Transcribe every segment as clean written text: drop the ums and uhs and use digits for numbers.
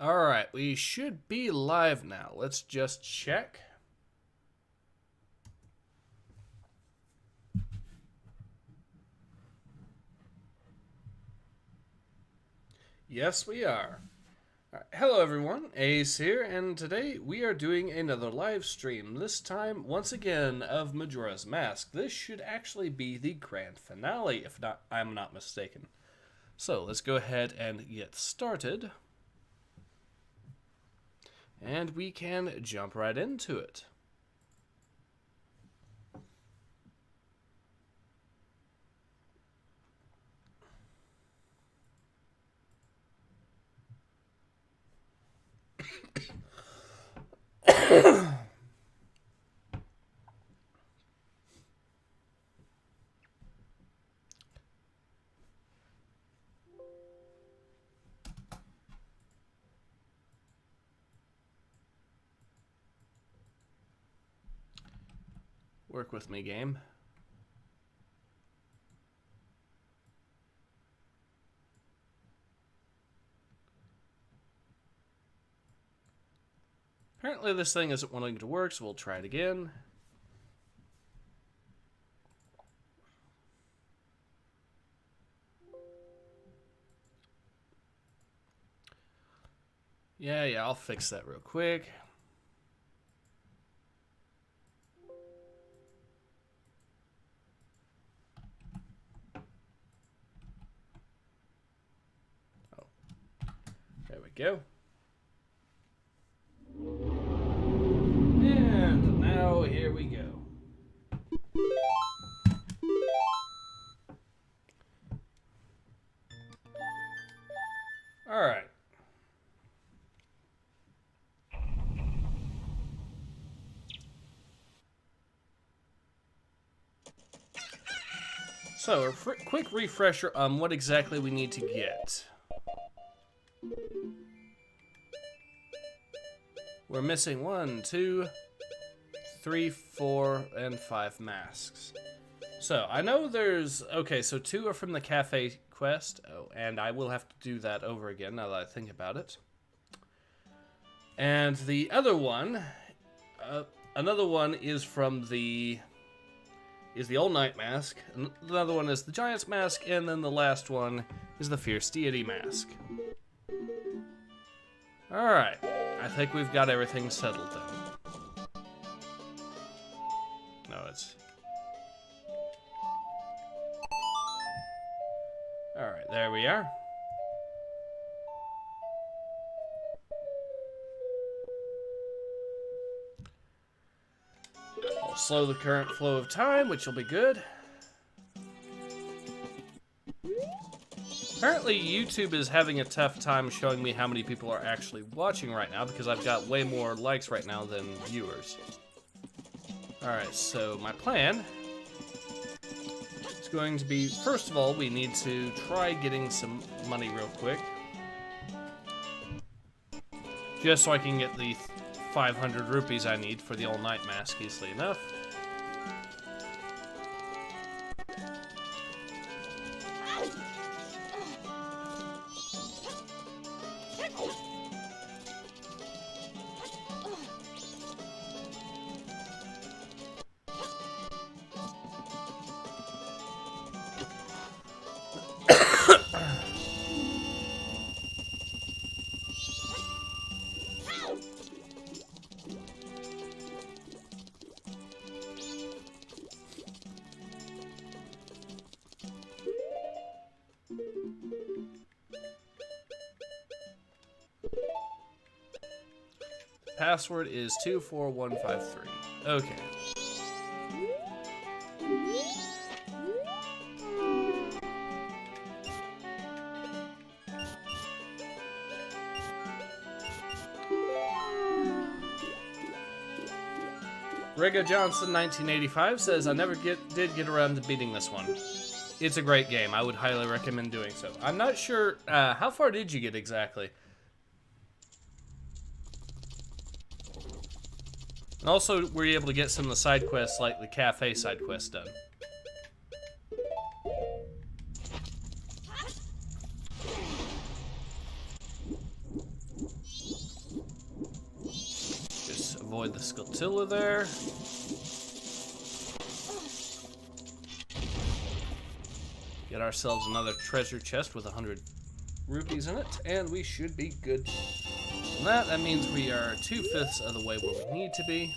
Alright, we should be live now. Let's just check. Yes, we are. All right. Hello everyone, Ace here, and today we are doing another live stream, this time, once again, of Majora's Mask. This should actually be the grand finale, if I'm not mistaken. So, let's go ahead and get started. And we can jump right into it. Work with me, game. Apparently this thing isn't wanting to work, so we'll try it again. Yeah, I'll fix that real quick. Oh, there we go. And now here we go. All right. So, a quick refresher on what exactly we need to get. We're missing 1, 2, 3, 4, and 5 masks. So, I know there's... Okay, so 2 are from the cafe quest. Oh, and I will have to do that over again now that I think about it. And the other one... another one is from the... is the All Night Mask, another one is the Giant's Mask, and then the last one is the Fierce Deity Mask. Alright, I think we've got everything settled then. No, it's... Alright, there we are. I'll slow the current flow of time, which will be good. Apparently, YouTube is having a tough time showing me how many people are actually watching right now, because I've got way more likes right now than viewers. Alright, so my plan is going to be, first of all, we need to try getting some money real quick. Just so I can get the 500 rupees I need for the All Night Mask easily enough. Password is 24153. Okay. Riga Johnson 1985 says, I never did get around to beating this one. It's a great game. I would highly recommend doing so. I'm not sure, how far did you get exactly? And also, were you able to get some of the side quests, like the cafe side quest done? avoid the Scotilla there. Get ourselves another treasure chest with 100 rupees in it, and we should be good. And that means we are 2/5 of the way where we need to be.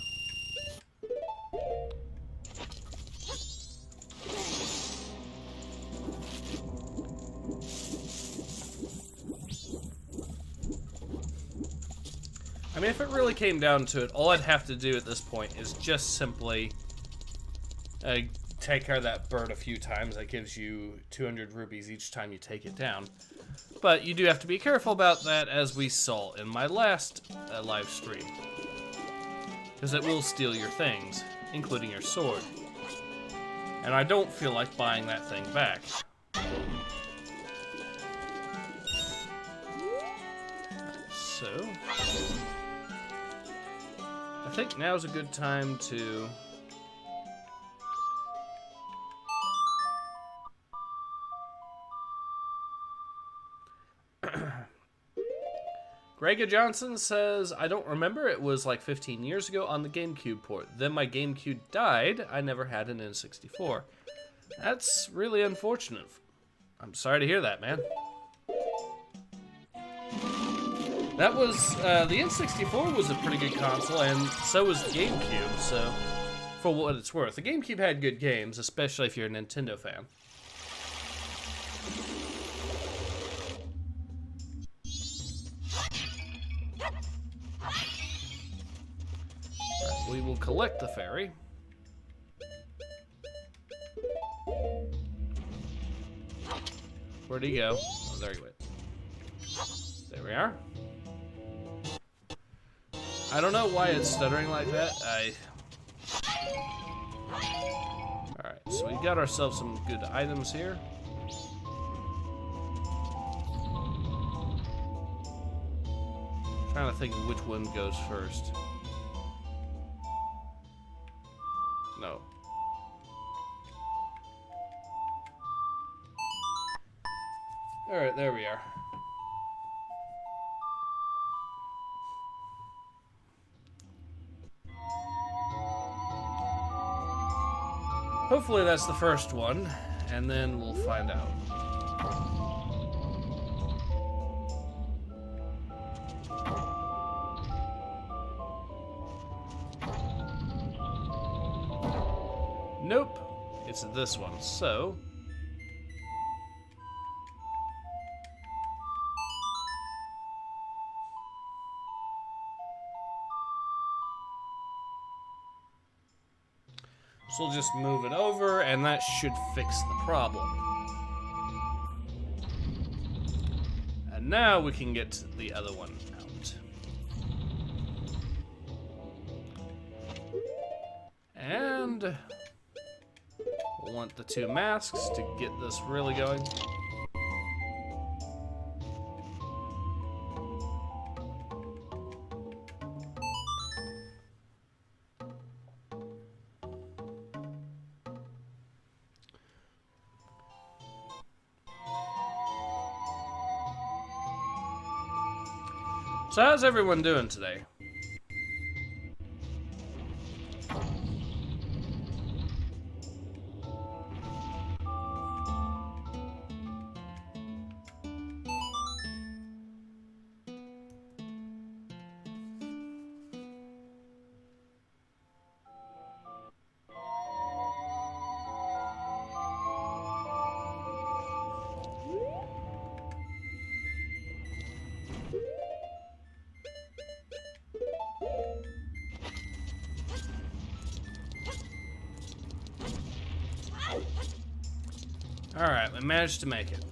I mean, if it really came down to it, all I'd have to do at this point is just simply take care of that bird a few times. That gives you 200 rupees each time you take it down. But you do have to be careful about that, as we saw in my last live stream. Because it will steal your things, including your sword. And I don't feel like buying that thing back. So I think now's a good time to Grega Johnson says, I don't remember, it was like 15 years ago on the GameCube port. Then my GameCube died, I never had an N64. That's really unfortunate. I'm sorry to hear that, man. That was, the N64 was a pretty good console, and so was the GameCube, so, for what it's worth. The GameCube had good games, especially if you're a Nintendo fan. We will collect the fairy. Where'd he go? Oh, there he went. There we are. I don't know why it's stuttering like that. Alright, so we got ourselves some good items here. Trying to think of which one goes first. No. Alright, there we are. Hopefully that's the first one, and then we'll find out. Nope, it's this one, so... So we'll just move it over, and that should fix the problem. And now we can get the other one out. And we'll want the two masks to get this really going. So how's everyone doing today? Alright, we managed to make it.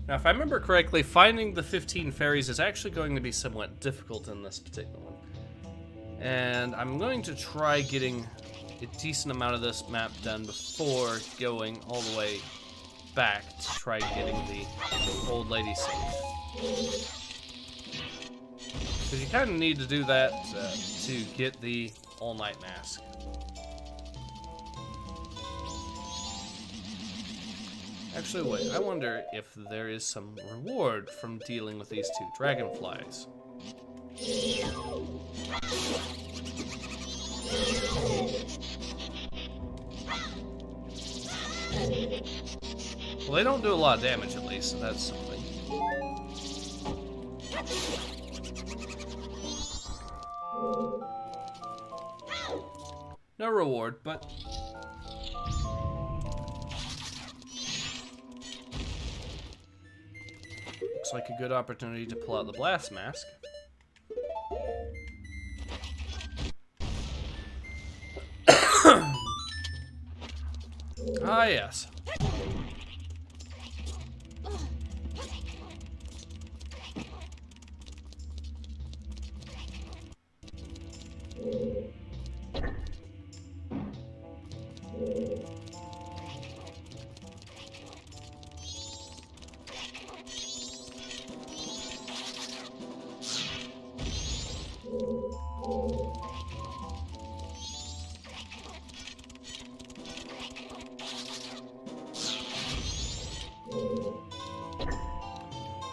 Now, if I remember correctly, finding the 15 fairies is actually going to be somewhat difficult in this particular one. And I'm going to try getting a decent amount of this map done before going all the way back to try getting the old lady saved. Because you kind of need to do that to get the all-night mask. Actually, wait, I wonder if there is some reward from dealing with these two dragonflies. Well, they don't do a lot of damage at least, so that's something. No reward, but looks like a good opportunity to pull out the blast mask. Ah, yes.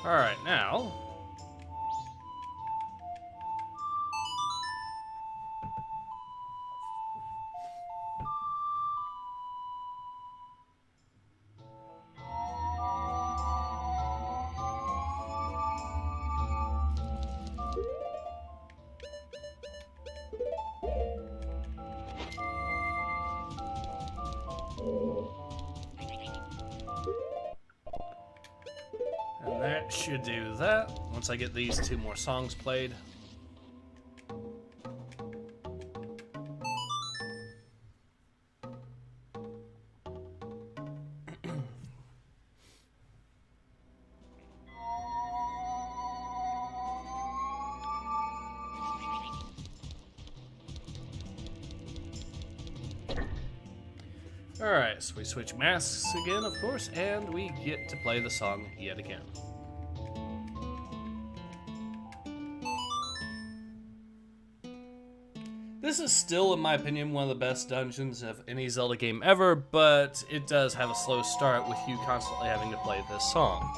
All right, now. And that should do that once I get these two more songs played. Alright, so we switch masks again, of course, and we get to play the song yet again. This is still, in my opinion, one of the best dungeons of any Zelda game ever, but it does have a slow start with you constantly having to play this song.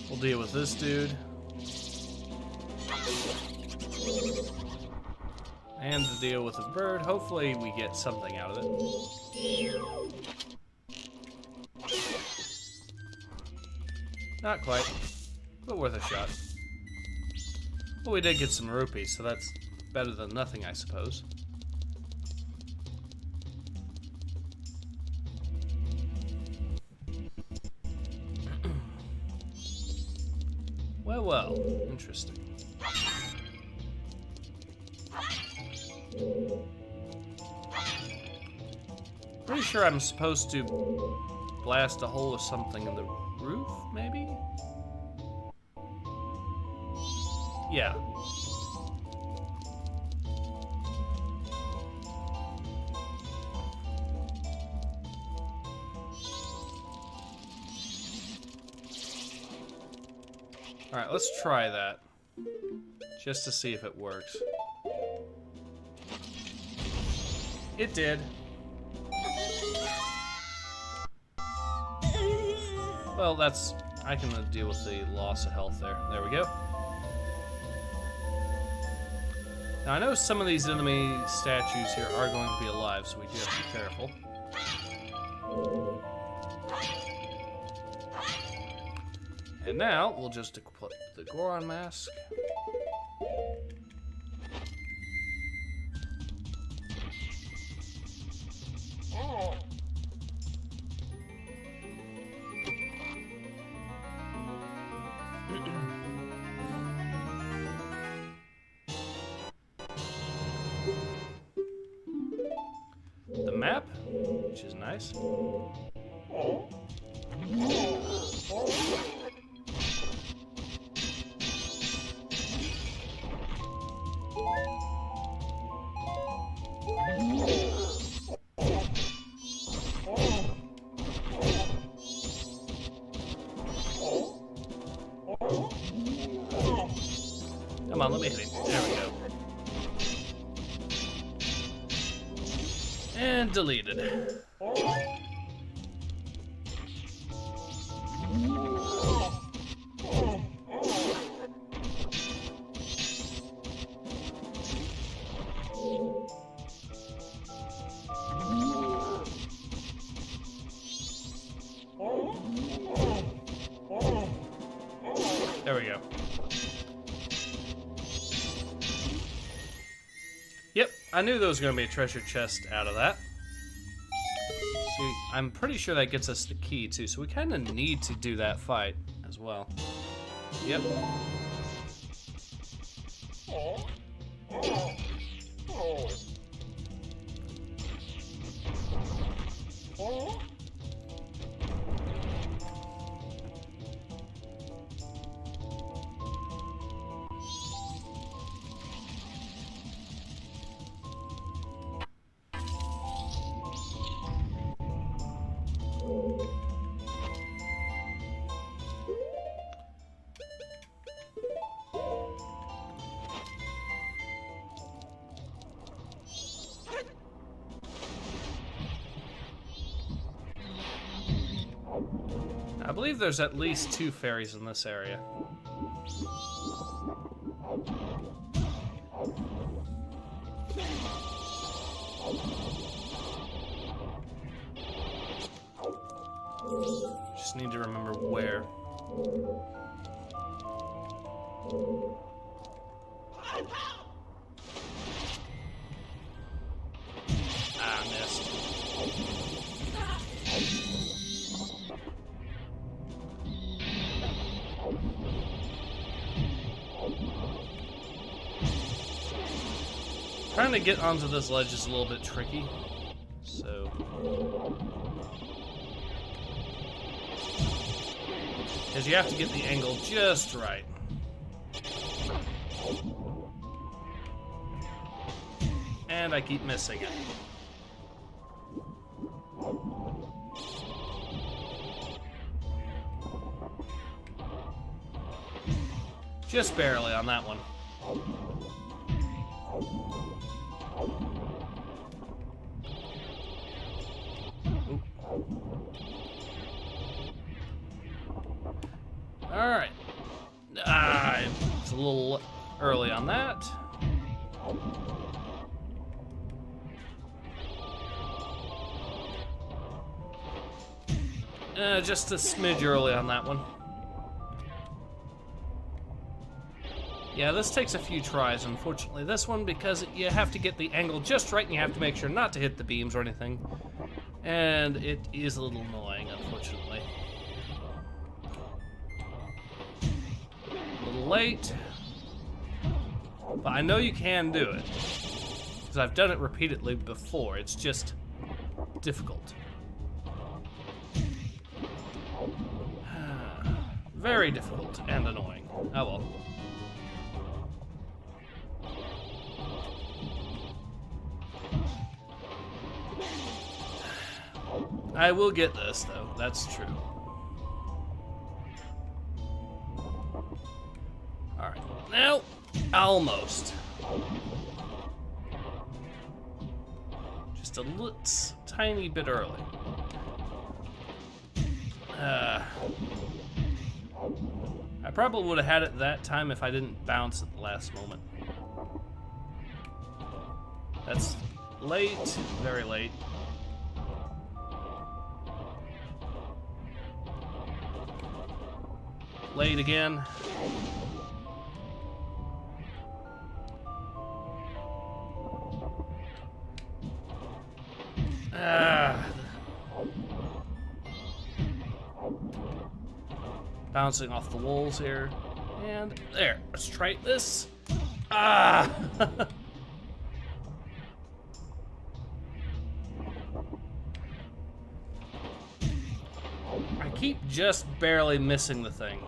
We'll deal with this dude. And to deal with the bird. Hopefully we get something out of it. Not quite, but worth a shot. Well, we did get some rupees, so that's better than nothing, I suppose. Well, interesting. Pretty sure I'm supposed to blast a hole or something in the roof, maybe? Yeah. Alright, let's try that. Just to see if it works. It did. Well, that's... I can deal with the loss of health there. There we go. Now, I know some of these enemy statues here are going to be alive, so we do have to be careful. And now, we'll just equip the Goron mask. The map, which is nice. Come on, let me hit him. There we go. And deleted. There we go. Yep, I knew there was going to be a treasure chest out of that. See, I'm pretty sure that gets us the key too, so we kind of need to do that fight as well. Yep. I believe there's at least 2 fairies in this area. Just need to remember where. Ah, missed. Trying to get onto this ledge is a little bit tricky, so... because you have to get the angle just right. And I keep missing it. Just barely on that one. Oop. All right. It's a little early on that. Just a smidge early on that one. Yeah, this takes a few tries, unfortunately. This one, because you have to get the angle just right, and you have to make sure not to hit the beams or anything. And it is a little annoying, unfortunately. A little late. But I know you can do it. Because I've done it repeatedly before. It's just difficult. Very difficult and annoying. Oh well. I will get this, though. That's true. Alright. Now, almost. Just a tiny bit early. I probably would have had it that time if I didn't bounce at the last moment. That's late. Very late. Late again. Bouncing off the walls here. And there. Let's try this. Ah! I keep just barely missing the thing.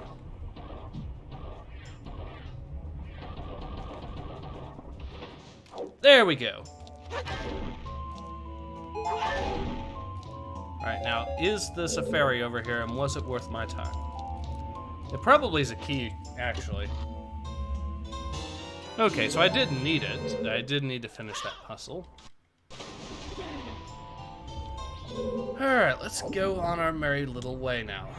There we go. Alright, now, is this a fairy over here, and was it worth my time? It probably is a key, actually. Okay, so I did need it. I did need to finish that puzzle. Alright, let's go on our merry little way now.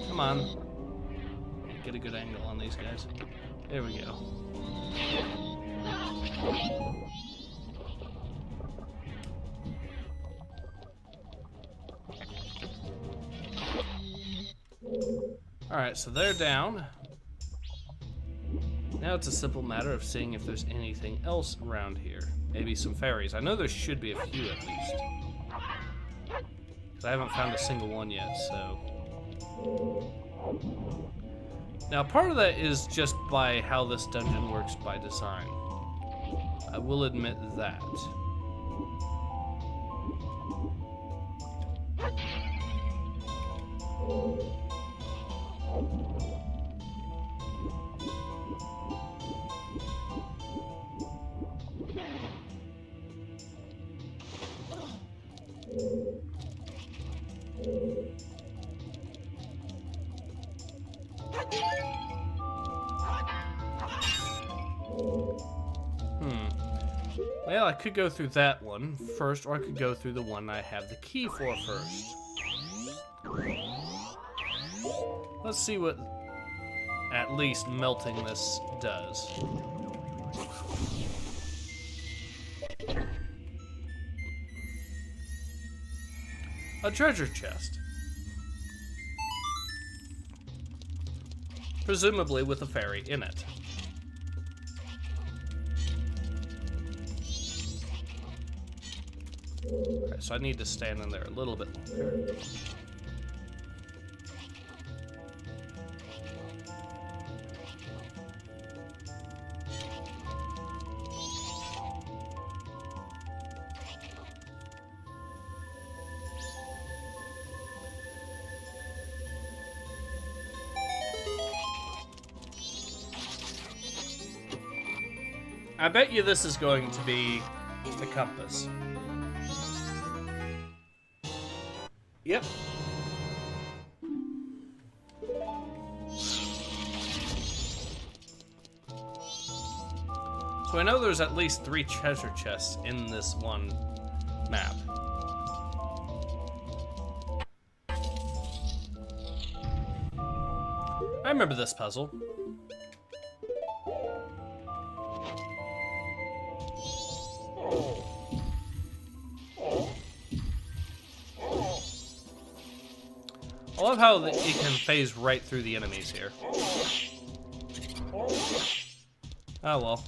Come on. Get a good angle on these guys. There we go. Alright, so they're down. Now it's a simple matter of seeing if there's anything else around here. Maybe some fairies. I know there should be a few at least. I haven't found a single one yet, so... Now, part of that is just by how this dungeon works by design. I will admit that. Well, I could go through that one first, or I could go through the one I have the key for first. Let's see what at least melting this does. A treasure chest. Presumably with a fairy in it. Alright, so I need to stand in there a little bit longer. I bet you this is going to be the compass. Yep. So I know there's at least 3 treasure chests in this one map. I remember this puzzle. I love how it can phase right through the enemies here. Oh well.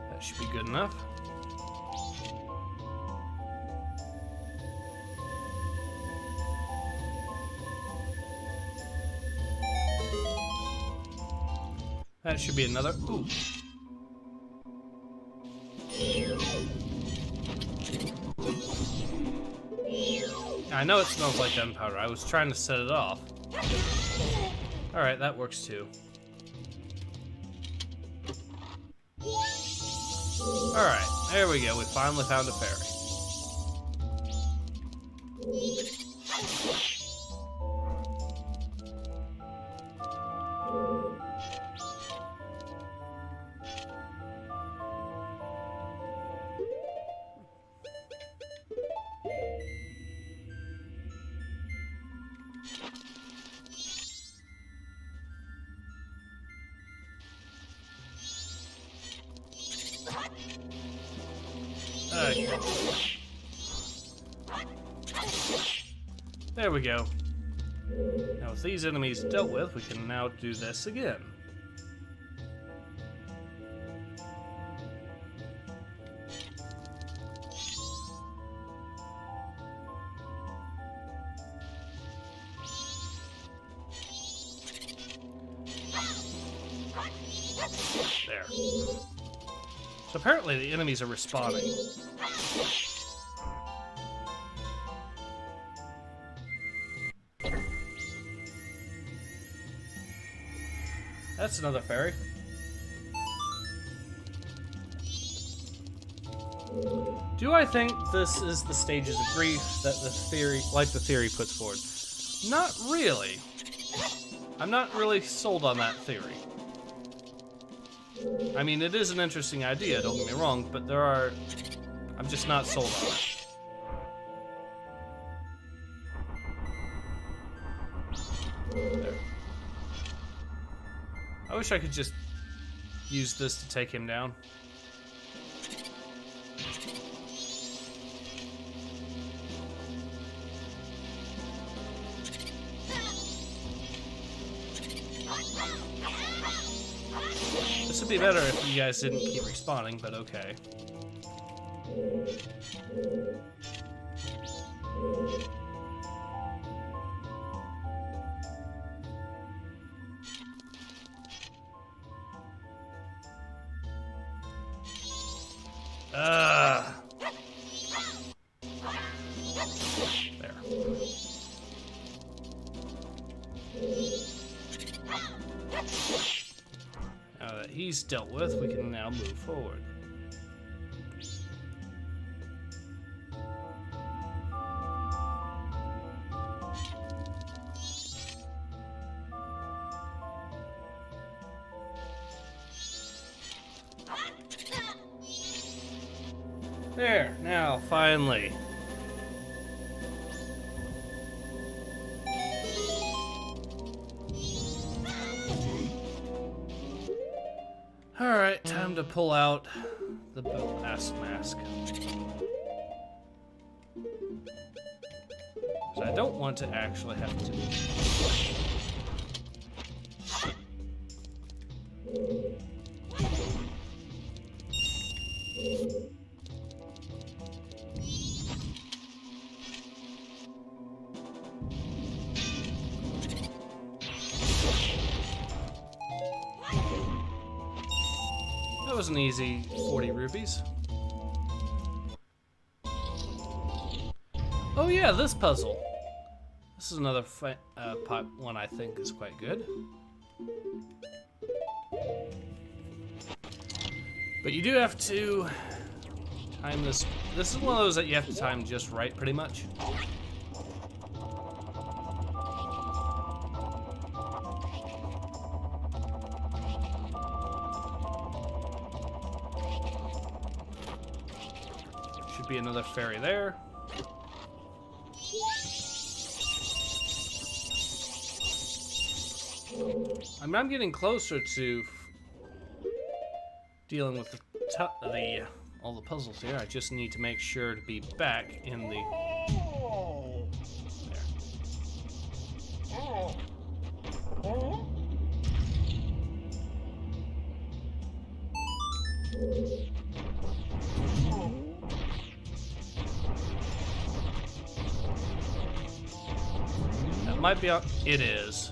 That should be good enough. That should be another. Ooh. I know it smells like gunpowder. I was trying to set it off. Alright, that works too. Alright, there we go. We finally found a fairy. There we go. Now with these enemies dealt with, we can now do this again. There. So apparently the enemies are respawning. That's another fairy. Do I think this is the stages of grief that the theory puts forward? Not really. I'm not really sold on that theory. I mean, it is an interesting idea, don't get me wrong, but I'm just not sold on it. There. I wish I could just use this to take him down. This would be better if you guys didn't keep respawning, but okay. There. Now that he's dealt with, we can now move forward. There, now, finally. Alright, time to pull out the last mask. So I don't want to actually have to... That was an easy 40 rupees. Oh yeah, this puzzle. This is another one I think is quite good. But you do have to time this. This is one of those that you have to time just right, pretty much. Should be another fairy there. I'm getting closer to dealing with all the puzzles here. I just need to make sure to be back in the... That might be... It is.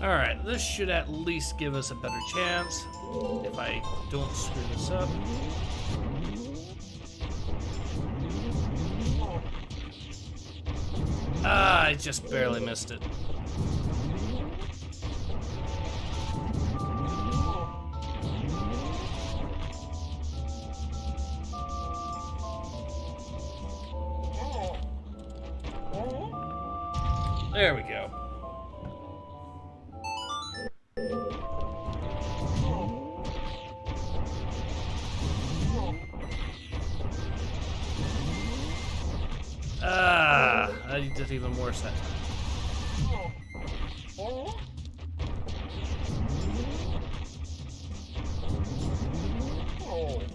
Alright, this should at least give us a better chance if I don't screw this up. Ah, I just barely missed it. There we go. Ah, I did even worse that time.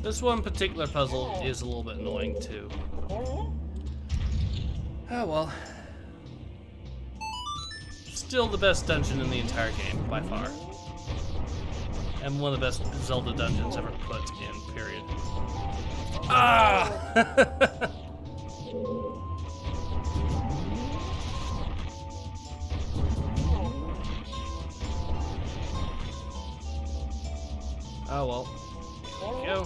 This one particular puzzle is a little bit annoying too. Oh well. Still the best dungeon in the entire game, by far. And one of the best Zelda dungeons ever put in, period. Ah! Oh well. There we go.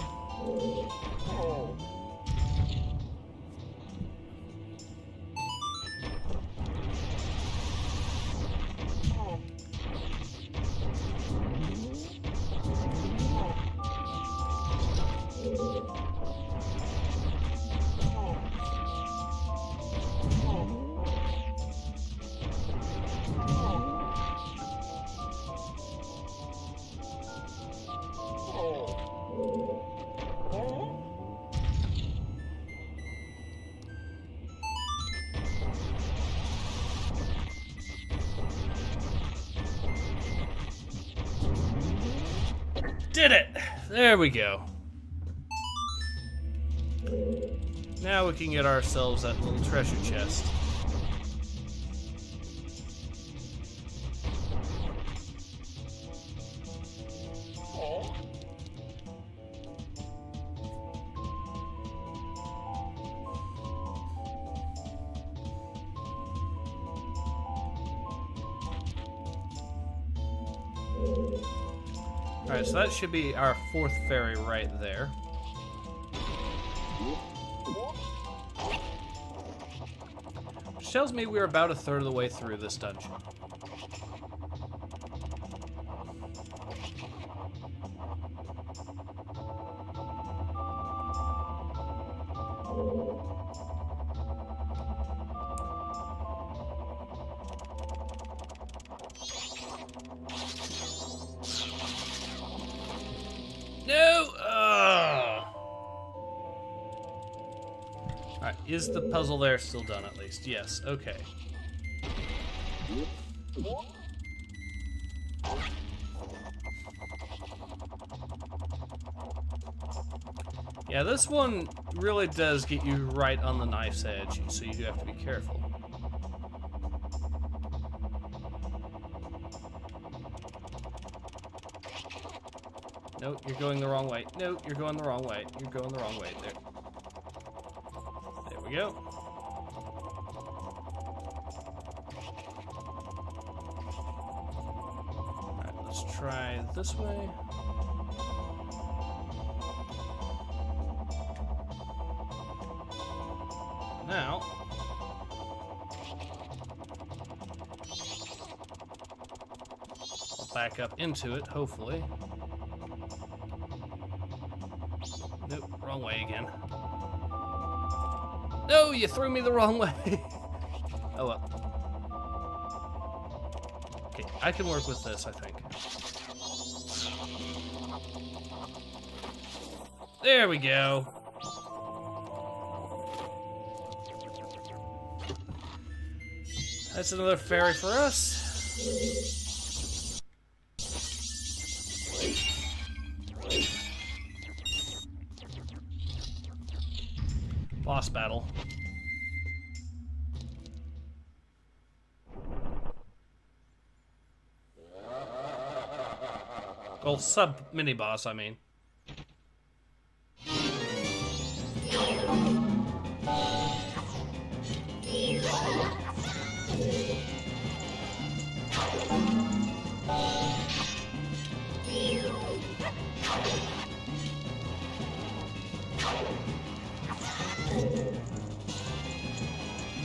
Did it! There we go. Now we can get ourselves that little treasure chest. Alright, so that should be our 4th fairy right there. Which tells me we're about 1/3 of the way through this dungeon. No! Alright, is the puzzle there still done at least? Yes, okay. Yeah, this one really does get you right on the knife's edge, so you do have to be careful. No, you're going the wrong way. No, you're going the wrong way. You're going the wrong way. There. There we go. Alright, let's try this way. Now, I'll back up into it, hopefully. Nope, wrong way again. No, you threw me the wrong way. Oh well. Okay, I can work with this, I think. There we go. That's another fairy for us. Boss battle. Well, sub-mini boss, I mean.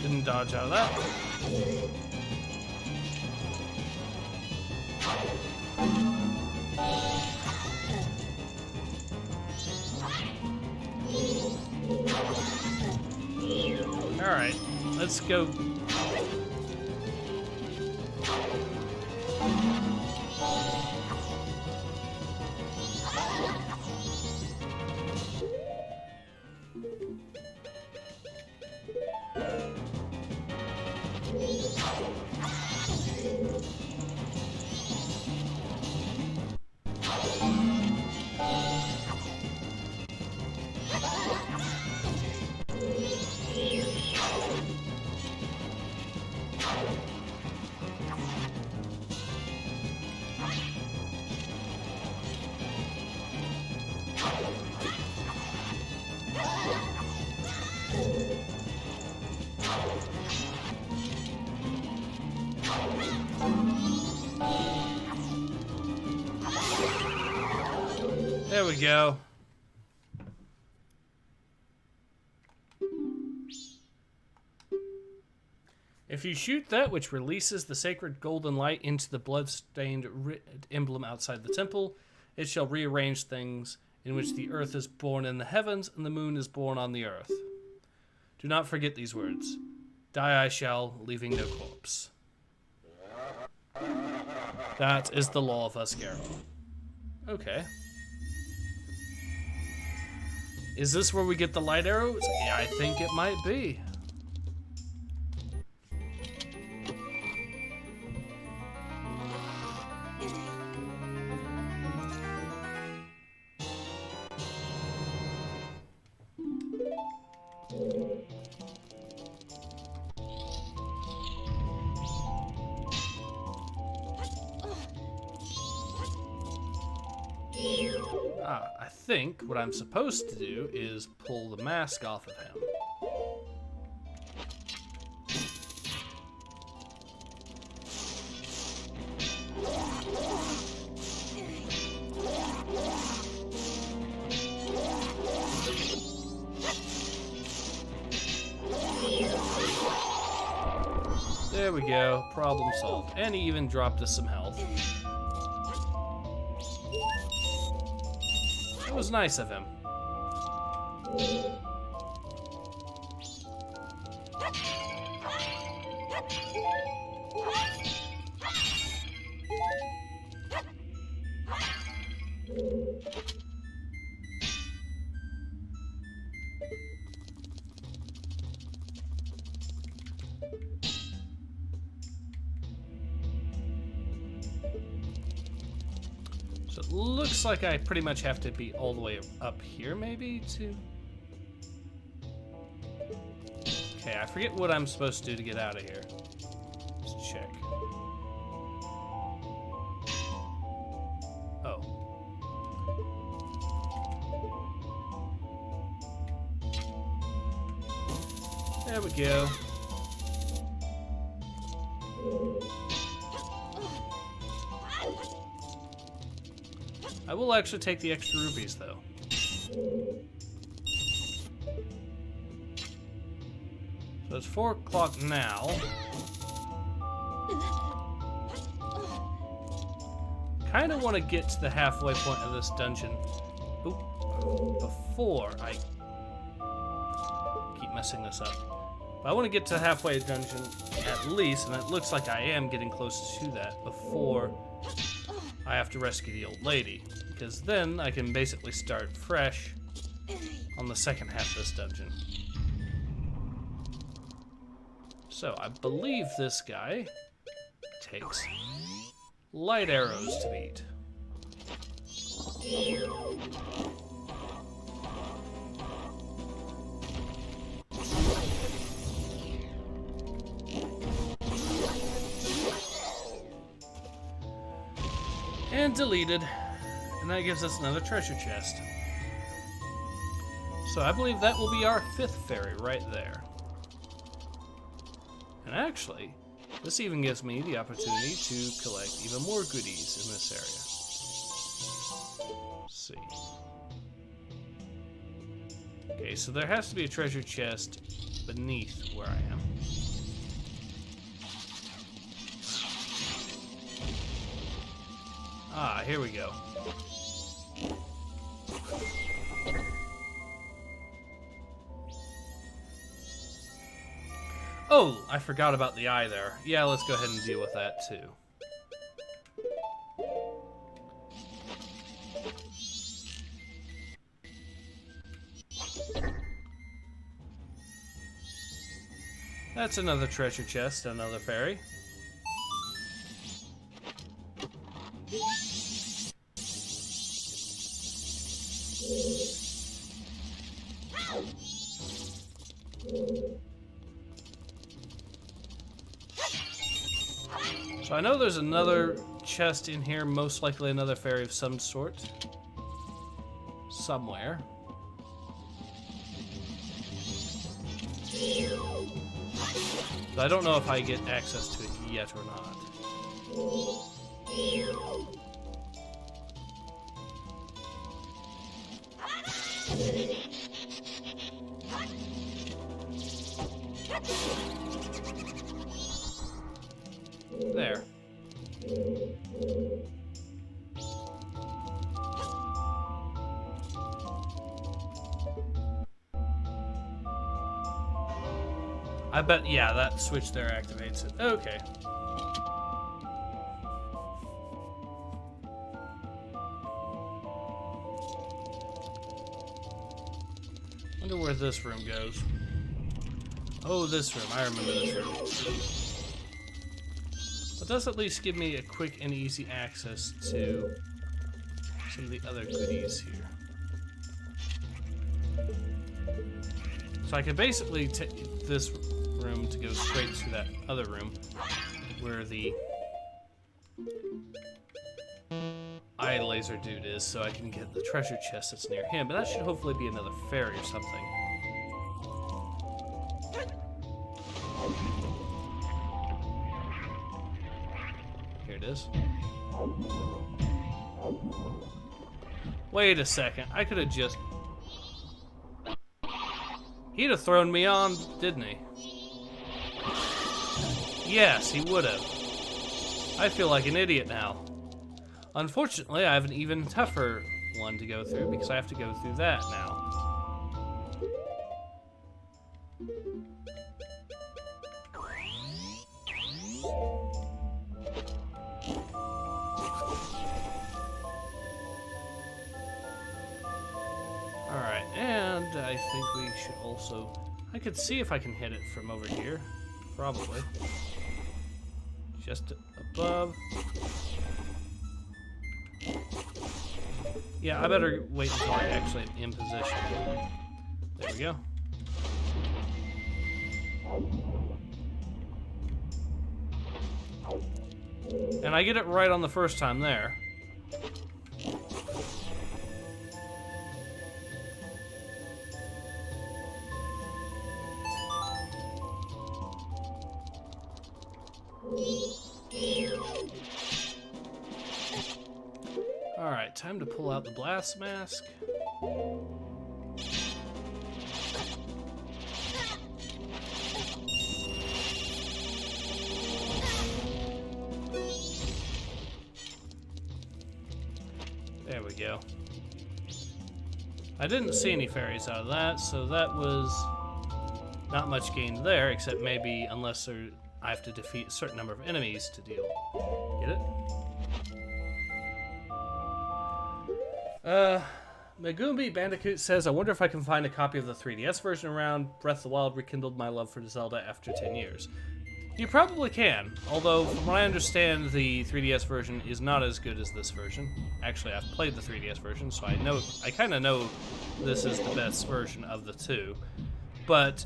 Didn't dodge out of that. Alright, let's go. we go. If you shoot that which releases the sacred golden light into the blood-stained emblem outside the temple, it shall rearrange things in which the earth is born in the heavens and the moon is born on the earth. Do not forget these words. Die I shall, leaving no corpse. That is the law of Asgaro. Okay. Is this where we get the light arrows? Yeah, I think it might be. I think what I'm supposed to do is pull the mask off of him. There we go, problem solved. And he even dropped us some health. It was nice of him. So it looks like I pretty much have to be all the way up here, maybe, to... Okay, I forget what I'm supposed to do to get out of here. Let's check. Oh. There we go. I will actually take the extra rupees, though. So it's 4 o'clock now. Kind of want to get to the halfway point of this dungeon before I keep messing this up. But I want to get to the halfway dungeon at least, and it looks like I am getting close to that before I have to rescue the old lady, because then I can basically start fresh on the second half of this dungeon. So I believe this guy takes light arrows to beat. And deleted. And that gives us another treasure chest. So I believe that will be our 5th fairy right there. And actually, this even gives me the opportunity to collect even more goodies in this area. Let's see. Okay, so there has to be a treasure chest beneath where I am. Ah, here we go. Oh, I forgot about the eye there. Yeah, let's go ahead and deal with that too. That's another treasure chest, another fairy. So I know there's another chest in here, most likely another fairy of some sort. Somewhere. But I don't know if I get access to it yet or not. There. I bet, yeah, that switch there activates it. Okay. Wonder where this room goes. Oh, this room. I remember this room. It does at least give me a quick and easy access to some of the other goodies here. So I could basically take this room to go straight to that other room where the eye laser dude is, so I can get the treasure chest that's near him. But that should hopefully be another fairy or something. Here it is. Wait a second, I could have just... He'd have thrown me on, didn't he? Yes, he would have. I feel like an idiot now. Unfortunately, I have an even tougher one to go through because I have to go through that now. Alright, and I think we should also... I could see if I can hit it from over here. Probably. Just above. Yeah, I better wait until I actually am in position. There we go. And I get it right on the first time there. Alright, time to pull out the blast mask. There we go. I didn't see any fairies out of that, so that was not much gained there, except maybe unless I have to defeat a certain number of enemies to deal. Get it? Megumi Bandicoot says, I wonder if I can find a copy of the 3DS version around. Breath of the Wild rekindled my love for Zelda after 10 years. You probably can, although from what I understand, the 3DS version is not as good as this version. Actually, I've played the 3DS version, so I kind of know this is the best version of the two. But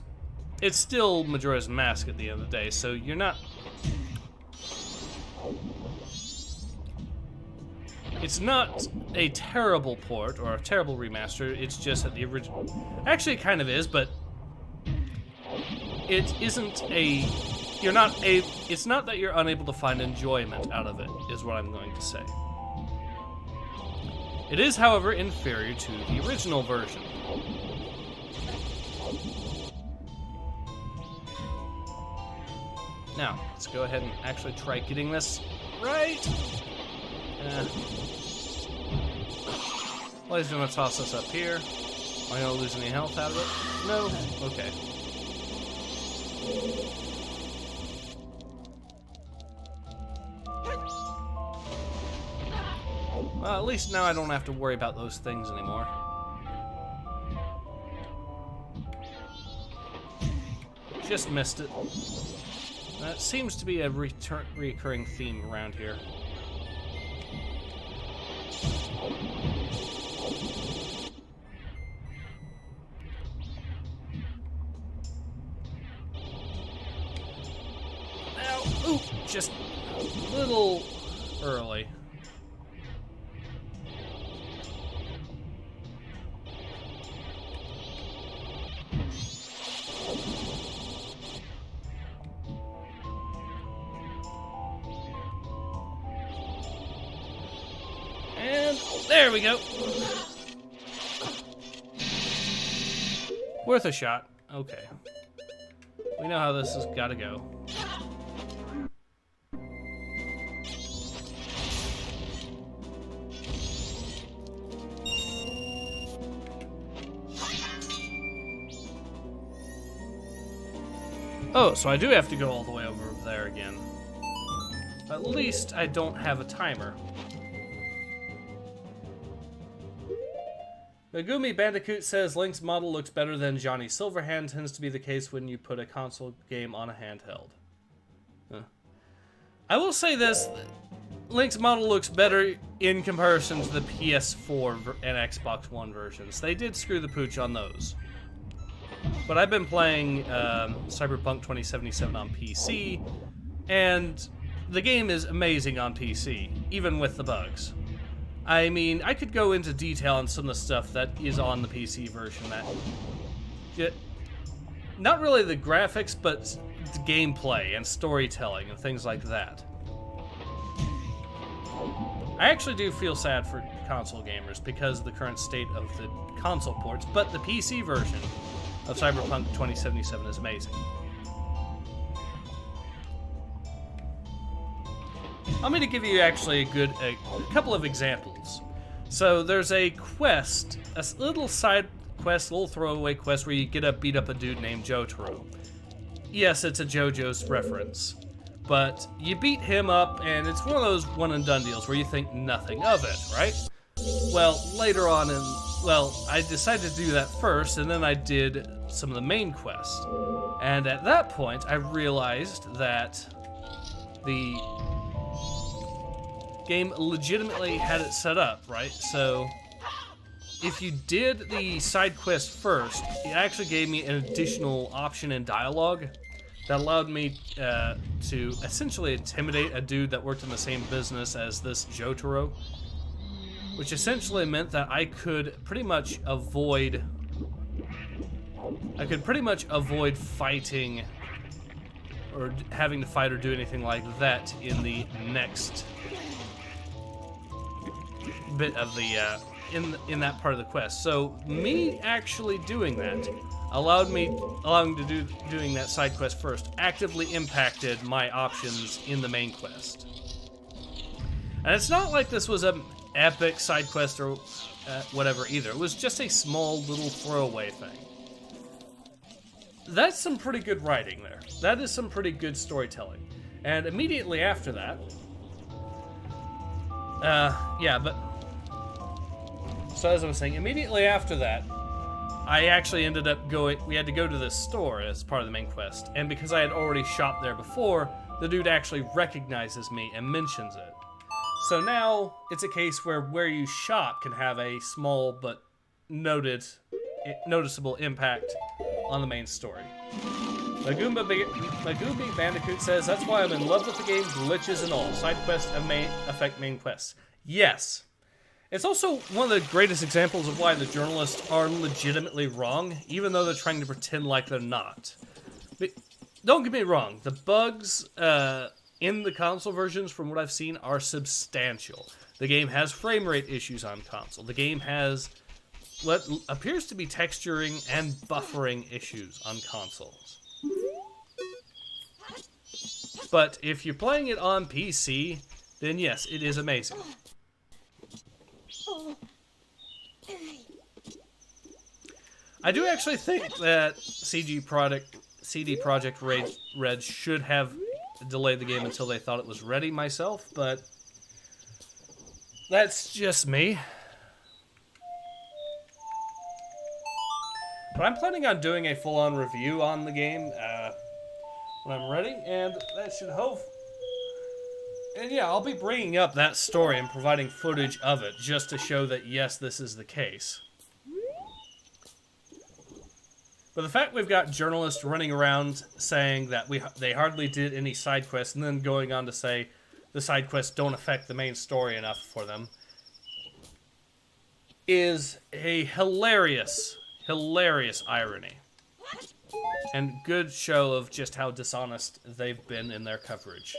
it's still Majora's Mask at the end of the day, so you're not... It's not a terrible port or a terrible remaster, it's just that the original... Actually, it kind of is, but it isn't a... It's not that you're unable to find enjoyment out of it, is what I'm going to say. It is, however, inferior to the original version. Now, let's go ahead and actually try getting this right. Well, he's gonna toss us up here. Am I gonna lose any health out of it? No? Okay. Well, at least now I don't have to worry about those things anymore. Just missed it. That seems to be a recurring theme around here. Now, ooh, just a little early. And there we go. Worth a shot. Okay. We know how this has got to go. Oh, so I do have to go all the way over there again. At least I don't have a timer. Megumi Bandicoot says Link's model looks better than Johnny Silverhand. Tends to be the case when you put a console game on a handheld. Huh. I will say this. Link's model looks better in comparison to the PS4 and Xbox One versions. They did screw the pooch on those. But I've been playing Cyberpunk 2077 on PC, and the game is amazing on PC, even with the bugs. I mean, I could go into detail on some of the stuff that is on the PC version. Not really the graphics, but the gameplay and storytelling and things like that. I actually do feel sad for console gamers because of the current state of the console ports, but the PC version of Cyberpunk 2077 is amazing. I'm going to give you actually a couple of examples. So there's a quest, a little side quest, little throwaway quest where you beat up a dude named Jotaro. Yes, it's a JoJo's reference, but you beat him up and it's one of those one and done deals where you think nothing of it, right? Well, later on I decided to do that first, and then I did some of the main quest. And at that point, I realized that the game legitimately had it set up, right? So if you did the side quest first, it actually gave me an additional option in dialogue that allowed me to essentially intimidate a dude that worked in the same business as this Jotaro, which essentially meant that I could pretty much avoid fighting or having to fight or do anything like that in the next bit of the in that part of the quest. So me actually doing that allowing to doing that side quest first actively impacted my options in the main quest. And it's not like this was an epic side quest or whatever either. It was just a small little throwaway thing. That's some pretty good writing there. That is some pretty good storytelling. And immediately after that, so as I was saying, immediately after that, I actually ended up we had to go to this store as part of the main quest. And because I had already shopped there before, the dude actually recognizes me and mentions it. So now it's a case where you shop can have a small but noticeable impact on the main story. Magumi Bandicoot says, that's why I'm in love with the game, glitches and all. Side quests affect main quests. Yes. It's also one of the greatest examples of why the journalists are legitimately wrong, even though they're trying to pretend like they're not. But don't get me wrong, the bugs in the console versions, from what I've seen, are substantial. The game has frame rate issues on console. The game has what appears to be texturing and buffering issues on consoles. But if you're playing it on PC, then yes, it is amazing. I do actually think that CD Projekt Red should have delayed the game until they thought it was ready myself, but that's just me. But I'm planning on doing a full-on review on the game when I'm ready, and that should hope. And yeah, I'll be bringing up that story and providing footage of it just to show that yes, this is the case. But the fact we've got journalists running around saying that they hardly did any side quests and then going on to say the side quests don't affect the main story enough for them is a hilarious irony. And good show of just how dishonest they've been in their coverage.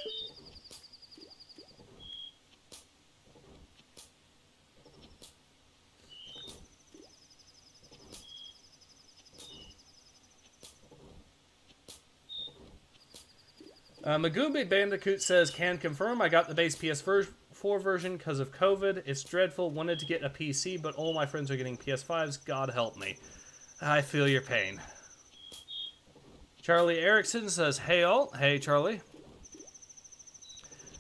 Magumbi Bandicoot says, can confirm I got the base PS4 version because of COVID. It's dreadful. Wanted to get a PC, but all my friends are getting PS5s. God help me. I feel your pain. Charlie Erickson says, hey all. Hey, Charlie.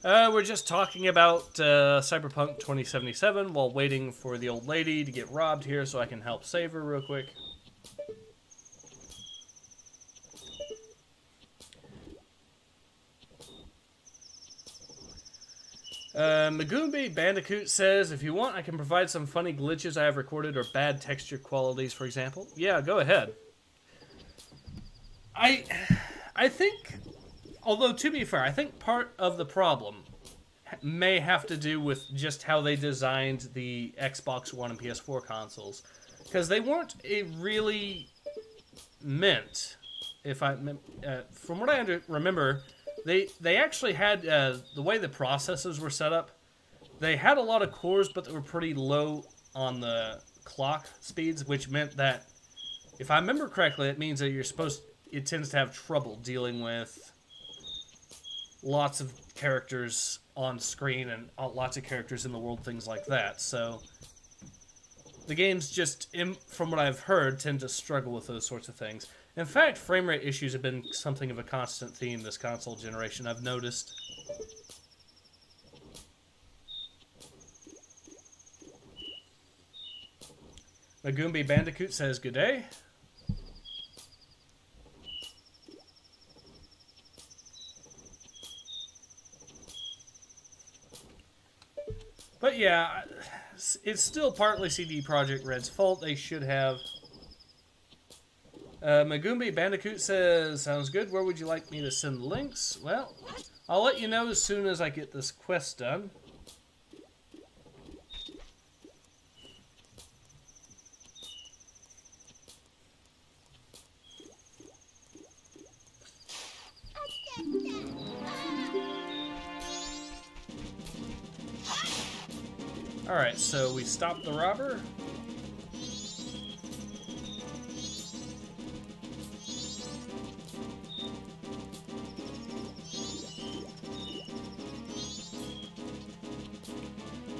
We're just talking about Cyberpunk 2077 while waiting for the old lady to get robbed here so I can help save her real quick. Magumbi Bandicoot says, if you want, I can provide some funny glitches I have recorded or bad texture qualities, for example. Yeah, go ahead. I think, although to be fair, I think part of the problem may have to do with just how they designed the Xbox One and PS4 consoles. Because they weren't really meant, from what I remember, they actually had, the way the processors were set up, they had a lot of cores, but they were pretty low on the clock speeds, which meant that, if I remember correctly, it means that it tends to have trouble dealing with lots of characters on screen and lots of characters in the world, things like that. So the games just, from what I've heard, tend to struggle with those sorts of things. In fact, frame rate issues have been something of a constant theme this console generation, I've noticed. Magumbi Bandicoot says, good day. But yeah, it's still partly CD Projekt Red's fault. They should have... Magumbi Bandicoot says, sounds good. Where would you like me to send links? Well, I'll let you know as soon as I get this quest done. Alright, so we stopped the robber.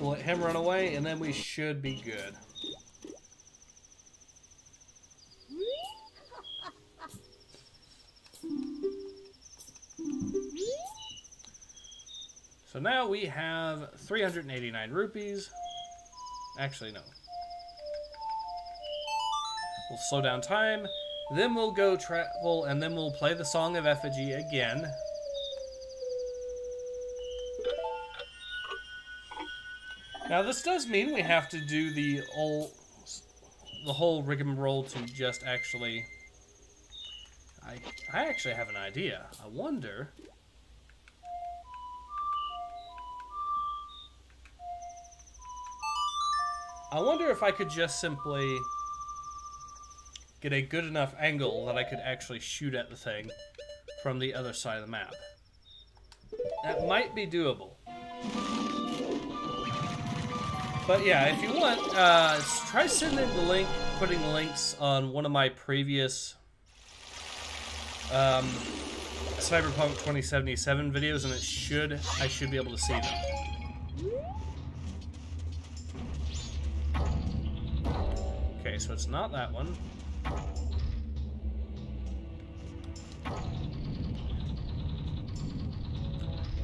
We'll let him run away, and then we should be good. So now we have 389 rupees. Actually, no. We'll slow down time, then we'll go travel, and then we'll play the Song of Effigy again. Now this does mean we have to do the whole rigmarole to just actually... I actually have an idea. I wonder if I could just simply get a good enough angle that I could actually shoot at the thing from the other side of the map. That might be doable. But yeah, if you want, try sending the link, putting links on one of my previous Cyberpunk 2077 videos, and I should be able to see them. Okay, so it's not that one.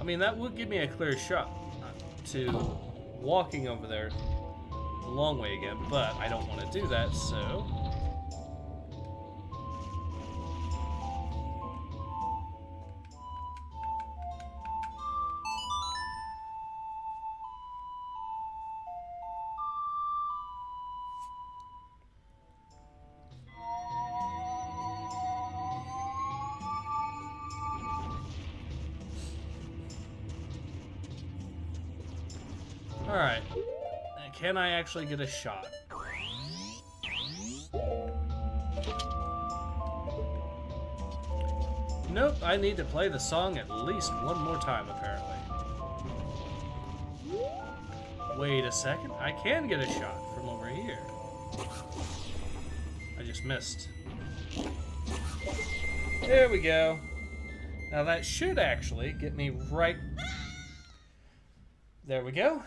I mean, that would give me a clear shot to walking over there a long way again, but I don't want to do that, so... Alright. Can I actually get a shot? Nope, I need to play the song at least one more time, apparently. Wait a second. I can get a shot from over here. I just missed. There we go. Now that should actually get me right... There we go.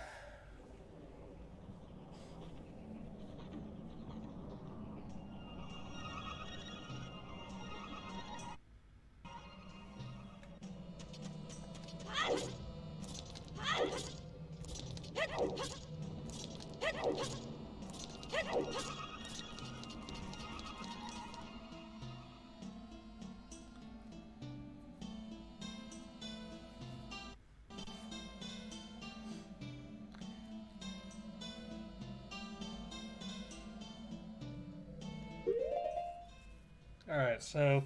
Alright, so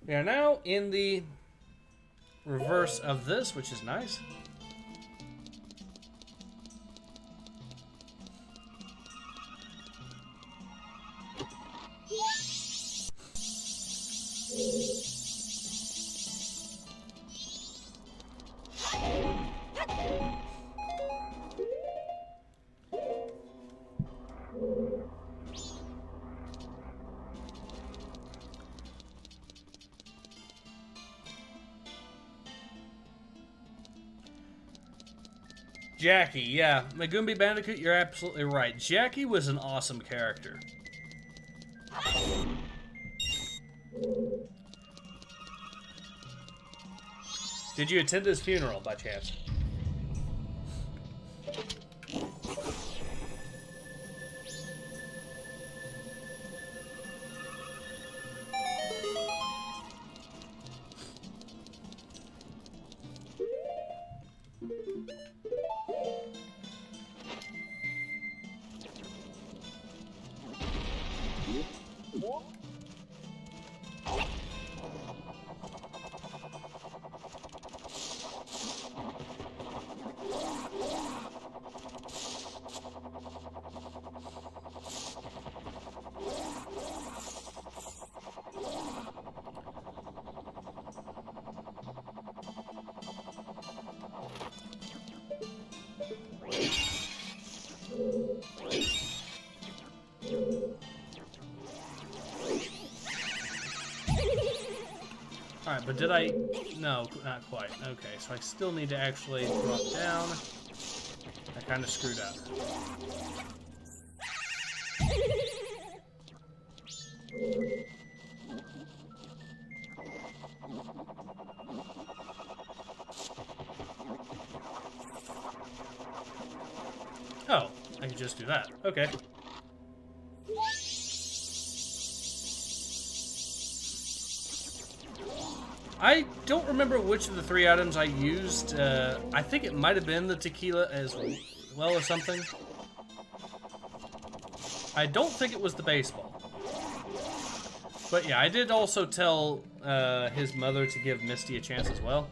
we are now in the reverse of this, which is nice. Jackie, yeah. Magumbi Bandicoot, you're absolutely right. Jackie was an awesome character. Did you attend his funeral, by chance? Alright, but did I... No, not quite. Okay, so I still need to actually drop down. I kind of screwed up. Oh, I can just do that. Okay. I don't remember which of the three items I used. I think it might have been the tequila as well or something. I don't think it was the baseball. But yeah, I did also tell his mother to give Misty a chance as well.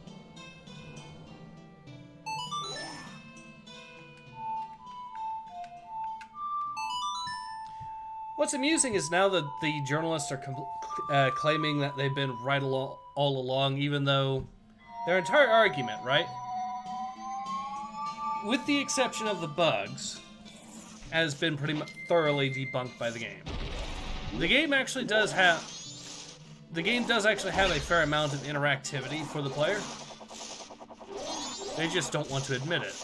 What's amusing is now that the journalists are claiming that they've been right all along, even though their entire argument, right? With the exception of the bugs, has been pretty much thoroughly debunked by the game. The game actually does have... The game does actually have a fair amount of interactivity for the player. They just don't want to admit it.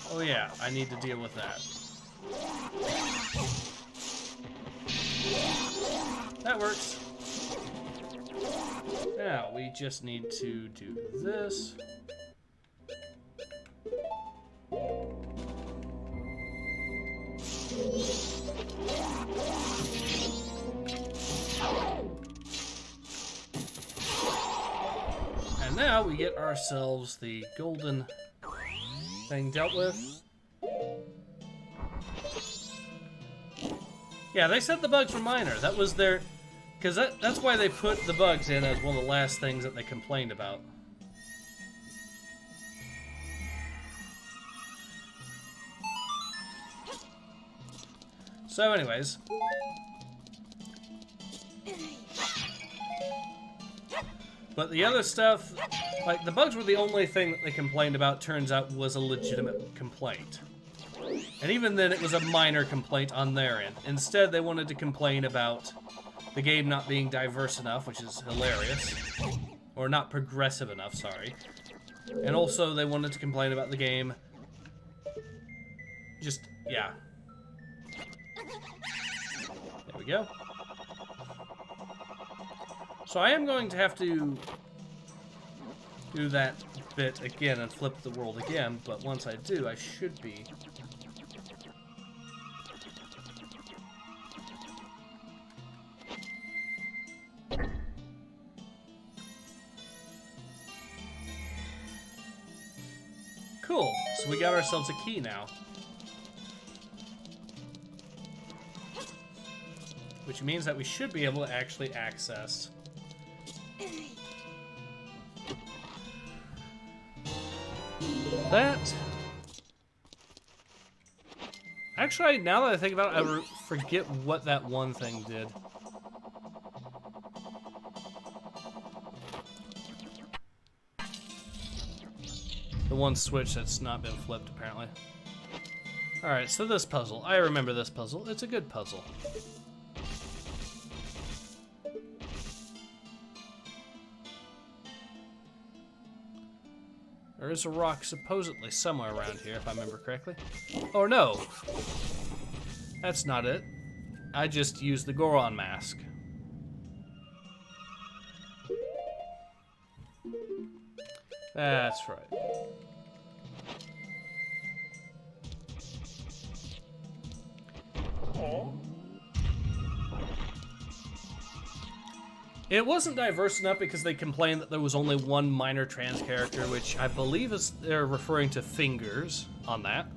Oh yeah, I need to deal with that. That works. Now, we just need to do this. And now we get ourselves the golden thing dealt with. Yeah, they said the bugs were minor. That was their... Because that's why they put the bugs in as one of the last things that they complained about. So anyways... But the other stuff, like the bugs were the only thing that they complained about, turns out was a legitimate complaint. And even then, it was a minor complaint on their end. Instead, they wanted to complain about the game not being diverse enough, which is hilarious. Or not progressive enough, sorry. And also, they wanted to complain about the game. Just, yeah. There we go. So I am going to have to do that bit again and flip the world again, but once I do, I should be... Cool, so we got ourselves a key now. Which means that we should be able to actually access that. Actually, now that I think about it, I forget what that one thing did. The one switch that's not been flipped, apparently. Alright, so this puzzle. I remember this puzzle. It's a good puzzle. There is a rock supposedly somewhere around here, if I remember correctly. Oh no! That's not it. I just used the Goron mask. That's right. It wasn't diverse enough because they complained that there was only one minor trans character, which I believe is they're referring to Fingers on that.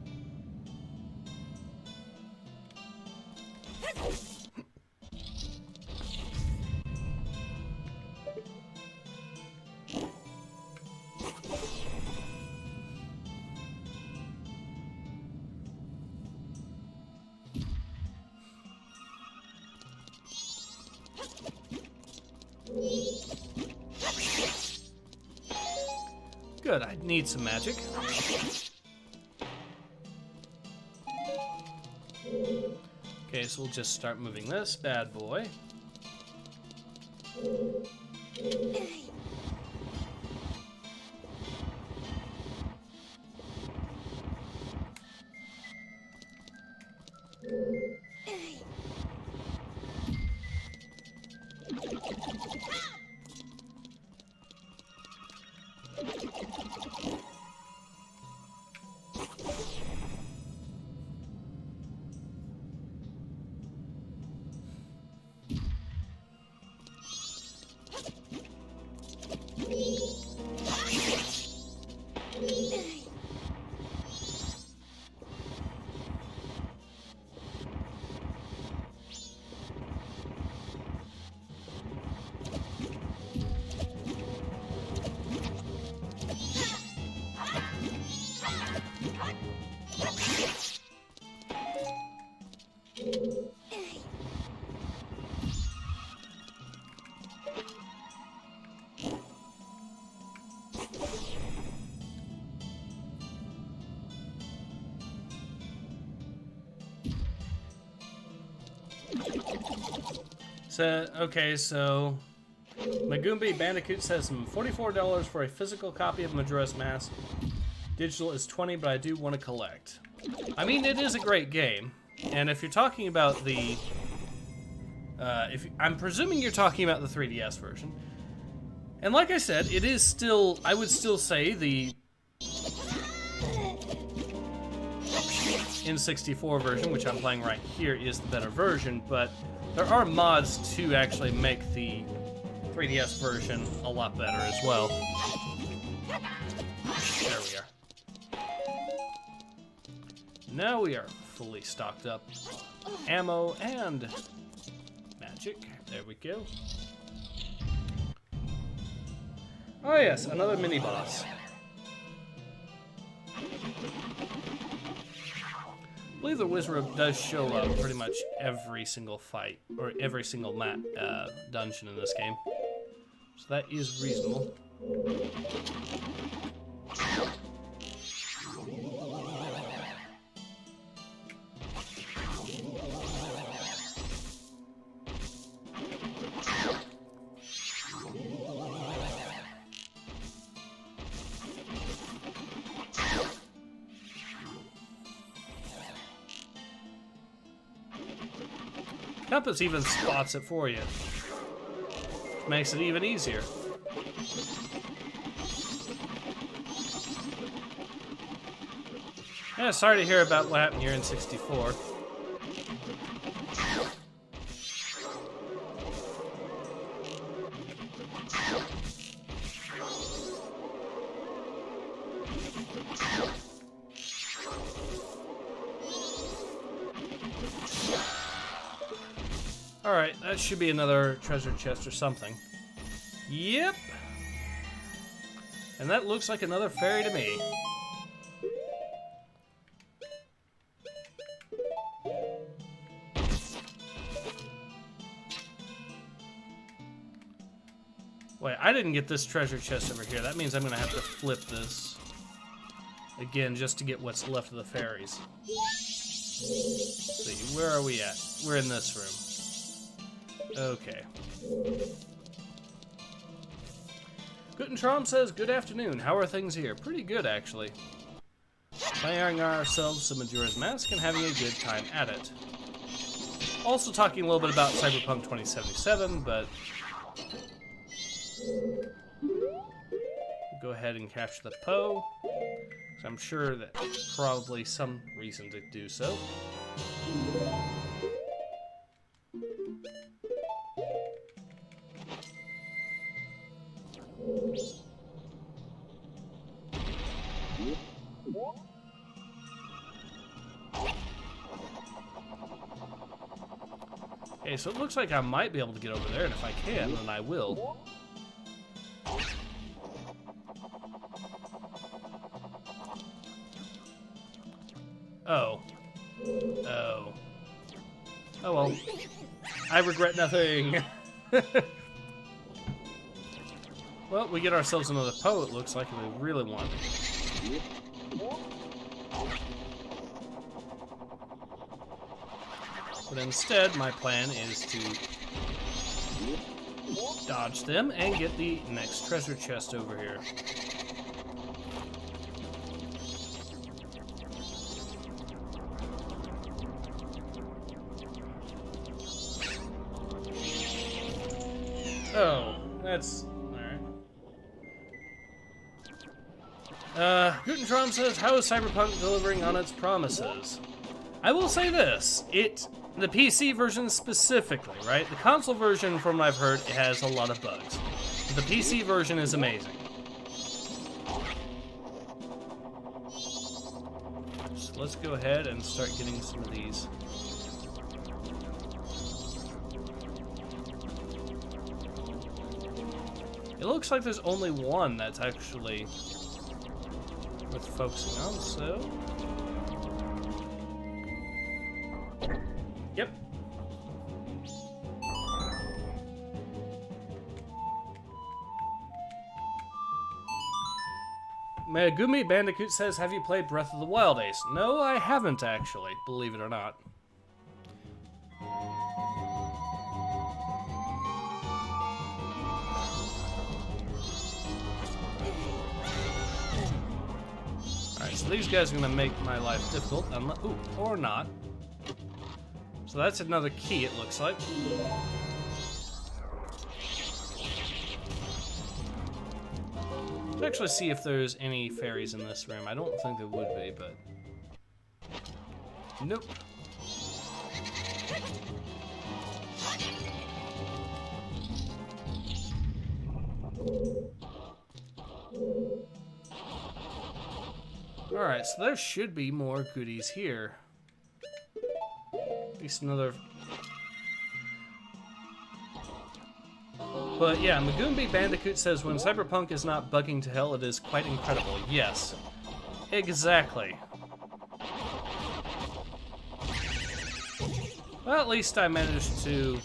Good, I need some magic. Okay, so we'll just start moving this bad boy. Okay, so Magumbi Bandicoot says $44 for a physical copy of Majora's Mask. Digital is $20, but I do want to collect. I mean, it is a great game, and if you're talking about the, I'm presuming you're talking about the 3DS version, and like I said, it is still, I would still say the N64 version, which I'm playing right here, is the better version, but there are mods to actually make the 3DS version a lot better as well. There we are. Now we are fully stocked up. Ammo and magic. There we go. Oh yes, another mini-boss. I believe the Wizard does show up pretty much every single fight, or every single dungeon in this game. So that is reasonable. Compass even spots it for you. Makes it even easier. Yeah, sorry to hear about what happened here in 64. Alright, that should be another treasure chest or something. Yep. And that looks like another fairy to me. Wait, I didn't get this treasure chest over here. That means I'm going to have to flip this again just to get what's left of the fairies. Let's see, where are we at? We're in this room. Okay. Gutentrom says, good afternoon. How are things here? Pretty good, actually. Playing ourselves some Majora's Mask and having a good time at it. Also talking a little bit about Cyberpunk 2077, but go ahead and capture the Poe. I'm sure that probably some reason to do so. Okay, so it looks like I might be able to get over there, and if I can, then I will. Oh. Oh. Oh well. I regret nothing. Well, we get ourselves another Poe, it looks like, if we really want it. But instead, my plan is to dodge them and get the next treasure chest over here. Oh, that's alright. Gutentrom says, how is Cyberpunk delivering on its promises? I will say this, the PC version specifically, right? The console version, from what I've heard, it has a lot of bugs. But the PC version is amazing. So let's go ahead and start getting some of these. It looks like there's only one that's actually worth focusing on, so... Yep. Megumi Bandicoot says, have you played Breath of the Wild, Ace? No, I haven't actually, believe it or not. Alright, so these guys are going to make my life difficult, ooh, or not. So that's another key, it looks like. Let's actually see if there's any fairies in this room. I don't think there would be, but... Nope. Alright, so there should be more goodies here. At least another... But yeah, Megumi Bandicoot says, when Cyberpunk is not bugging to hell, it is quite incredible. Yes. Exactly. Well, at least I managed to...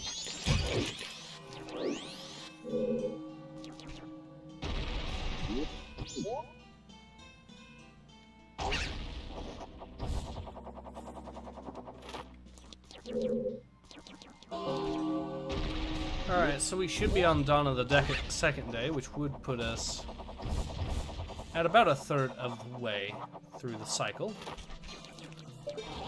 Alright, so we should be on Dawn of the second day, which would put us at about a third of the way through the cycle.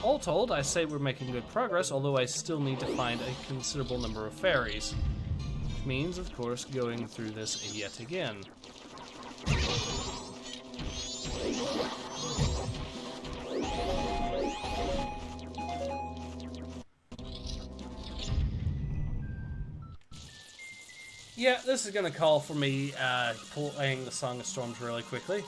All told, I say we're making good progress, although I still need to find a considerable number of fairies. Which means, of course, going through this yet again. Yeah, this is going to call for me playing the Song of Storms really quickly.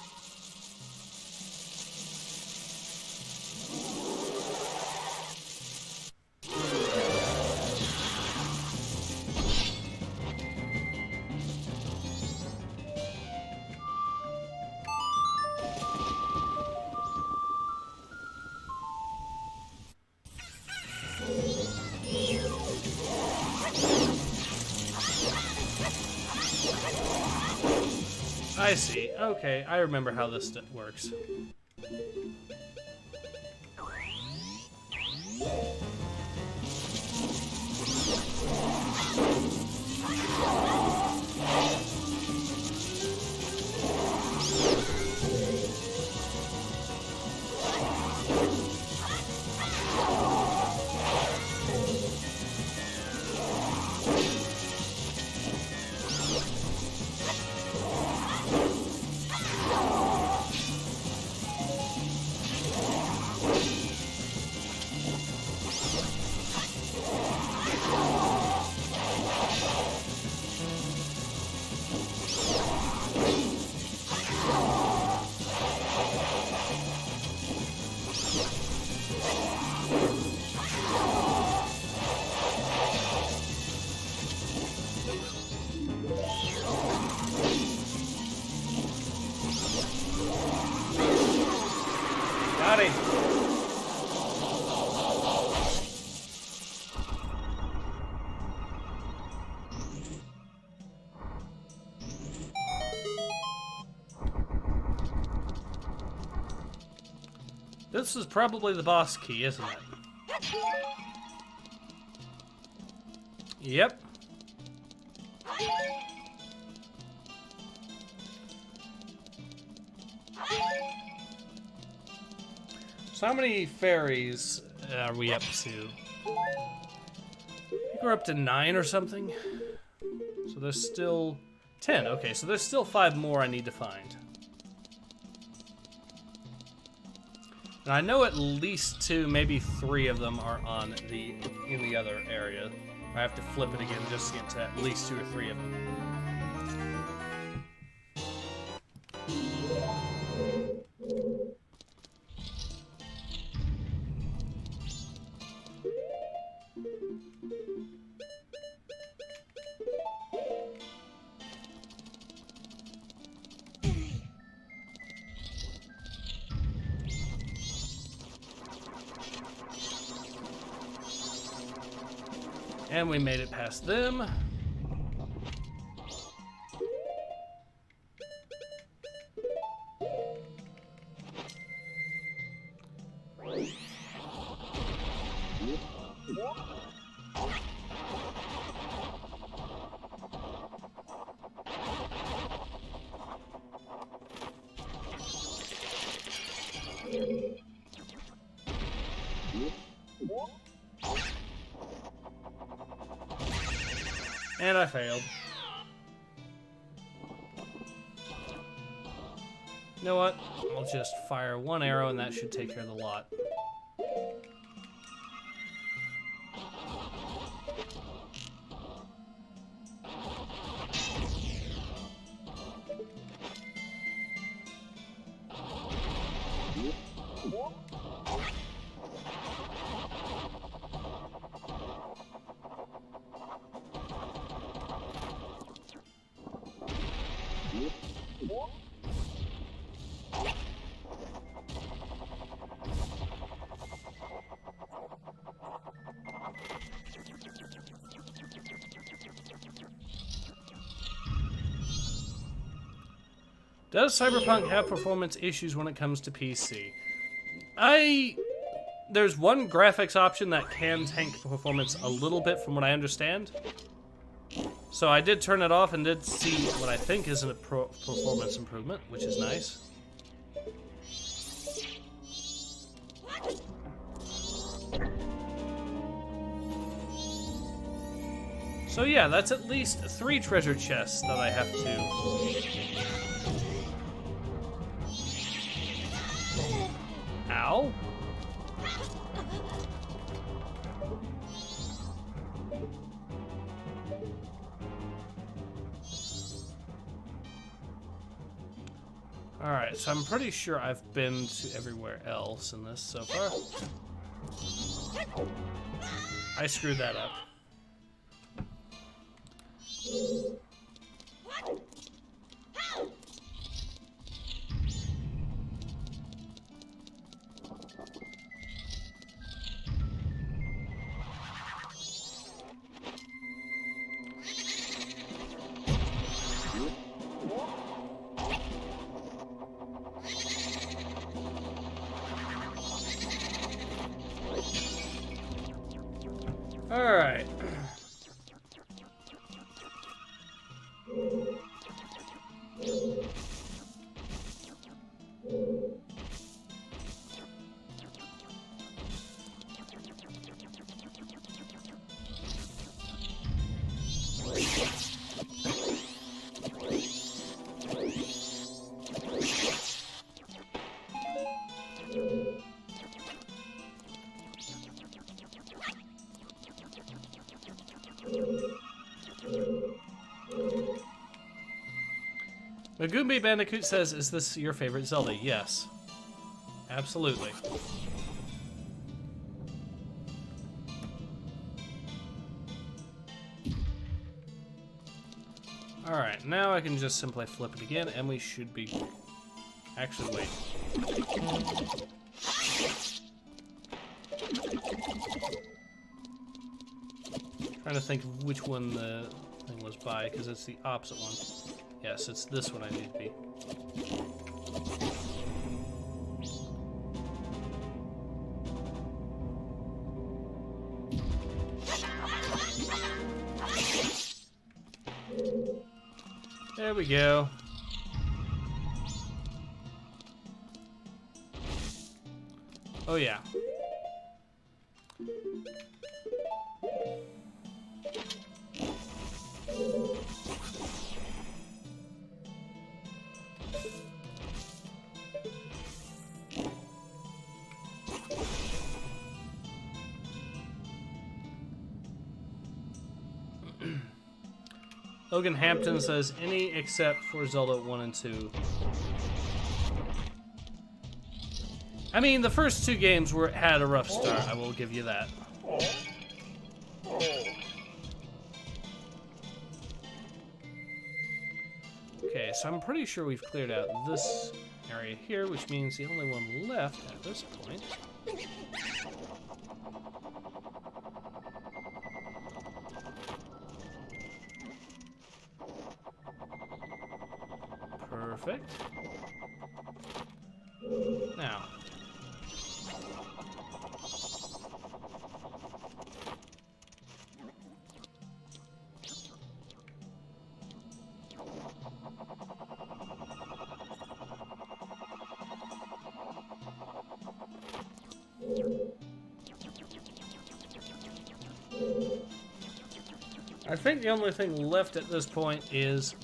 I see. Okay, I remember how this works. Got him. This is probably the boss key, isn't it? Yep. So how many fairies are we up to? I think we're up to 9 or something. So there's still 10. Okay, so there's still 5 more I need to find. And I know at least 2, maybe 3 of them are on in the other area. I have to flip it again just to get to at least 2 or 3 of them. And we made it past them. And I failed. You know what? I'll just fire 1 arrow and that should take care of the lot. Does Cyberpunk have performance issues when it comes to PC? There's one graphics option that can tank performance a little bit from what I understand. So I did turn it off and did see what I think is a performance improvement, which is nice. So yeah, that's at least 3 treasure chests that I have to... Ow? Alright, so I'm pretty sure I've been to everywhere else in this so far. I screwed that up. Alright. Magumbi Bandicoot says, is this your favorite Zelda? Yes. Absolutely. Alright, now I can just simply flip it again, and we should be... Actually, wait. Trying to think of which one the thing was by, because it's the opposite one. Yes, it's this one I need to be. There we go. Oh yeah. Logan Hampton says, any except for Zelda 1 and 2. I mean, the first 2 games had a rough start, I will give you that. Okay, so I'm pretty sure we've cleared out this area here, which means the only one left at this point. Perfect. Now. I think the only thing left at this point is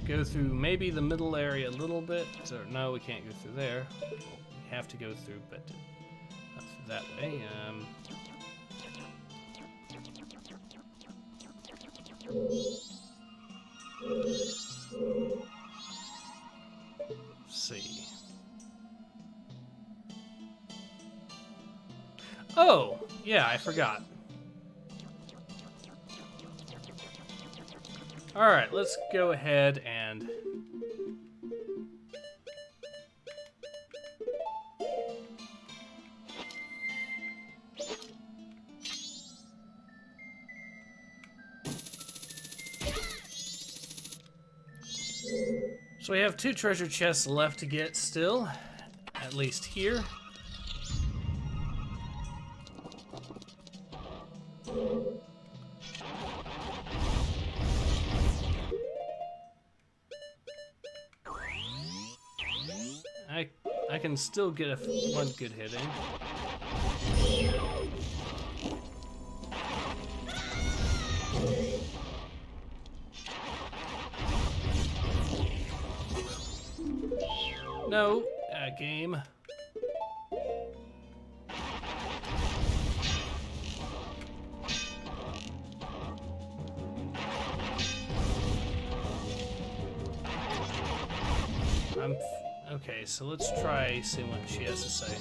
go through maybe the middle area a little bit. Or no, we can't go through there. We have to go through, but not through that way. Let's see. Oh, yeah, I forgot. Alright, let's go ahead and... So we have 2 treasure chests left to get still, at least here. I can still get one good hit in. No, game. Okay, so let's try seeing what she has to say.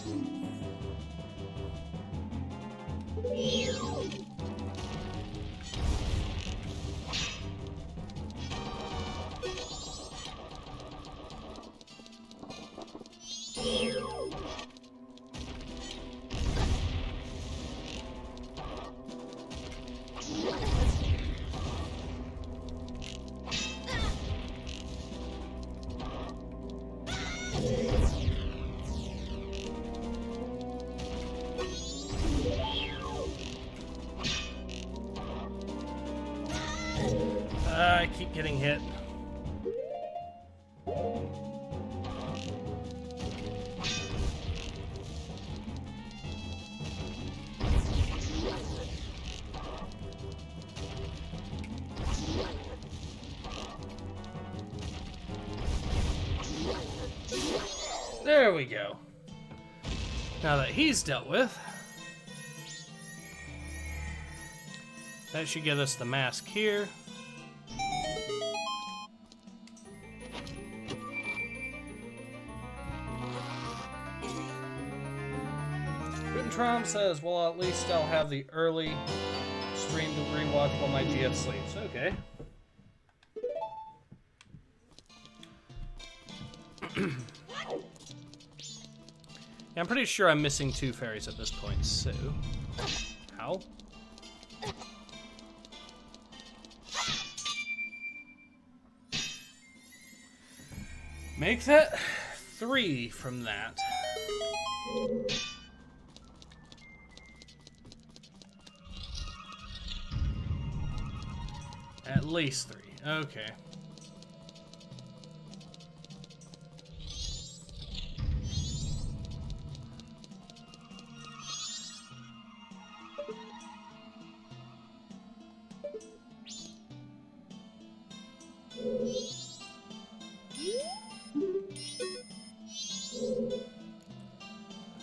I keep getting hit. There we go. Now that he's dealt with, that should get us the mask here. Trom says, well, at least I'll have the early stream to rewatch while my GF sleeps. Okay. Yeah, I'm pretty sure I'm missing 2 fairies at this point, so... How? Make that 3 from that. At least 3. Okay.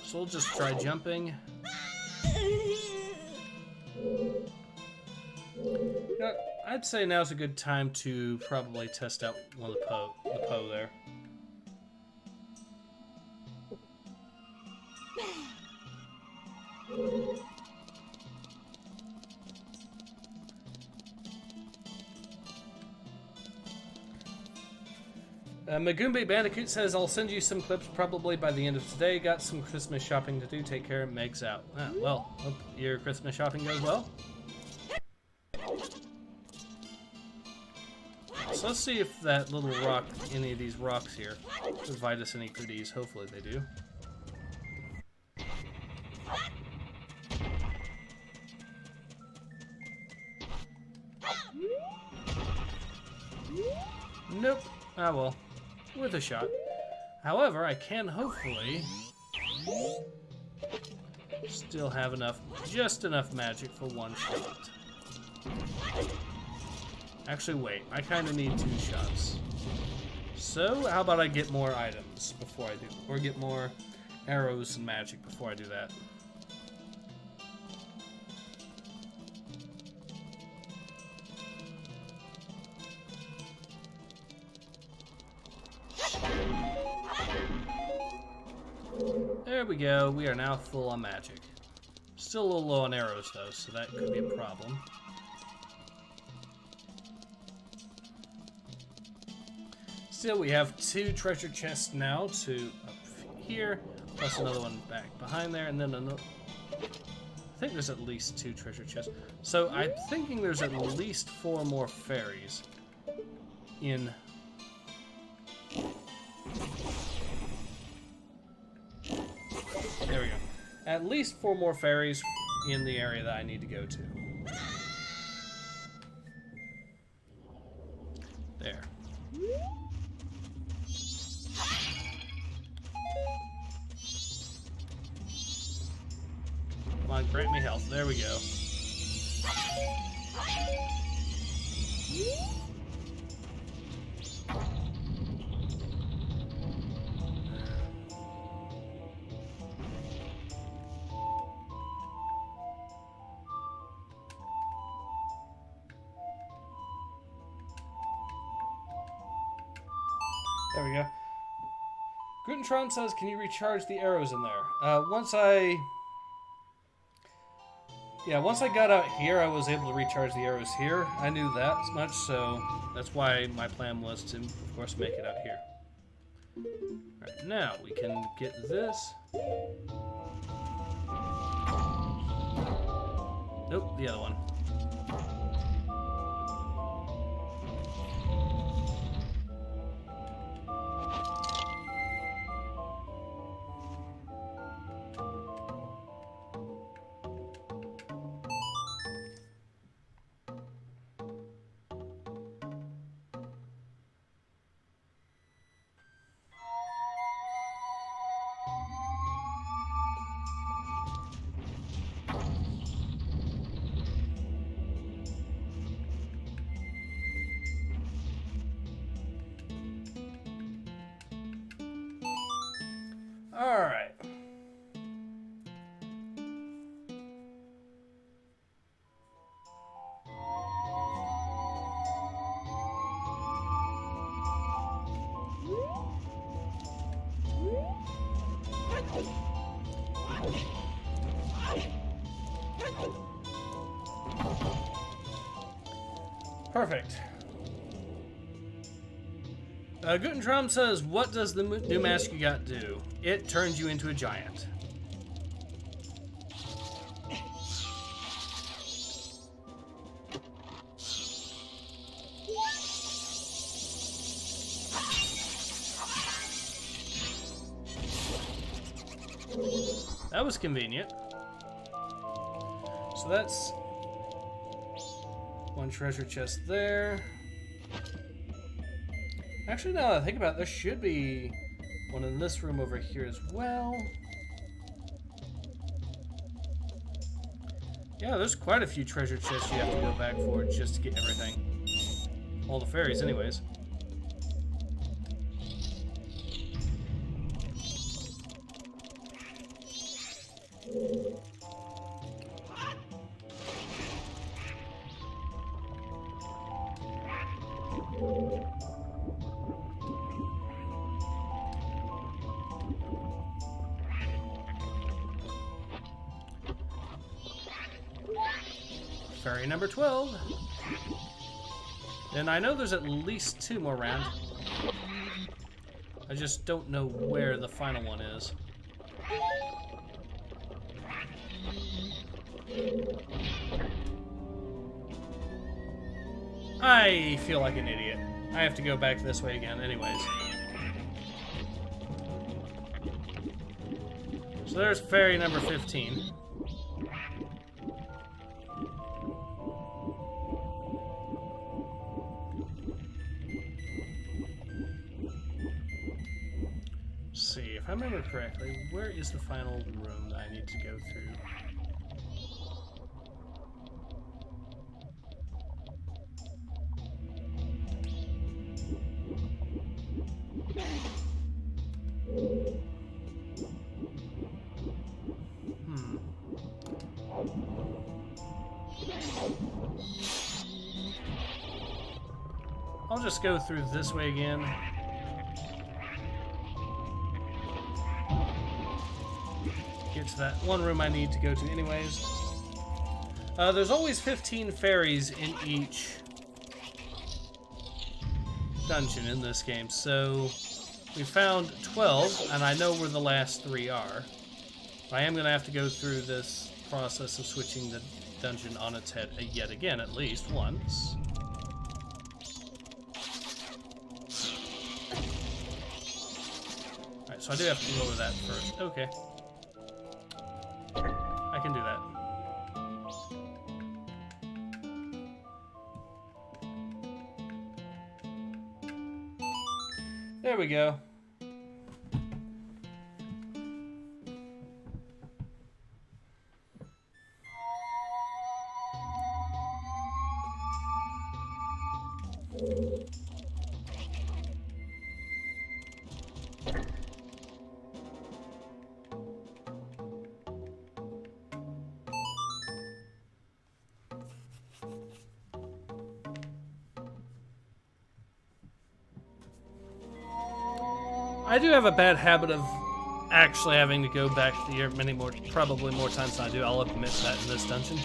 So we'll just try jumping. Yeah, I'd say now's a good time to probably test out one of the Poe there. Magumbe Bandicoot says, I'll send you some clips probably by the end of today. Got some Christmas shopping to do. Take care. Meg's out. Ah, well, hope your Christmas shopping goes well. So let's see if that little rock, any of these rocks here, provide us any goodies. Hopefully they do. Nope. Ah well. With a shot. However, I can hopefully still have enough, just enough magic for one shot. Actually, wait. I kind of need 2 shots. So, how about I get more items before I do, or get more arrows and magic before I do that. There we go. We are now full on magic. Still a little low on arrows, though, so that could be a problem. Still, we have 2 treasure chests now to up here, plus another one back behind there, and then another... I think there's at least 2 treasure chests. So I'm thinking there's at least 4 more fairies in... There we go. At least 4 more fairies in the area that I need to go to. There. Come on, grant me health. There we go. There we go. Gutentron says, can you recharge the arrows in there? Once I got out here, I was able to recharge the arrows here. I knew that much, so that's why my plan was to, of course, make it out here. Alright, now we can get this. Nope, the other one. Alright. Perfect. Gutentrom says, what does the new mask you got do? It turns you into a giant. That was convenient. So that's one treasure chest there. Actually, now that I think about it, there should be one in this room over here as well. Yeah, there's quite a few treasure chests you have to go back for just to get everything. All the fairies, anyways. Fairy number 12. And I know there's at least 2 more around. I just don't know where the final one is. I feel like an idiot. I have to go back this way again anyways. So there's fairy number 15. See, if I remember correctly, where is the final room that I need to go through? I'll just go through this way again. Get to that one room I need to go to anyways. There's always 15 fairies in each dungeon in this game, so we found 12, and I know where the last 3 are. I am going to have to go through this process of switching the dungeon on its head yet again, at least once. Alright, so I do have to lower that first. Okay. I can do that. There we go. I do have a bad habit of actually having to go back to the air probably more times than I do. I'll admit that in this dungeon.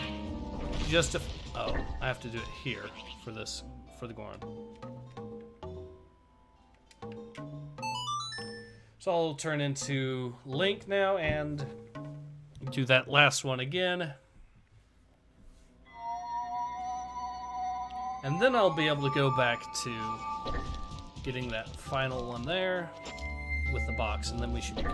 Just to... Oh, I have to do it here for this, for the Goron. So I'll turn into Link now and do that last one again. And then I'll be able to go back to getting that final one there with the box, and then we should be good.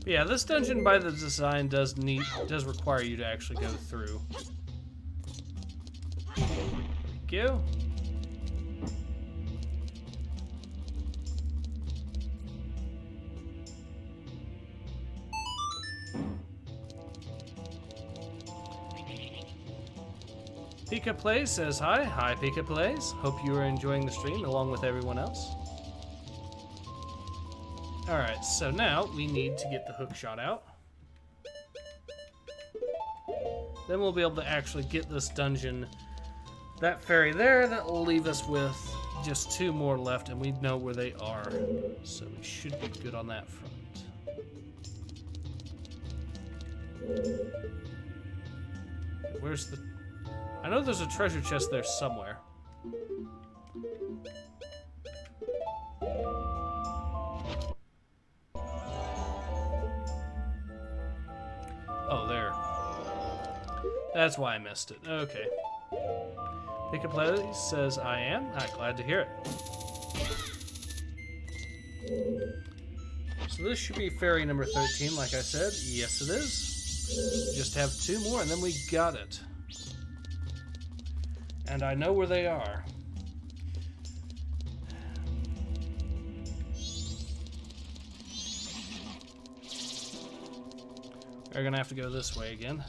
But yeah, this dungeon by the design does require you to actually go through. There we go. Pika Plays says hi. Hi, Pika Plays. Hope you are enjoying the stream along with everyone else. Alright, so now we need to get the hook shot out. Then we'll be able to actually get this dungeon, that fairy there, that will leave us with just 2 more left, and we know where they are. So we should be good on that front. Where's the... I know there's a treasure chest there somewhere. Oh, there. That's why I missed it. Okay. Pika Play says I am. Glad to hear it. So this should be fairy number 13, like I said. Yes, it is. Just have 2 more, and then we got it. And I know where they are. We're gonna have to go this way again.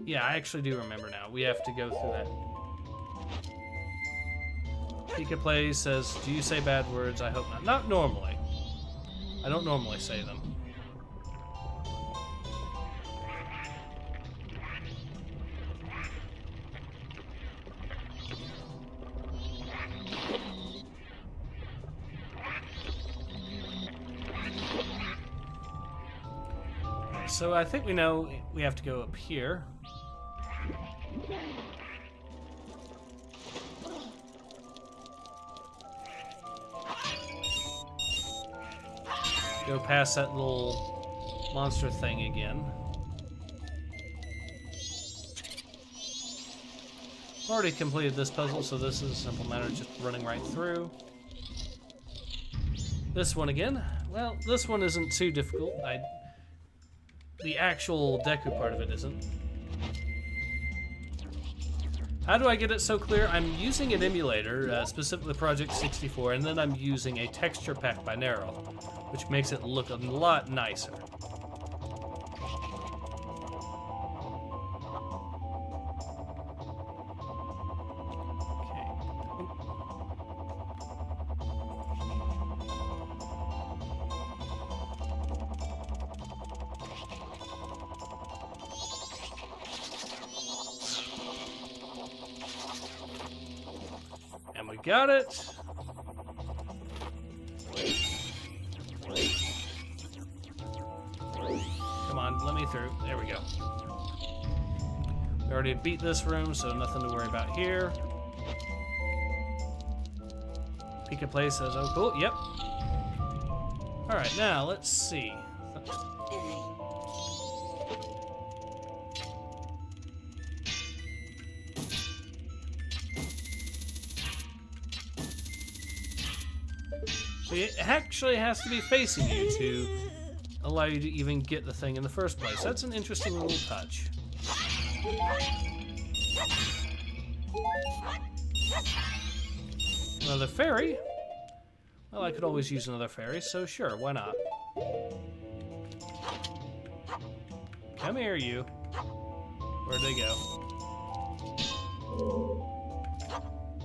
Yeah, I actually do remember now. We have to go through that. Pika Plays says, do you say bad words? I hope not. Not normally. I don't normally say them. So I think we know we have to go up here. Go past that little monster thing again. I've already completed this puzzle, so this is a simple matter of just running right through. This one again. Well, this one isn't too difficult. The actual Deku part of it isn't. How do I get it so clear? I'm using an emulator, specifically Project 64, and then I'm using a texture pack by Nero, which makes it look a lot nicer. And we got it. Come on, let me through. There we go. We already beat this room, so nothing to worry about here. Pika Play says, oh cool, yep. Alright, now let's see. It actually has to be facing you to allow you to even get the thing in the first place. That's an interesting little touch. Another fairy. Well, I could always use another fairy, so sure, why not? Come here, you. Where'd they go?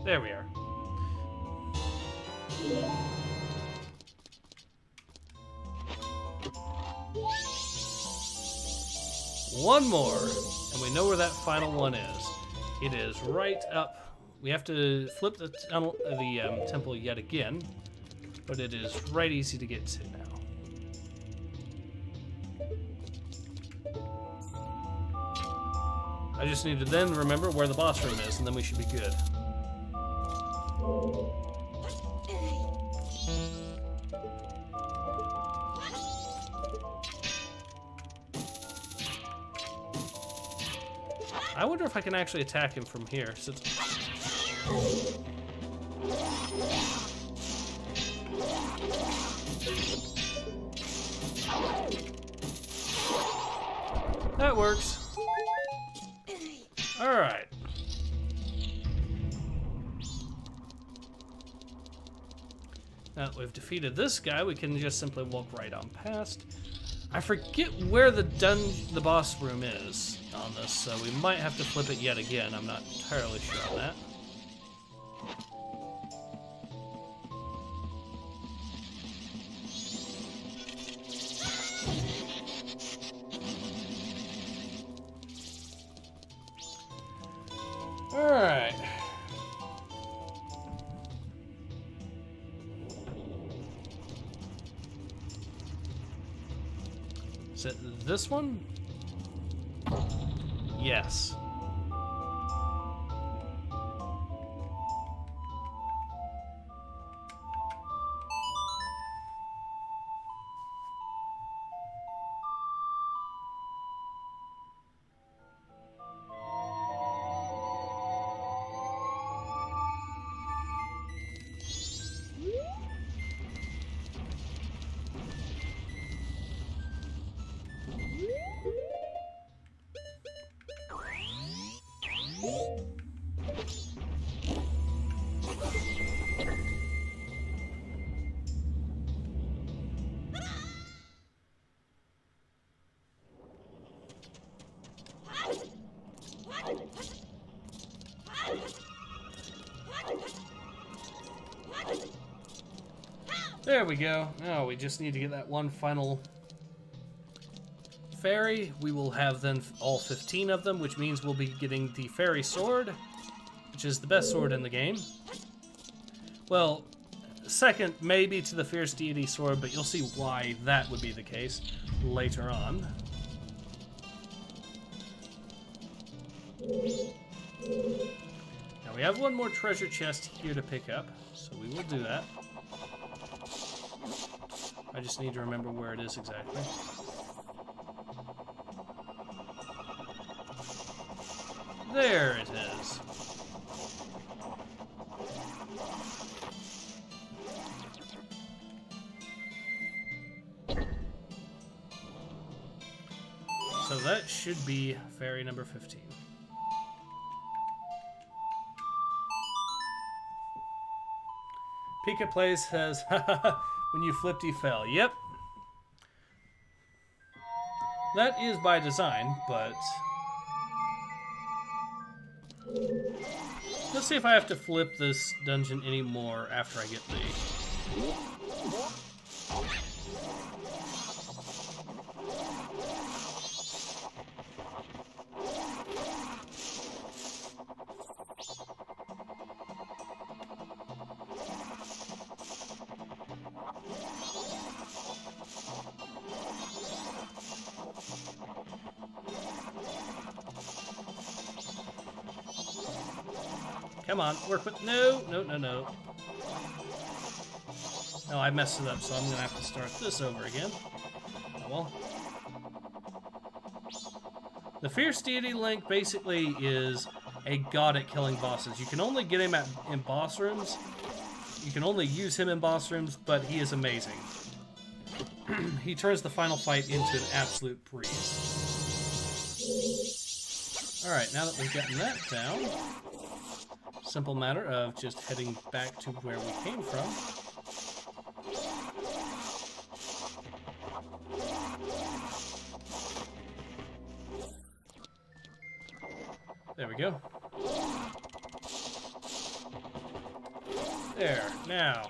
There we are. One more, and we know where that final one is. It is right up. We have to flip the temple yet again, but it is right easy to get to now. I just need to then remember where the boss room is, and then we should be good. I wonder if I can actually attack him from here. Since... That works. All right. Now that we've defeated this guy, we can just simply walk right on past. I forget where the boss room is on this, so we might have to flip it yet again. I'm not entirely sure on that. All right. Is it this one? Yes. There we go. Now we just need to get that one final fairy. We will have then all 15 of them, which means we'll be getting the fairy sword, which is the best sword in the game. Well, second maybe to the fierce deity sword, but you'll see why that would be the case later on. Now we have one more treasure chest here to pick up, so we will do that. I just need to remember where it is exactly. There it is. So that should be fairy number 15. Pika Plays says, when you flipped, you fell. Yep. That is by design, but... Let's see if I have to flip this dungeon anymore after I get the... Come on, work with... No. No, I messed it up, so I'm going to have to start this over again. Oh, well. The Fierce Deity Link basically is a god at killing bosses. You can only get him in boss rooms. You can only use him in boss rooms, but he is amazing. He turns the final fight into an absolute breeze. Alright, now that we've gotten that down... Simple matter of just heading back to where we came from. There we go. There, now.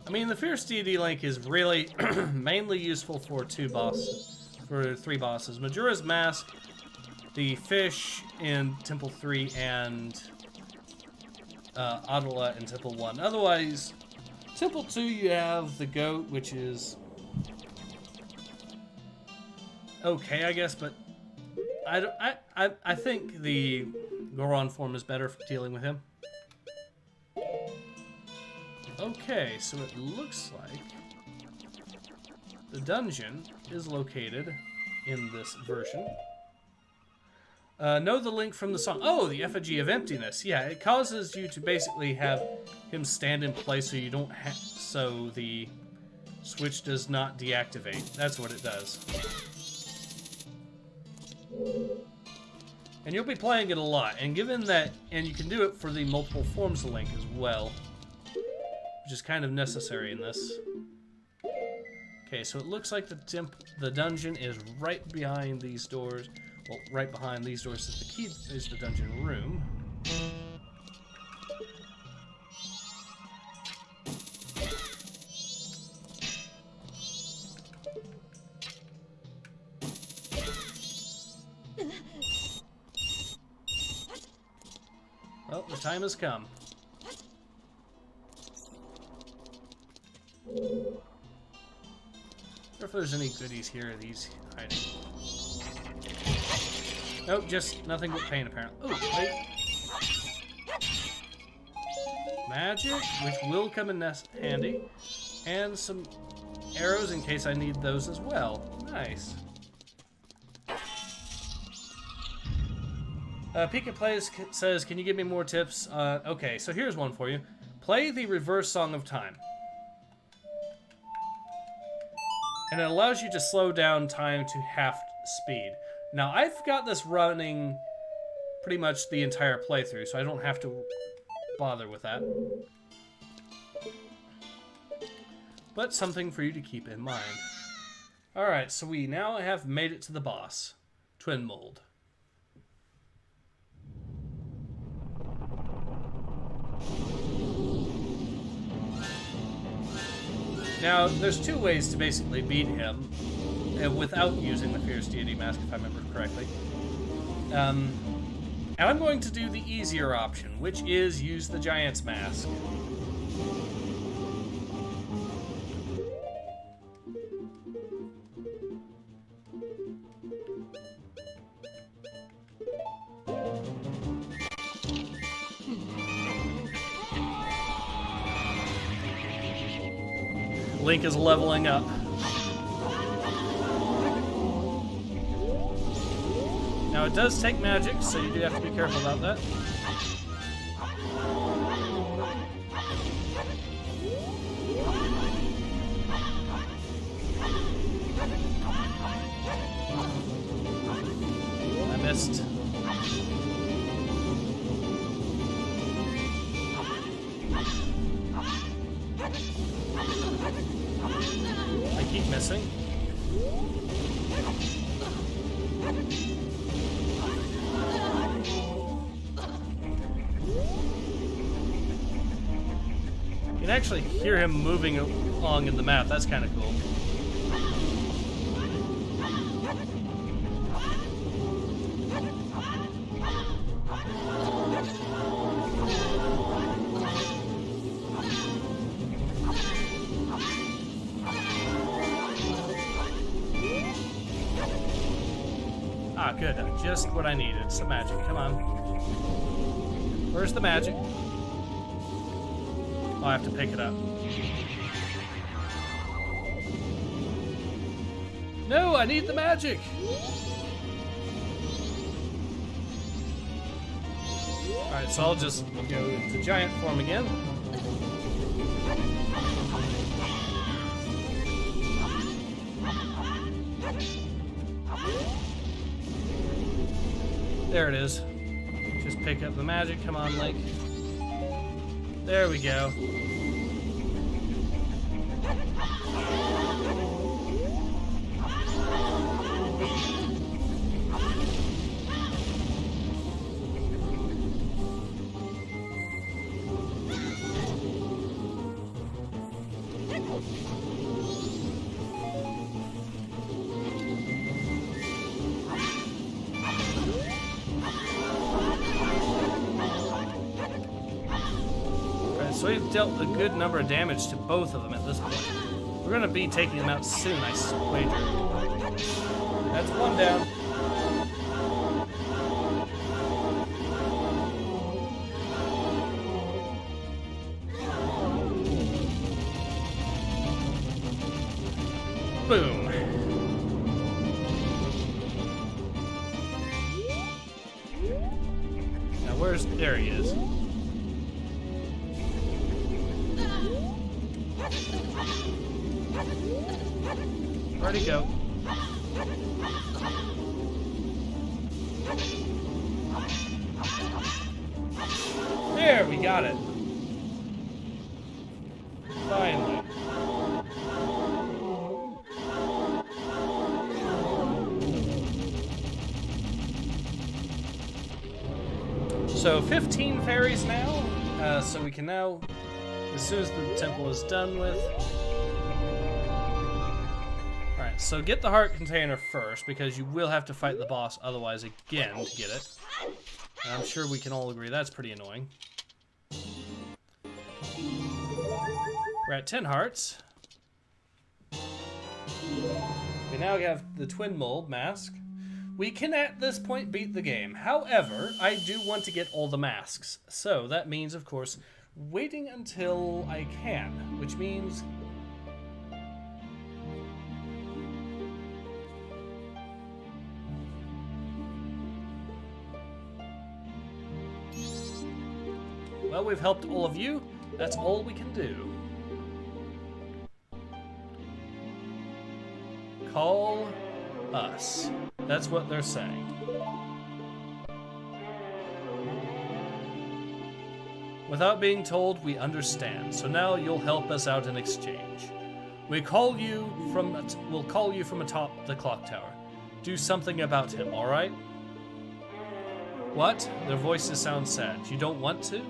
I mean, the Fierce Deity Link is really mainly useful for three bosses. Majora's Mask, the fish in Temple 3, and Adela in Temple 1. Otherwise, Temple 2 you have the goat, which is okay, I guess, but I think the Goron form is better for dealing with him. Okay, so it looks like the dungeon is located in this version. Know the link from the song. Oh, the Effigy of Emptiness. Yeah, it causes you to basically have him stand in place so you don't so the switch does not deactivate. That's what it does. And you'll be playing it a lot. And given that, and you can do it for the multiple forms of Link as well, which is kind of necessary in this. Okay, so it looks like the dungeon is right behind these doors. Well, right behind these doors is the key, is the dungeon room. Well, the time has come. I wonder if there's any goodies here. Are these hiding? Nope, just nothing but pain, apparently. Oh, wait. Magic, which will come in handy. And some arrows in case I need those as well. Nice. Pika Plays says, can you give me more tips? Okay, so here's one for you. Play the reverse Song of Time. And it allows you to slow down time to half speed. Now, I've got this running pretty much the entire playthrough, so I don't have to bother with that. But something for you to keep in mind. Alright, so we now have made it to the boss, Twin Mold. Now, there's two ways to basically beat him without using the Fierce Deity Mask, if I remember correctly. And I'm going to do the easier option, which is use the Giant's Mask. Link is leveling up. Now it does take magic, so you do have to be careful about that. I missed. I keep missing. You can actually hear him moving along in the map. That's kind of cool. Ah, good. Just what I needed. Some magic. Come on. Where's the magic? Oh, I have to pick it up. No, I need the magic! Alright, so I'll just go into giant form again. There it is. Just pick up the magic. Come on, Link. There we go. So we've dealt a good number of damage to both of them at this point. We're going to be taking them out soon, I wager. That's one down. Boom. Now where's... there he is. Where'd he go? There, we got it. Finally. So 15 fairies now, so we can now, as soon as the temple is done with. Alright, so get the heart container first, because you will have to fight the boss otherwise again to get it. And I'm sure we can all agree that's pretty annoying. We're at 10 hearts. We now have the twin mold mask. We can at this point beat the game. However, I do want to get all the masks. So that means, of course, waiting until I can, which means... well, we've helped all of you. That's all we can do. Call us. That's what they're saying. Without being told, we understand. So now you'll help us out in exchange. We'll call you from atop the clock tower. Do something about him, all right? What? Their voices sound sad. You don't want to?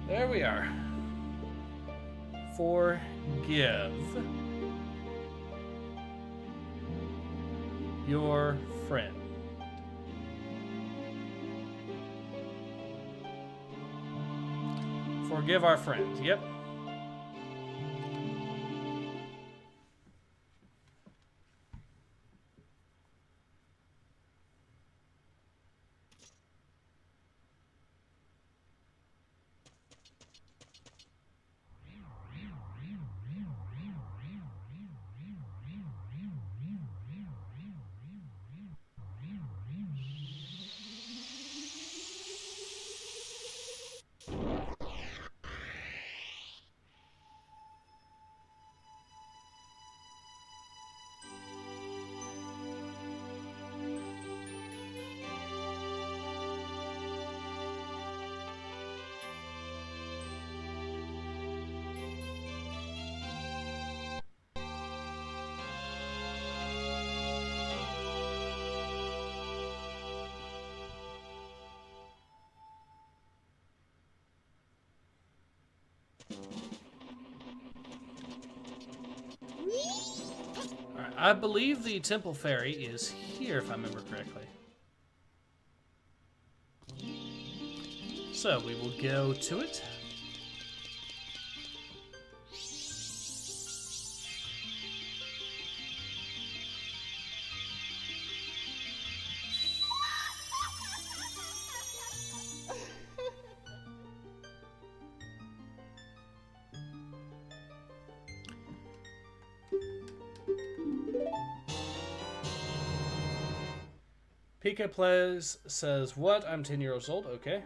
There we are. Forgive your friend. Forgive our friend. Yep. Alright, I believe the temple fairy is here, if I remember correctly. So we will go to it. Pika Plays says, what? I'm 10 years old. Okay.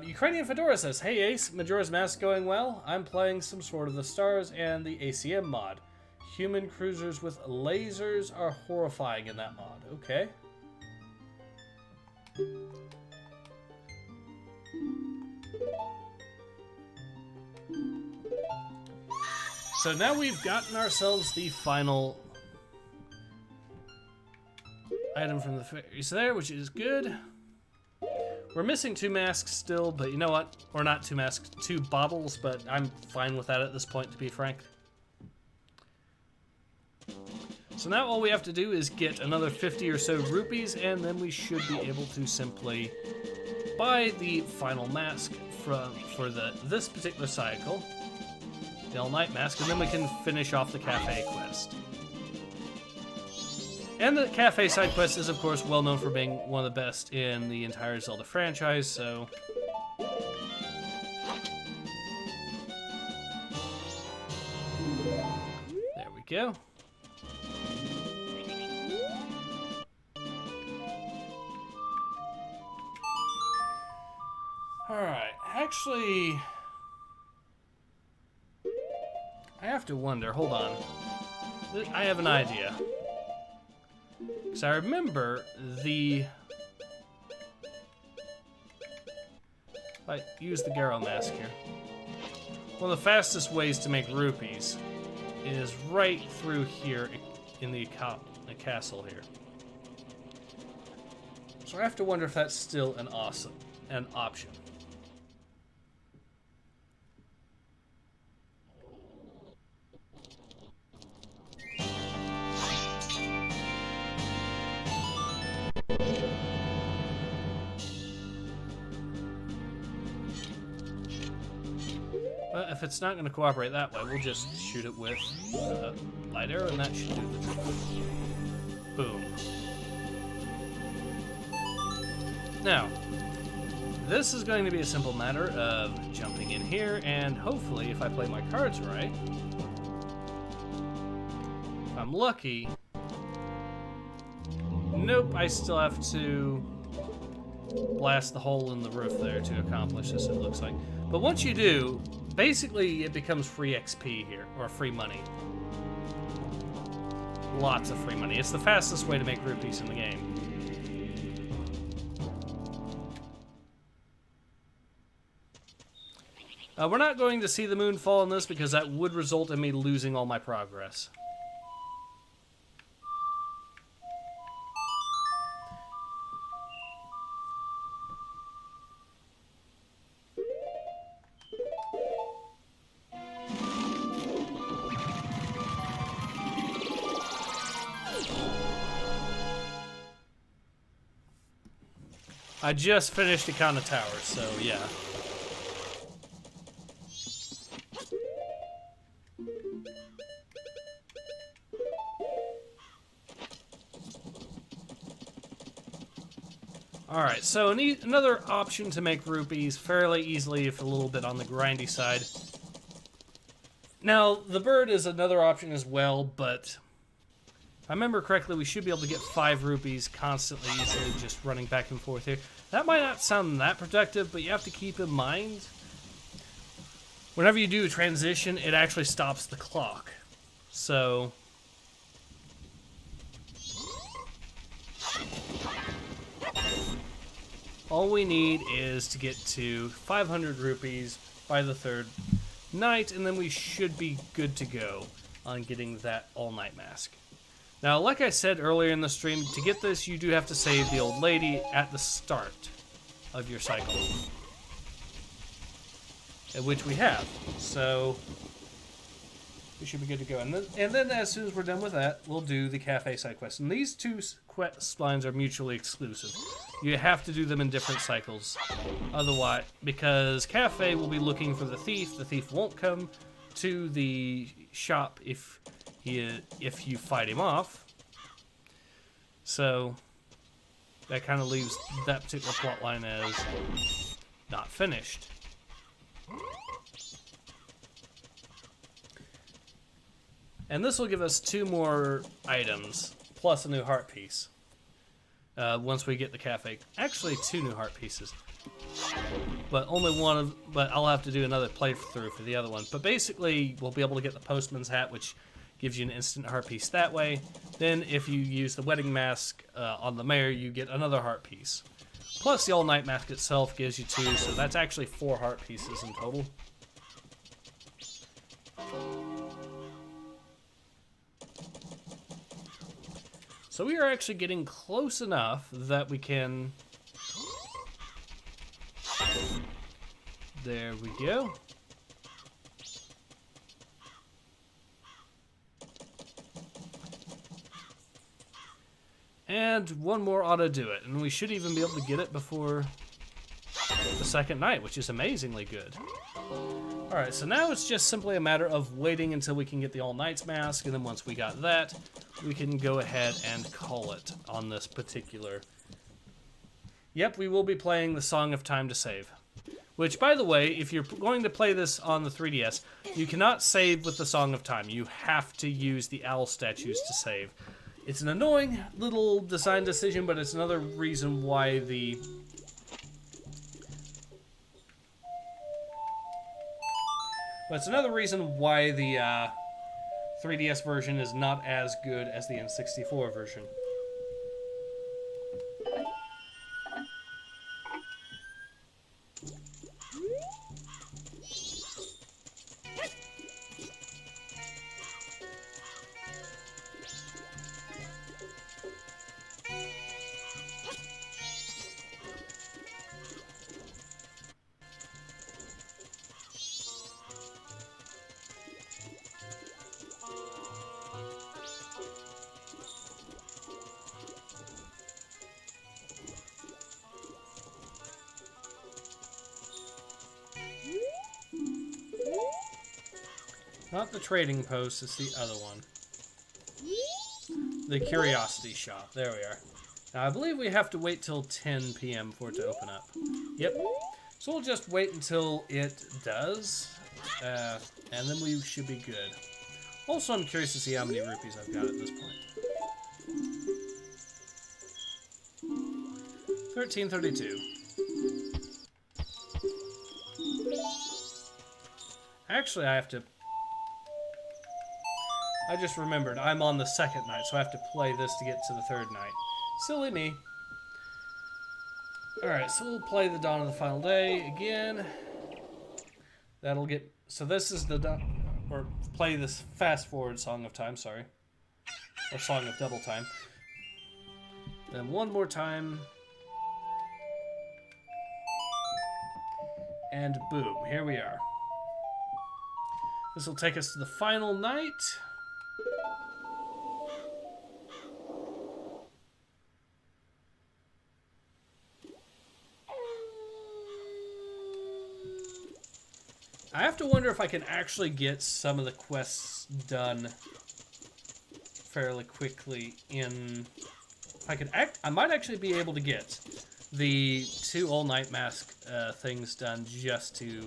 Ukrainian Fedora says, hey Ace, Majora's Mask going well? I'm playing some Sword of the Stars and the ACM mod. Human cruisers with lasers are horrifying in that mod. Okay. So now we've gotten ourselves the final item from the fairies there, which is good. We're missing 2 masks still, but you know what? Or not 2 masks, 2 bottles, but I'm fine with that at this point, to be frank. So now all we have to do is get another 50 or so rupees, and then we should be able to simply buy the final mask for this particular cycle, the all-night mask, and then we can finish off the cafe quest. And the cafe side quest is, of course, well known for being one of the best in the entire Zelda franchise, so... there we go. Alright, actually... I have to wonder, hold on. I have an idea. Because I remember the... if I use the Garo mask here. One of the fastest ways to make rupees is right through here in the castle here. So I have to wonder if that's still an option. But if it's not going to cooperate that way, we'll just shoot it with light arrow, and that should do the trick. Boom. Now, this is going to be a simple matter of jumping in here, and hopefully, if I play my cards right, if I'm lucky... Nope, I still have to blast the hole in the roof there to accomplish this, it looks like. But once you do, basically it becomes free XP here, or free money. Lots of free money. It's the fastest way to make rupees in the game. We're not going to see the moon fall in this because that would result in me losing all my progress. I just finished Ikana Tower, so yeah. Alright, so another option to make rupees fairly easily, if a little bit on the grindy side. Now, the bird is another option as well, but... if I remember correctly, we should be able to get 5 rupees constantly, easily, just running back and forth here. That might not sound that productive, but you have to keep in mind, whenever you do a transition, it actually stops the clock. So, all we need is to get to 500 rupees by the 3rd night, and then we should be good to go on getting that all-night mask. Now, like I said earlier in the stream, to get this, you do have to save the old lady at the start of your cycle. Which we have. So, we should be good to go. And then as soon as we're done with that, we'll do the cafe side quest. And these 2 quest lines are mutually exclusive. You have to do them in different cycles. Otherwise, because cafe will be looking for the thief won't come to the shop if you fight him off. So that kind of leaves that particular plot line as not finished. And this will give us 2 more items plus a new heart piece once we get the cafe. Actually 2 new heart pieces, but only one but I'll have to do another playthrough for the other one. But basically we'll be able to get the postman's hat, which gives you an instant heart piece that way. Then if you use the wedding mask on the mayor, you get another heart piece. Plus the all-night mask itself gives you 2, so that's actually 4 heart pieces in total. So we are actually getting close enough that we can... There we go. And one more ought to do it. And we should even be able to get it before the second night, which is amazingly good. Alright, so now it's just simply a matter of waiting until we can get the All Knights mask, and then once we got that, we can go ahead and call it on this particular... Yep, we will be playing the Song of Time to save. Which, by the way, if you're going to play this on the 3DS, you cannot save with the Song of Time. You have to use the owl statues to save. It's an annoying little design decision, but it's another reason why the... But it's another reason why the 3DS version is not as good as the N64 version. Not the trading post, it's the other one. The curiosity shop. There we are. Now, I believe we have to wait till 10 p.m. for it to open up. Yep. So we'll just wait until it does, and then we should be good. Also, I'm curious to see how many rupees I've got at this point. 1332. Actually, I have to... I just remembered, I'm on the second night, so I have to play this to get to the third night. Silly me. Alright, so we'll play the Dawn of the Final Day again. That'll get... So this is the... Or play this fast-forward Song of Time, sorry. Or Song of Double Time. Then one more time. And boom, here we are. This will take us to the final night. I have to wonder if I can actually get some of the quests done fairly quickly in... I might actually be able to get the 2 All Night Mask things done just to...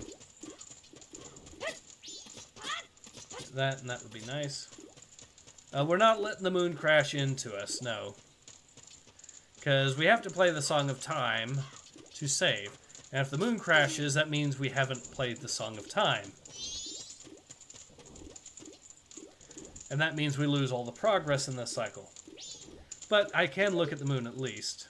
That, and that would be nice. We're not letting the moon crash into us, no. Because we have to play the Song of Time to save. And if the moon crashes, that means we haven't played the Song of Time. And that means we lose all the progress in this cycle. But I can look at the moon at least.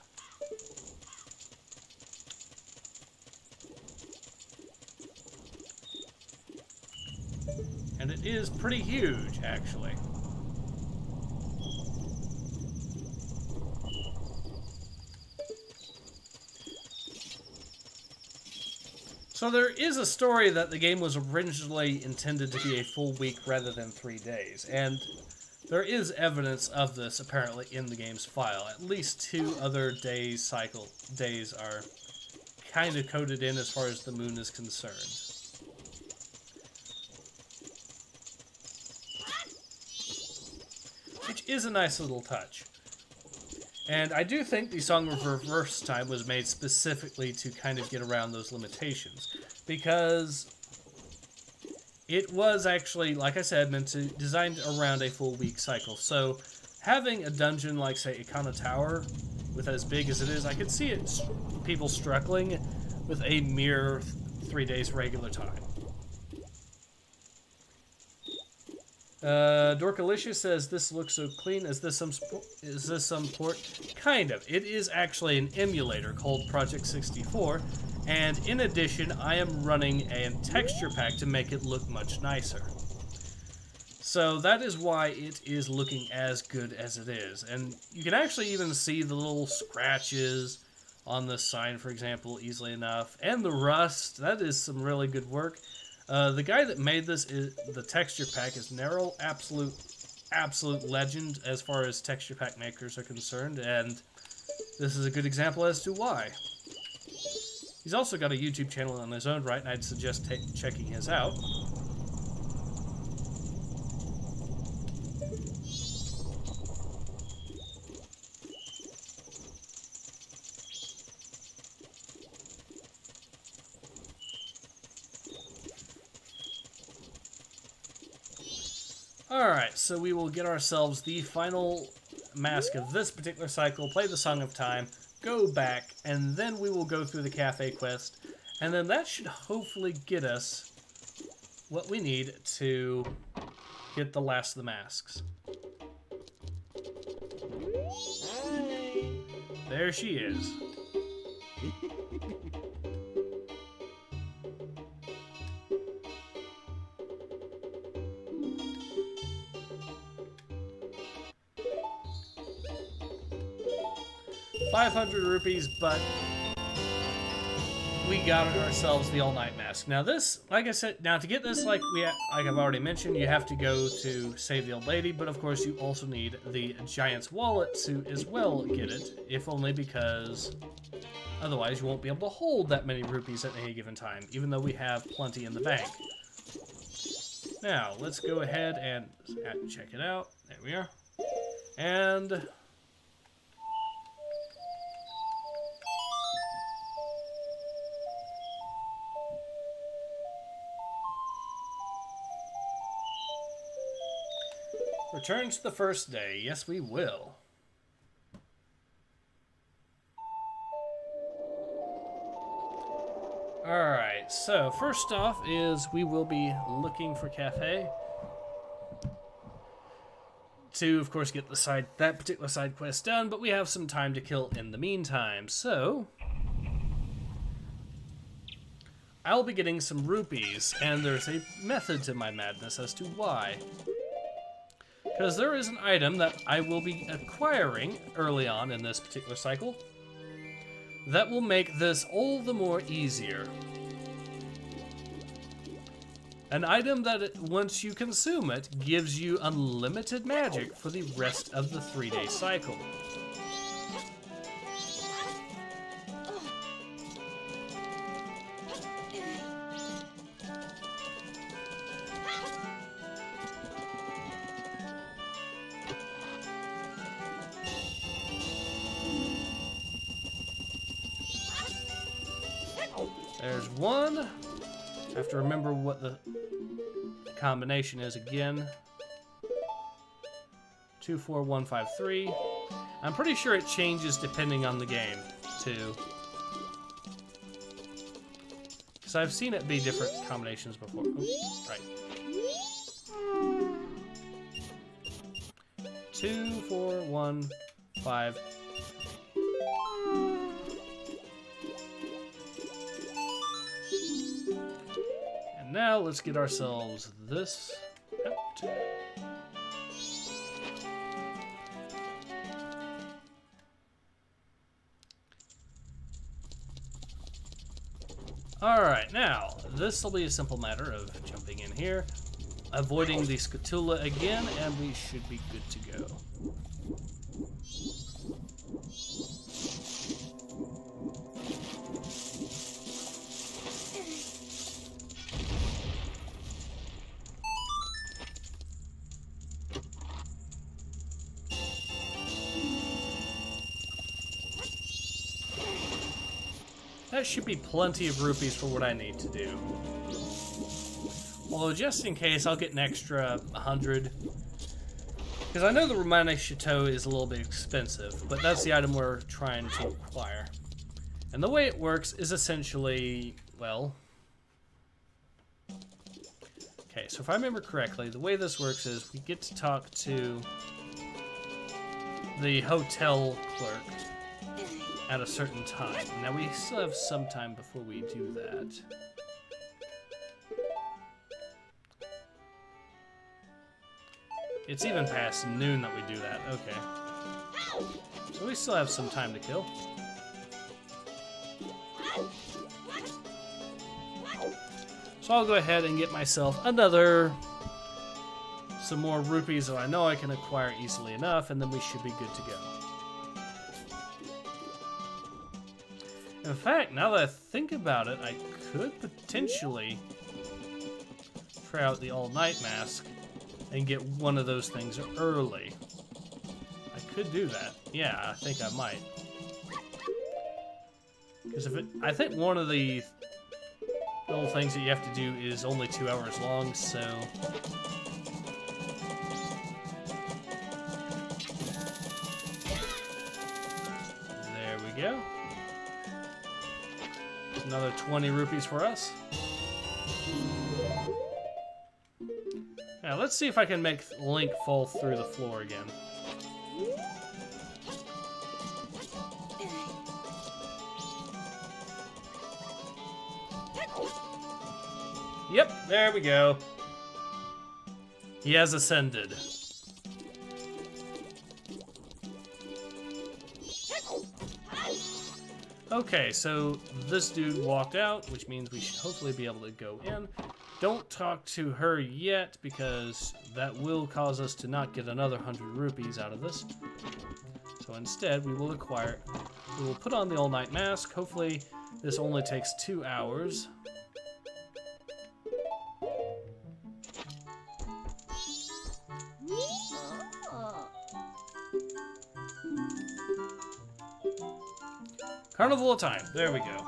And it is pretty huge, actually. So there is a story that the game was originally intended to be a full week rather than 3 days, and there is evidence of this apparently in the game's file. At least 2 other days are kind of coded in as far as the moon is concerned. Which is a nice little touch. And I do think the Song of Reverse Time was made specifically to kind of get around those limitations. Because it was actually, like I said, designed around a full week cycle. So having a dungeon like, say, Ikana Tower, with as big as it is, I could see people struggling with a mere 3 days regular time. Dorkalicious says, this looks so clean. Is this some port? Kind of. It is actually an emulator called Project 64, and in addition, I am running a texture pack to make it look much nicer. So that is why it is looking as good as it is. And you can actually even see the little scratches on this sign, for example, easily enough. And the rust, that is some really good work. The guy that made this, the texture pack, is Nerl, absolute legend as far as texture pack makers are concerned. And this is a good example as to why. He's also got a YouTube channel on his own right, and I'd suggest checking his out. Alright, so we will get ourselves the final mask of this particular cycle, play the Song of Time, go back, and then we will go through the cafe quest, and then that should hopefully get us what we need to get the last of the masks. There she is. ₹500, but we got ourselves the all-night mask. Now this, like I said, now to get this, like I've already mentioned, you have to go to save the old lady, but of course you also need the giant's wallet to as well get it, if only because otherwise you won't be able to hold that many rupees at any given time, even though we have plenty in the bank. Now, let's go ahead and check it out. There we are. And return to the first day. Yes, we will. Alright, so first off is we will be looking for cafe to, of course, get that particular side quest done, but we have some time to kill in the meantime, so I'll be getting some rupees, and there's a method to my madness as to why. Because there is an item that I will be acquiring early on in this particular cycle that will make this all the more easier. An item that, once you consume it, gives you unlimited magic for the rest of the 3-day cycle. There's one. I have to remember what the combination is again. 24153. I'm pretty sure it changes depending on the game, too. Because I've seen it be different combinations before. Oops, right. 2415. And now let's get ourselves this out. Alright, now, this will be a simple matter of jumping in here, avoiding the scatula again, and we should be good to go. That should be plenty of rupees for what I need to do. Although, just in case, I'll get an extra 100. Because I know the Romane Chateau is a little bit expensive, but that's the item we're trying to acquire. And the way it works is essentially, well... Okay, so if I remember correctly, the way this works is we get to talk to the hotel clerk at a certain time. Now, we still have some time before we do that. It's even past noon that we do that. Okay. So we still have some time to kill. So I'll go ahead and get myself some more rupees that I know I can acquire easily enough, and then we should be good to go. In fact, now that I think about it, I could potentially try out the all-night mask and get one of those things early. I could do that. Yeah, I think I might. Because I think one of the little things that you have to do is only 2 hours long, so... There we go. Another 20 rupees for us. Now, let's see if I can make Link fall through the floor again. Yep, there we go. He has ascended. Okay, so this dude walked out, which means we should hopefully be able to go in. Don't talk to her yet, because that will cause us to not get another 100 rupees out of this. So instead, we will put on the all-night mask. Hopefully, this only takes 2 hours. Carnival of Time. There we go.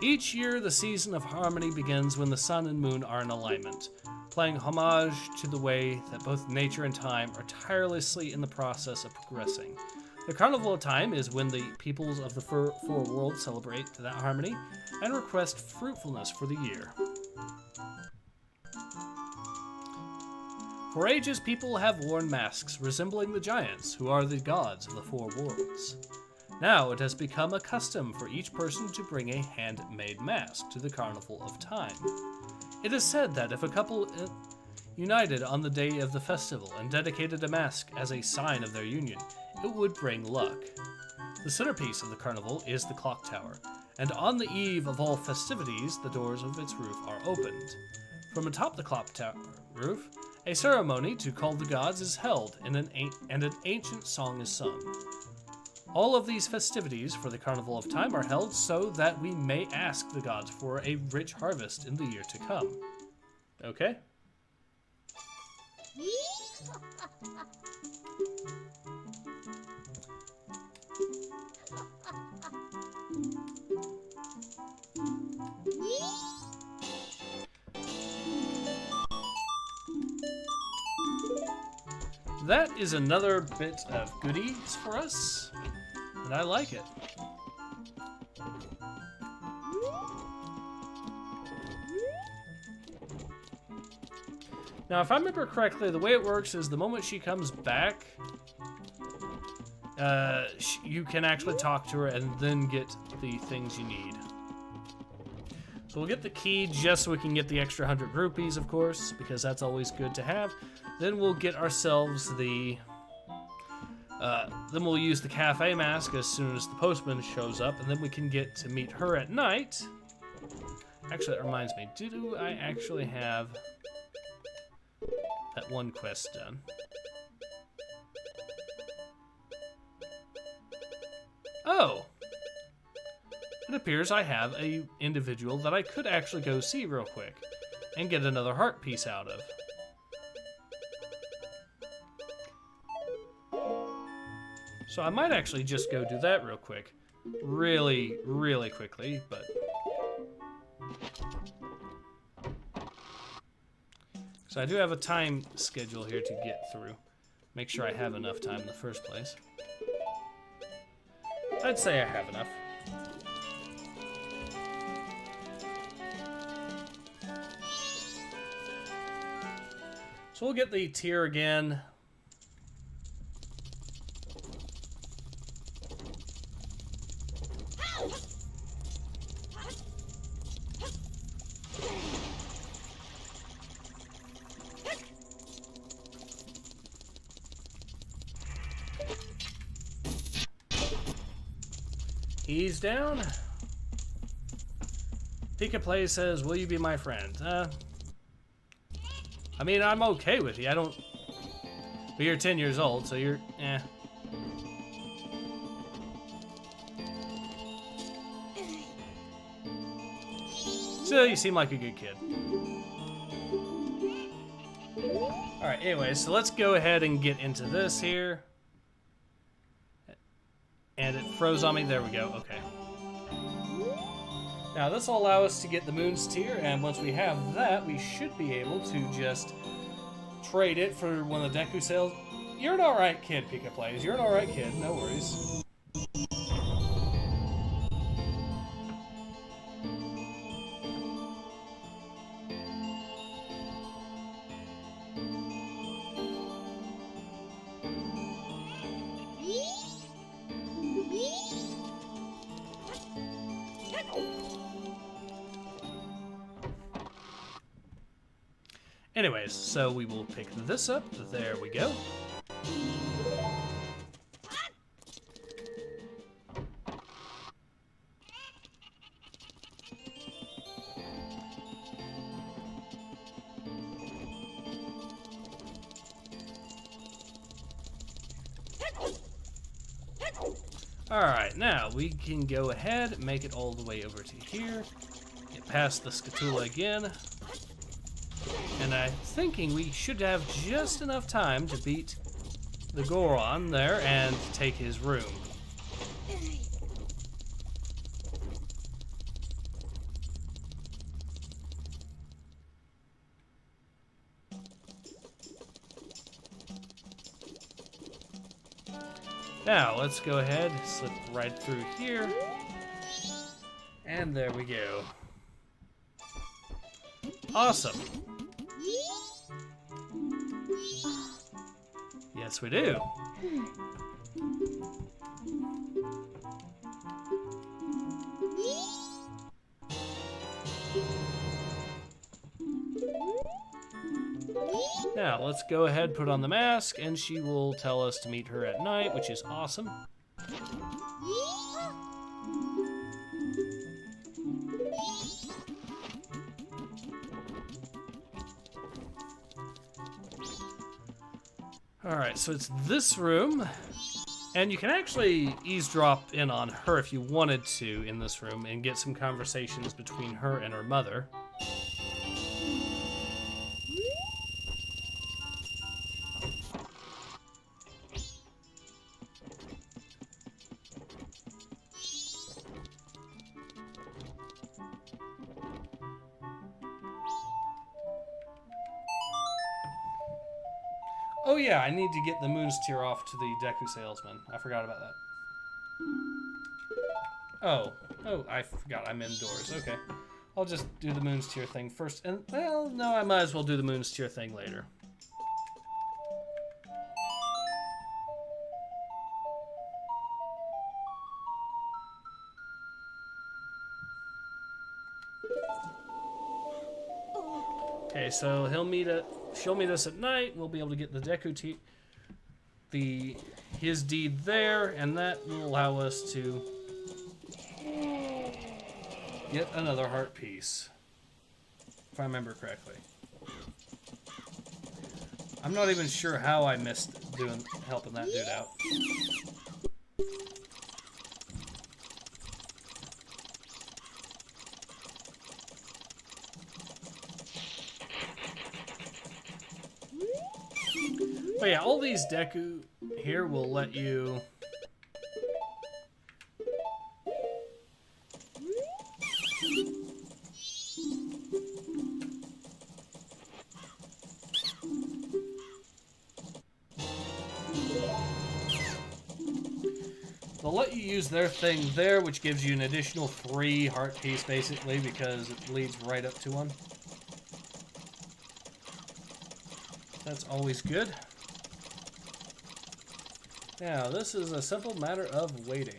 Each year, the season of harmony begins when the sun and moon are in alignment, paying homage to the way that both nature and time are tirelessly in the process of progressing. The Carnival of Time is when the peoples of the four worlds celebrate that harmony and request fruitfulness for the year. For ages, people have worn masks resembling the giants, who are the gods of the four worlds. Now it has become a custom for each person to bring a handmade mask to the Carnival of Time. It is said that if a couple united on the day of the festival and dedicated a mask as a sign of their union, it would bring luck. The centerpiece of the carnival is the clock tower, and on the eve of all festivities, the doors of its roof are opened. From atop the clock tower roof, a ceremony to call the gods is held, and an ancient song is sung. All of these festivities for the Carnival of Time are held so that we may ask the gods for a rich harvest in the year to come. Okay? That is another bit of goodies for us, and I like it. Now, if I remember correctly, the way it works is the moment she comes back, you can actually talk to her and then get the things you need. So we'll get the key just so we can get the extra 100 rupees, of course, because that's always good to have. Then we'll get ourselves the... then we'll use the cafe mask as soon as the postman shows up, and then we can get to meet her at night. Actually, that reminds me, do I actually have that one quest done? Oh! It appears I have a individual that I could actually go see real quick and get another heart piece out of. So I might actually just go do that real quick. Really, really quickly, but... So I do have a time schedule here to get through. Make sure I have enough time in the first place. I'd say I have enough. So we'll get the tier again. He's down. Pika Play says, will you be my friend? I mean, I'm okay with you. I don't... But you're 10 years old, so you're... eh. Still, you seem like a good kid. Alright, anyway, so let's go ahead and get into this here. And it froze on me. There we go. Okay. Now, this will allow us to get the Moon's Tear, and once we have that, we should be able to just trade it for one of the Deku sales. You're an alright kid, Pika Plays. You're an alright kid. No worries. Anyways, so we will pick this up. There we go. Alright, now we can go ahead, make it all the way over to here, get past the Scatula again, and I'm thinking we should have just enough time to beat the Goron there and take his room. Now, let's go ahead, slip right through here, and there we go. Awesome. Yes, we do. Now, let's go ahead, put on the mask, and she will tell us to meet her at night, which is awesome. Alright, so it's this room, and you can actually eavesdrop in on her if you wanted to in this room and get some conversations between her and her mother. Oh yeah, I need to get the Moon's Tear off to the Deku salesman. I forgot about that. Oh, I forgot I'm indoors. Okay. I'll just do the Moon's Tear thing first. And, well, no, I might as well do the Moon's Tear thing later. Okay, so she'll meet us at night. We'll be able to get the Deku his deed there, and that will allow us to get another heart piece, if I remember correctly. I'm not even sure how I missed helping that dude out. But yeah, all these Deku here will let you... They'll let you use their thing there, which gives you an additional 3 heart piece, basically, because it leads right up to one. That's always good. Now, this is a simple matter of waiting.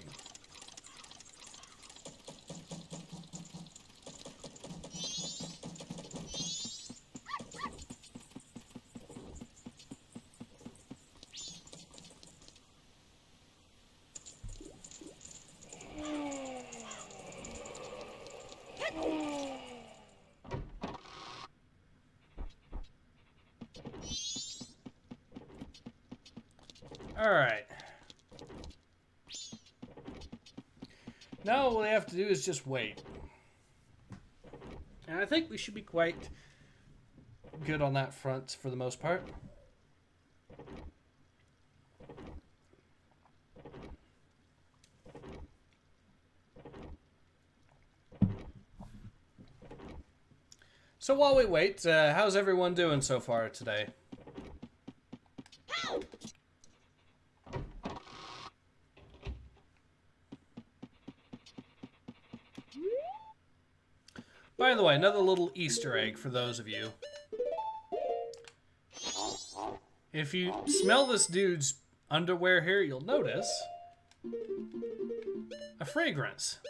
Alright. Now all we have to do is just wait. And I think we should be quite good on that front for the most part. So while we wait, how's everyone doing so far today? By the way, another little Easter egg for those of you. If you smell this dude's underwear here, you'll notice a fragrance.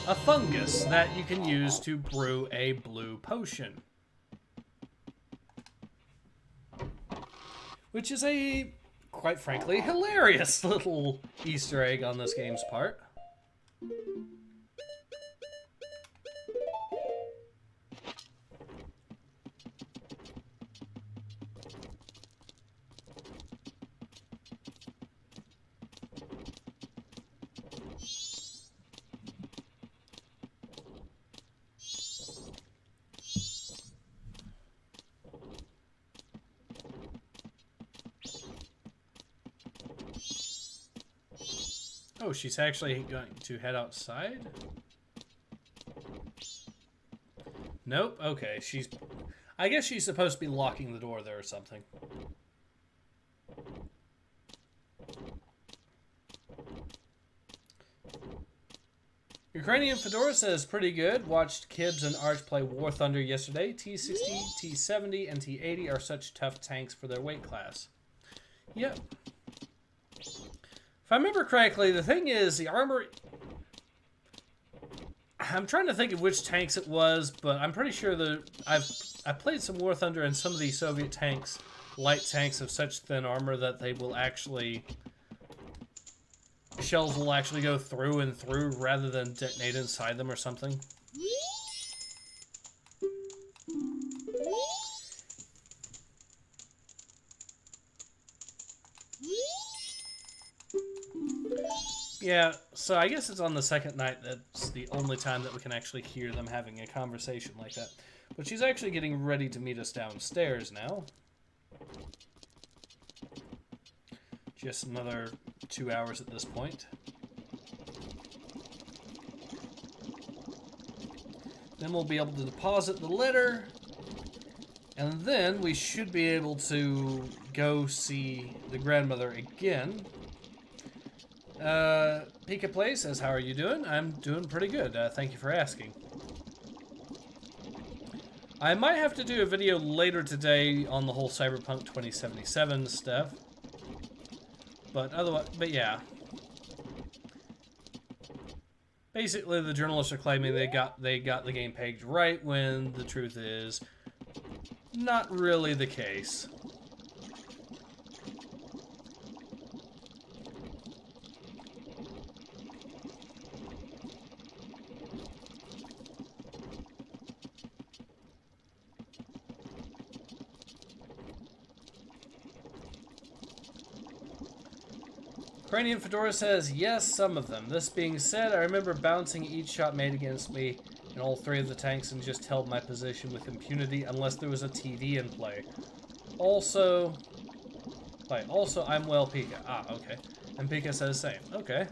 A fungus that you can use to brew a blue potion. Which is a, quite frankly, hilarious little Easter egg on this game's part. Oh, she's actually going to head outside? Nope. Okay, she's... I guess she's supposed to be locking the door there or something. Ukrainian Fedora says, pretty good. Watched Kibbs and Arch play War Thunder yesterday. T60, T70, and T80 are such tough tanks for their weight class. Yep. If I remember correctly, the thing is, the armor... I'm trying to think of which tanks it was, but I'm pretty sure that I played some War Thunder, and some of the Soviet tanks, light tanks, have such thin armor that they will actually... Shells will actually go through and through rather than detonate inside them or something. Yeah, so I guess it's on the second night that's the only time that we can actually hear them having a conversation like that. But she's actually getting ready to meet us downstairs now. Just another 2 hours at this point. Then we'll be able to deposit the letter. And then we should be able to go see the grandmother again. Pika Play says, how are you doing? I'm doing pretty good. Thank you for asking. I might have to do a video later today on the whole Cyberpunk 2077 stuff. But otherwise, but yeah. Basically, the journalists are claiming they got the game page right, when the truth is not really the case. Ukrainian Fedora says, yes, some of them. This being said, I remember bouncing each shot made against me in all three of the tanks and just held my position with impunity unless there was a TV in play. Also, I'm well Pika. Ah, okay. And Pika says same. Okay.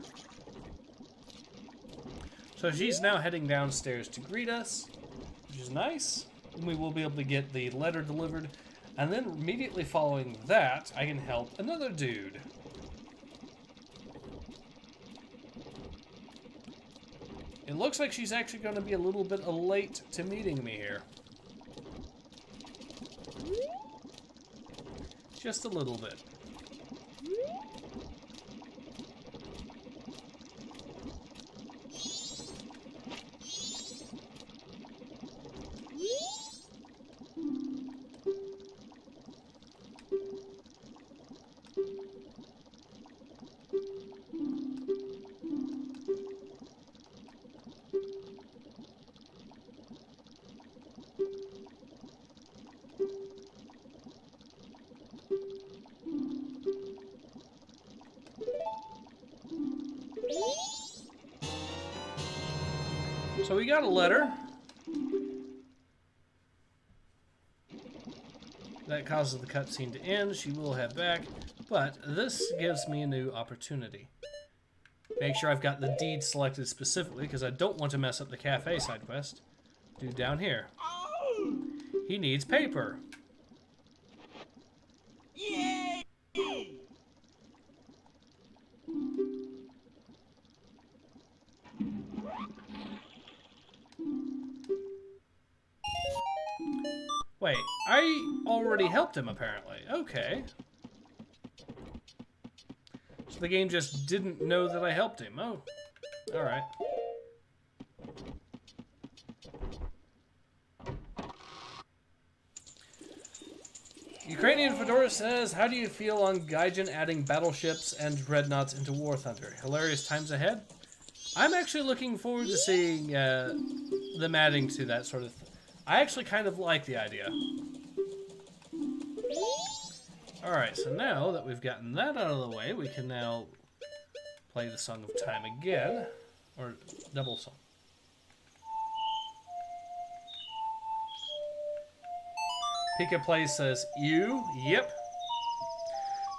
So she's now heading downstairs to greet us, which is nice. And we will be able to get the letter delivered. And then immediately following that, I can help another dude. It looks like she's actually going to be a little bit late to meeting me here. Just a little bit. So we got a letter. That causes the cutscene to end. She will head back. But this gives me a new opportunity. Make sure I've got the deed selected specifically because I don't want to mess up the cafe side quest. Dude down here. He needs paper. Yay! Wait, I already helped him apparently. Okay. So the game just didn't know that I helped him. Oh, alright. Ukrainian Fedora says, how do you on Gaijin adding battleships and dreadnoughts into War Thunder? Hilarious times ahead? I'm actually looking forward to seeing them adding to that sort of thing. I actually kind of like the idea. Alright, so now that we've gotten that out of the way, we can now play the Song of Time again. Or double song. Pika Play says, you? Yep.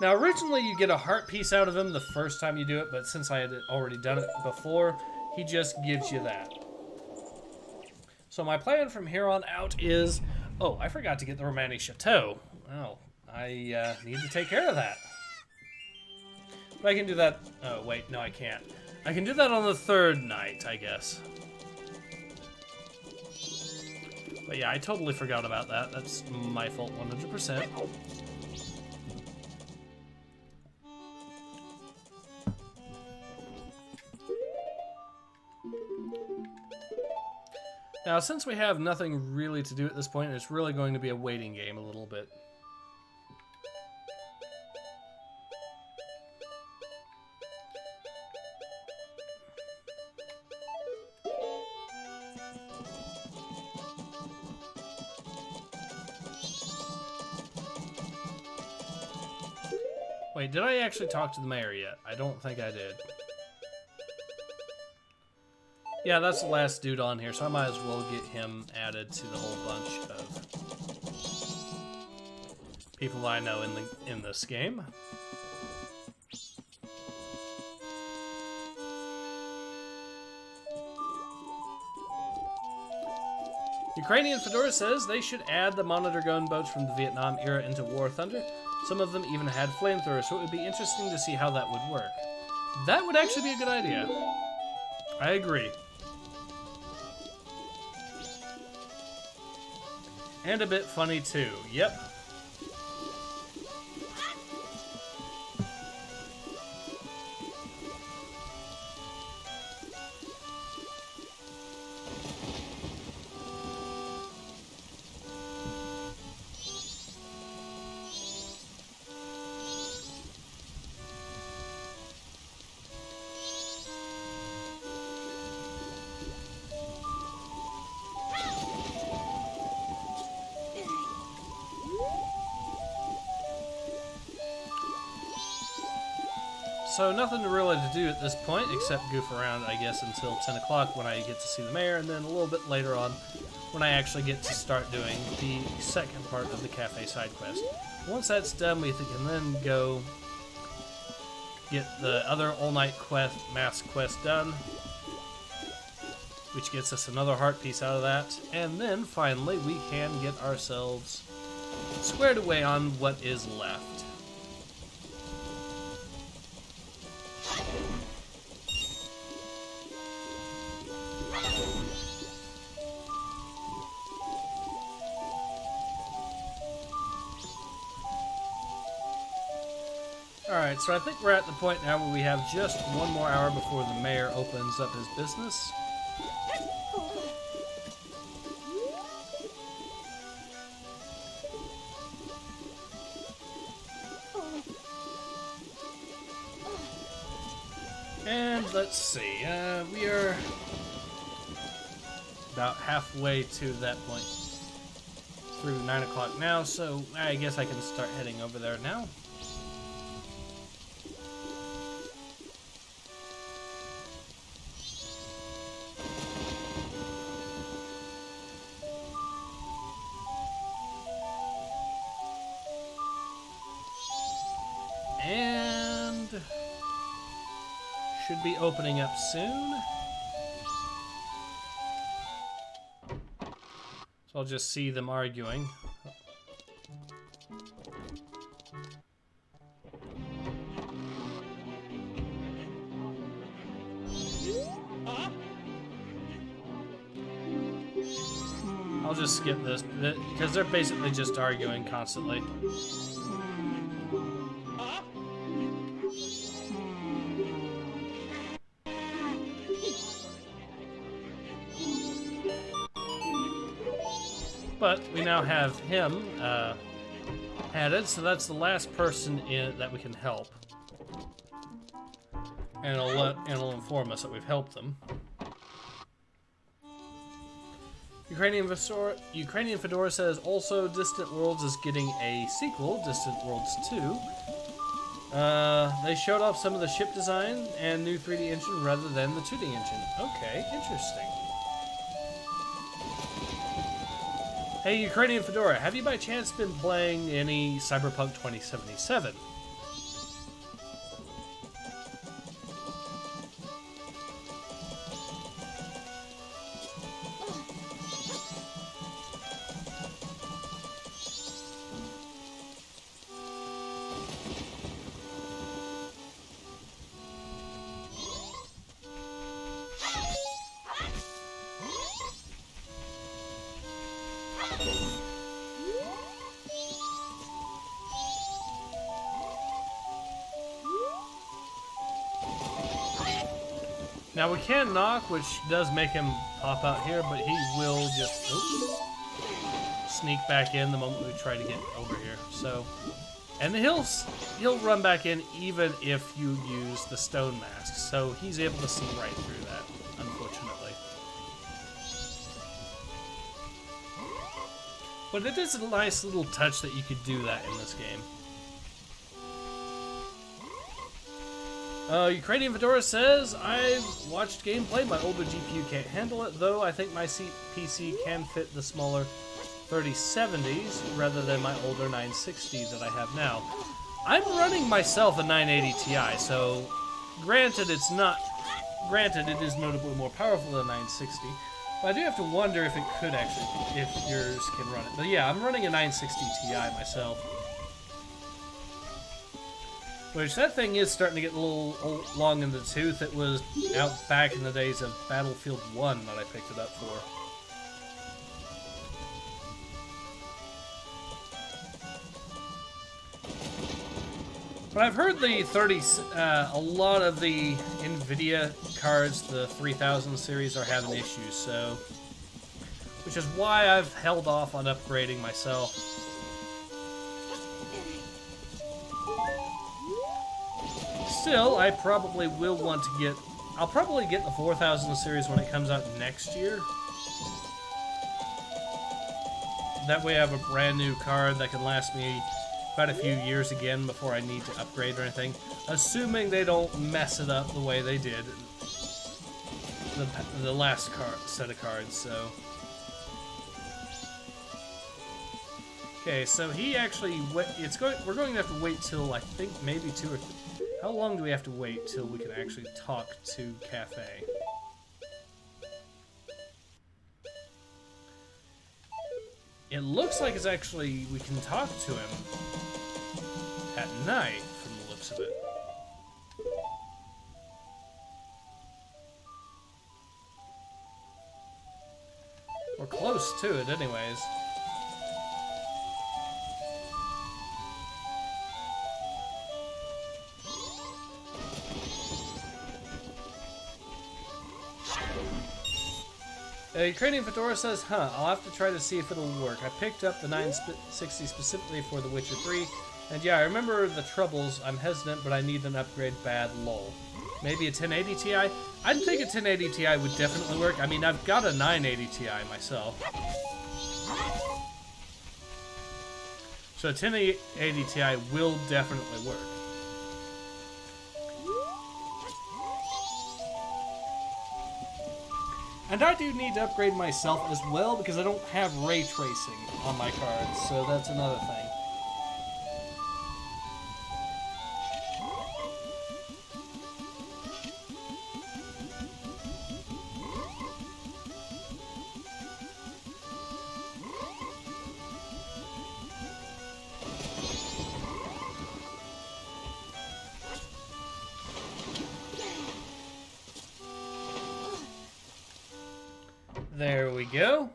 Now, originally you get a heart piece out of him the first time you do it, but since I had already done it before, he just gives you that. So my plan from here on out is... Oh, I forgot to get the Romantic Chateau. Oh, I need to take care of that. But I can do that... Oh, wait, no, I can't. I can do that on the third night, I guess. But yeah, I totally forgot about that. That's my fault 100%. Now, since we have nothing really to do at this point, it's really going to be a waiting game a little bit. Wait, did I actually talk to the mayor yet? I don't think I did. Yeah, that's the last dude on here, so I might as well get him added to the whole bunch of people I know in this game. Ukrainian Fedora says they should add the monitor gunboats from the Vietnam era into War Thunder. Some of them even had flamethrowers, so it would be interesting to see how that would work. That would actually be a good idea. I agree. And a bit funny too. Yep. So nothing really to do at this point except goof around, I guess, until 10 o'clock when I get to see the mayor, and then a little bit later on when I actually get to start doing the second part of the cafe side quest. Once that's done, we can then go get the other all-night quest, mask quest done, which gets us another heart piece out of that, and then finally we can get ourselves squared away on what is left. Alright, so I think we're at the point now where we have just one more hour before the mayor opens up his business. And let's see, we are about halfway to that point through 9 o'clock now, so I guess I can start heading over there now. should be opening up soon. So I'll just see them arguing. I'll just skip this because they're basically just arguing constantly. But we now have him added, so that's the last person that we can help. And it'll inform us that we've helped them. Ukrainian Fedora says, also Distant Worlds is getting a sequel, Distant Worlds 2. They showed off some of the ship design and new 3D engine rather than the 2D engine. Okay, interesting. Hey, Ukrainian Fedora, have you by chance been playing any Cyberpunk 2077? Now we can knock, which does make him pop out here, but he will just sneak back in the moment we try to get over here. So, and he'll run back in even if you use the stone mask. So he's able to see right through that, unfortunately. But it is a nice little touch that you could do that in this game. Ukrainian Fedora says, I've watched gameplay. My older GPU can't handle it, though I think my PC can fit the smaller 3070s rather than my older 960 that I have now. I'm running myself a 980 Ti, so granted it is notably more powerful than 960, but I do have to wonder if it could actually, if yours can run it. But yeah, I'm running a 960 Ti myself. Which, that thing is starting to get a little long in the tooth. It was out back in the days of Battlefield 1 that I picked it up for. But I've heard the a lot of the NVIDIA cards, the 3000 series, are having issues, so... Which is why I've held off on upgrading myself. Still, I probably will want to get... I'll probably get the 4000 series when it comes out next year. That way I have a brand new card that can last me quite a few years again before I need to upgrade or anything. Assuming they don't mess it up the way they did the last set of cards, so... Okay, so he actually... we're going to have to wait till, I think, maybe 2 or 3... How long do we have to wait till we can actually talk to Cafe? It looks like it's actually... we can talk to him at night, from the looks of it. We're close to it, anyways. Ukrainian Fedora says, I'll have to try to see if it'll work. I picked up the 960 specifically for The Witcher 3, and yeah, I remember the troubles. I'm hesitant, but I need an upgrade bad, lol. Maybe a 1080 Ti? I think a 1080 Ti would definitely work. I mean, I've got a 980 Ti myself. So a 1080 Ti will definitely work. And I do need to upgrade myself as well because I don't have ray tracing on my cards, so that's another thing. There we go.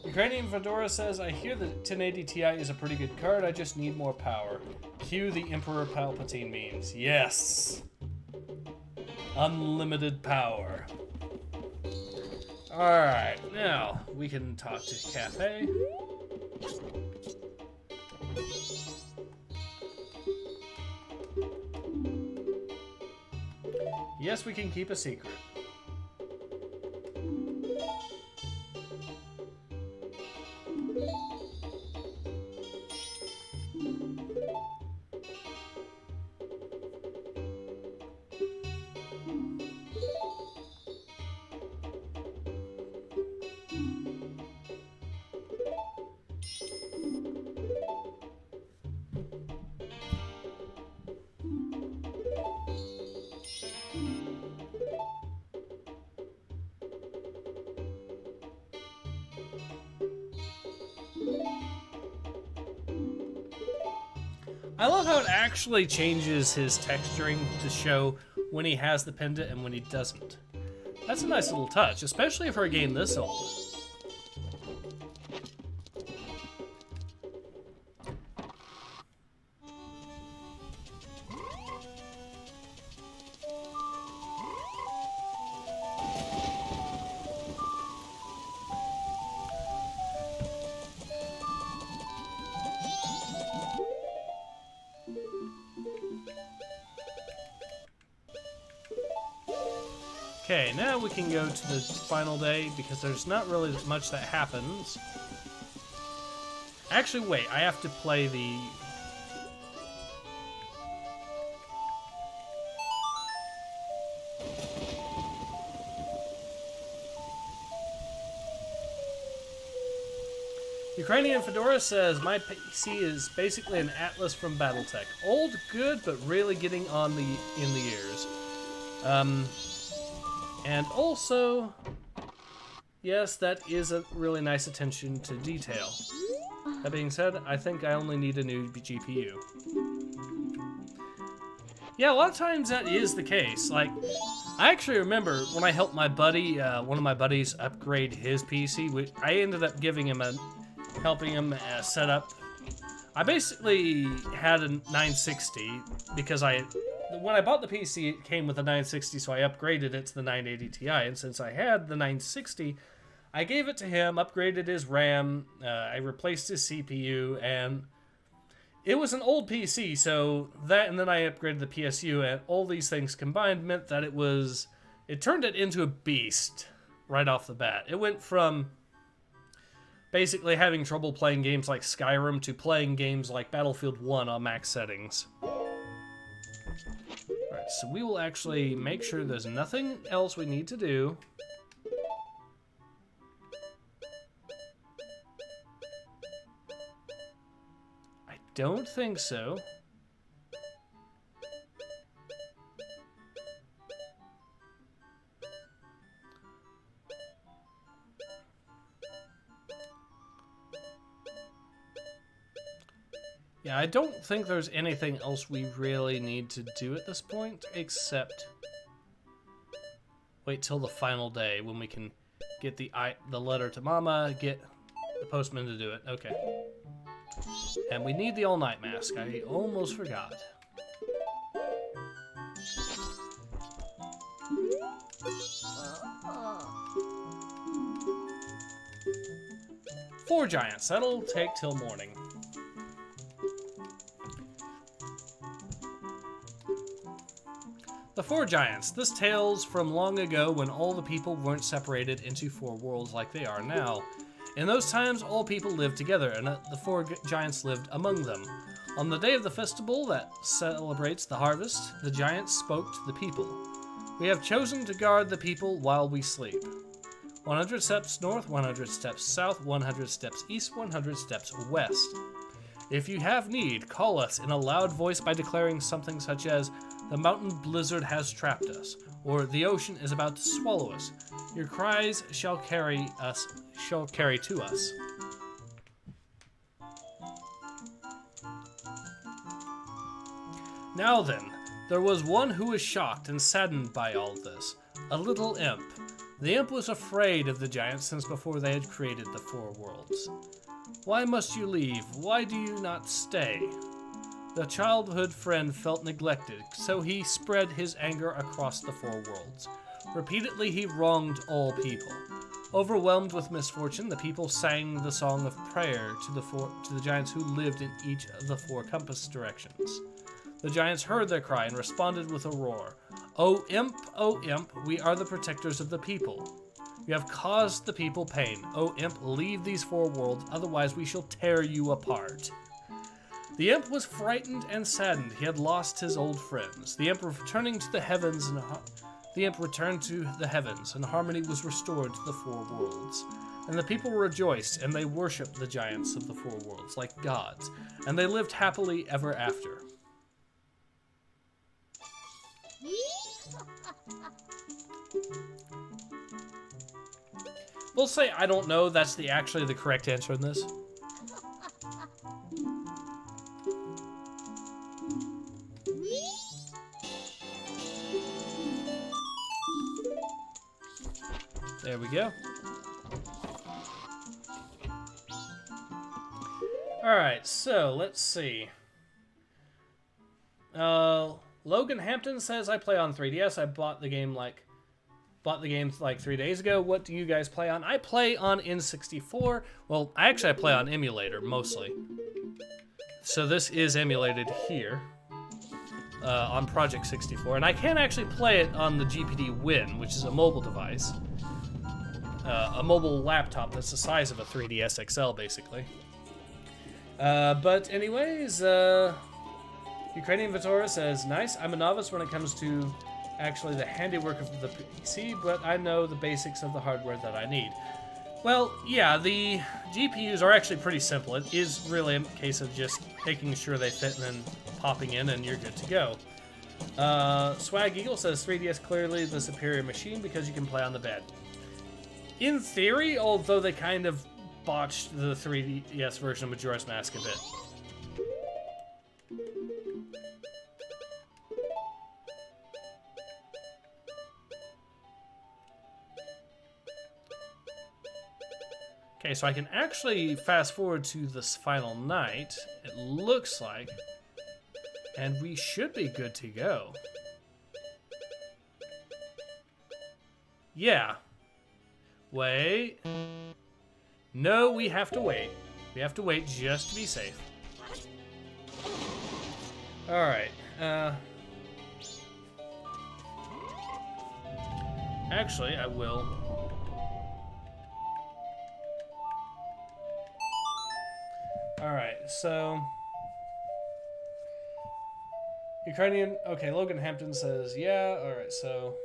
Ukrainian Fedora says, I hear the 1080 Ti is a pretty good card, I just need more power. Cue the Emperor Palpatine memes. Yes! Unlimited power. Alright, now we can talk to Cafe. Yes, we can keep a secret. I love how it actually changes his texturing to show when he has the pendant and when he doesn't. That's a nice little touch, especially for a game this old. Okay, now we can go to the final day because there's not really much that happens. Actually, wait, I have to play the... Ukrainian Fedora says, my PC is basically an Atlas from Battletech. Old, good, but really getting on in the ears. And also, yes, that is a really nice attention to detail. That being said, I think I only need a new GPU. Yeah, a lot of times that is the case. Like, I actually remember when I helped my buddy, one of my buddies, upgrade his PC. I ended up helping him set up. I basically had a 960 because when I bought the PC, it came with a 960, so I upgraded it to the 980 Ti. And since I had the 960, I gave it to him, upgraded his RAM, I replaced his CPU, and it was an old PC, so that, and then I upgraded the PSU, and all these things combined meant that it turned it into a beast right off the bat. It went from basically having trouble playing games like Skyrim to playing games like Battlefield 1 on max settings. Alright, so we will actually make sure there's nothing else we need to do. I don't think so. Yeah, I don't think there's anything else we really need to do at this point, except wait till the final day when we can get the letter to Mama, get the postman to do it. Okay. And we need the all-night mask. I almost forgot. Four giants. That'll take till morning. The Four Giants. This tales from long ago when all the people weren't separated into four worlds like they are now. In those times, all people lived together, and the four giants lived among them. On the day of the festival that celebrates the harvest, the giants spoke to the people. We have chosen to guard the people while we sleep. 100 steps north, 100 steps south, 100 steps east, 100 steps west. If you have need, call us in a loud voice by declaring something such as, "The mountain blizzard has trapped us," or "The ocean is about to swallow us." Your cries shall carry to us. Now then, there was one who was shocked and saddened by all this, a little imp. The imp was afraid of the giants since before they had created the four worlds. "Why must you leave? Why do you not stay?" The childhood friend felt neglected, so he spread his anger across the four worlds. Repeatedly he wronged all people. Overwhelmed with misfortune, the people sang the song of prayer to the giants who lived in each of the four compass directions. The giants heard their cry and responded with a roar. O imp, we are the protectors of the people. You have caused the people pain. O imp, leave these four worlds, otherwise we shall tear you apart." The imp was frightened and saddened. He had lost his old friends. The imp returned to the heavens, and harmony was restored to the four worlds. And the people rejoiced, and they worshipped the giants of the four worlds like gods, and they lived happily ever after. We'll say I don't know. That's actually the correct answer in this. There we go. Alright, so let's see. Logan Hampton says, "I play on 3DS. I bought the game like 3 days ago. What do you guys play on?" I play on N64. Well, I play on emulator mostly. So this is emulated here on Project 64, and I can actually play it on the GPD Win, which is a mobile device, a mobile laptop that's the size of a 3DS XL, basically. But anyways, Ukrainian Vitora says, "Nice. I'm a novice when it comes to actually the handiwork of the PC, but I know the basics of the hardware that I need." Well, yeah, the GPUs are actually pretty simple. It is really a case of just making sure they fit and then popping in and you're good to go. Swag Eagle says, 3DS clearly the superior machine because you can play on the bed. In theory, although they kind of botched the 3DS version of Majora's Mask a bit. Okay, so I can actually fast forward to this final night, it looks like, and we should be good to go. Yeah. Wait. No, we have to wait. We have to wait just to be safe. Alright, actually, I will... Alright, so... Ukrainian... Okay, Logan Hampton says, yeah, alright, so...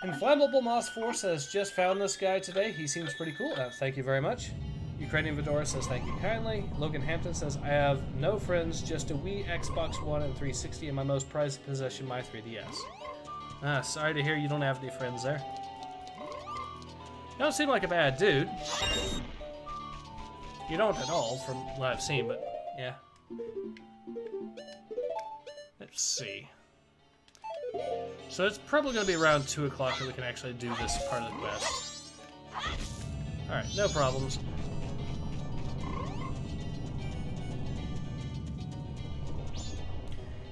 Inflammable Moss 4 says, "Just found this guy today. He seems pretty cool." Thank you very much. Ukrainian Vidora says, "Thank you kindly." Logan Hampton says, "I have no friends, just a Wii, Xbox One, and 360, and my most prized possession, my 3DS. Sorry to hear you don't have any friends there. You don't seem like a bad dude. You don't at all, from what I've seen, but yeah. Let's see. So it's probably going to be around 2 o'clock that we can actually do this part of the quest. Alright, no problems.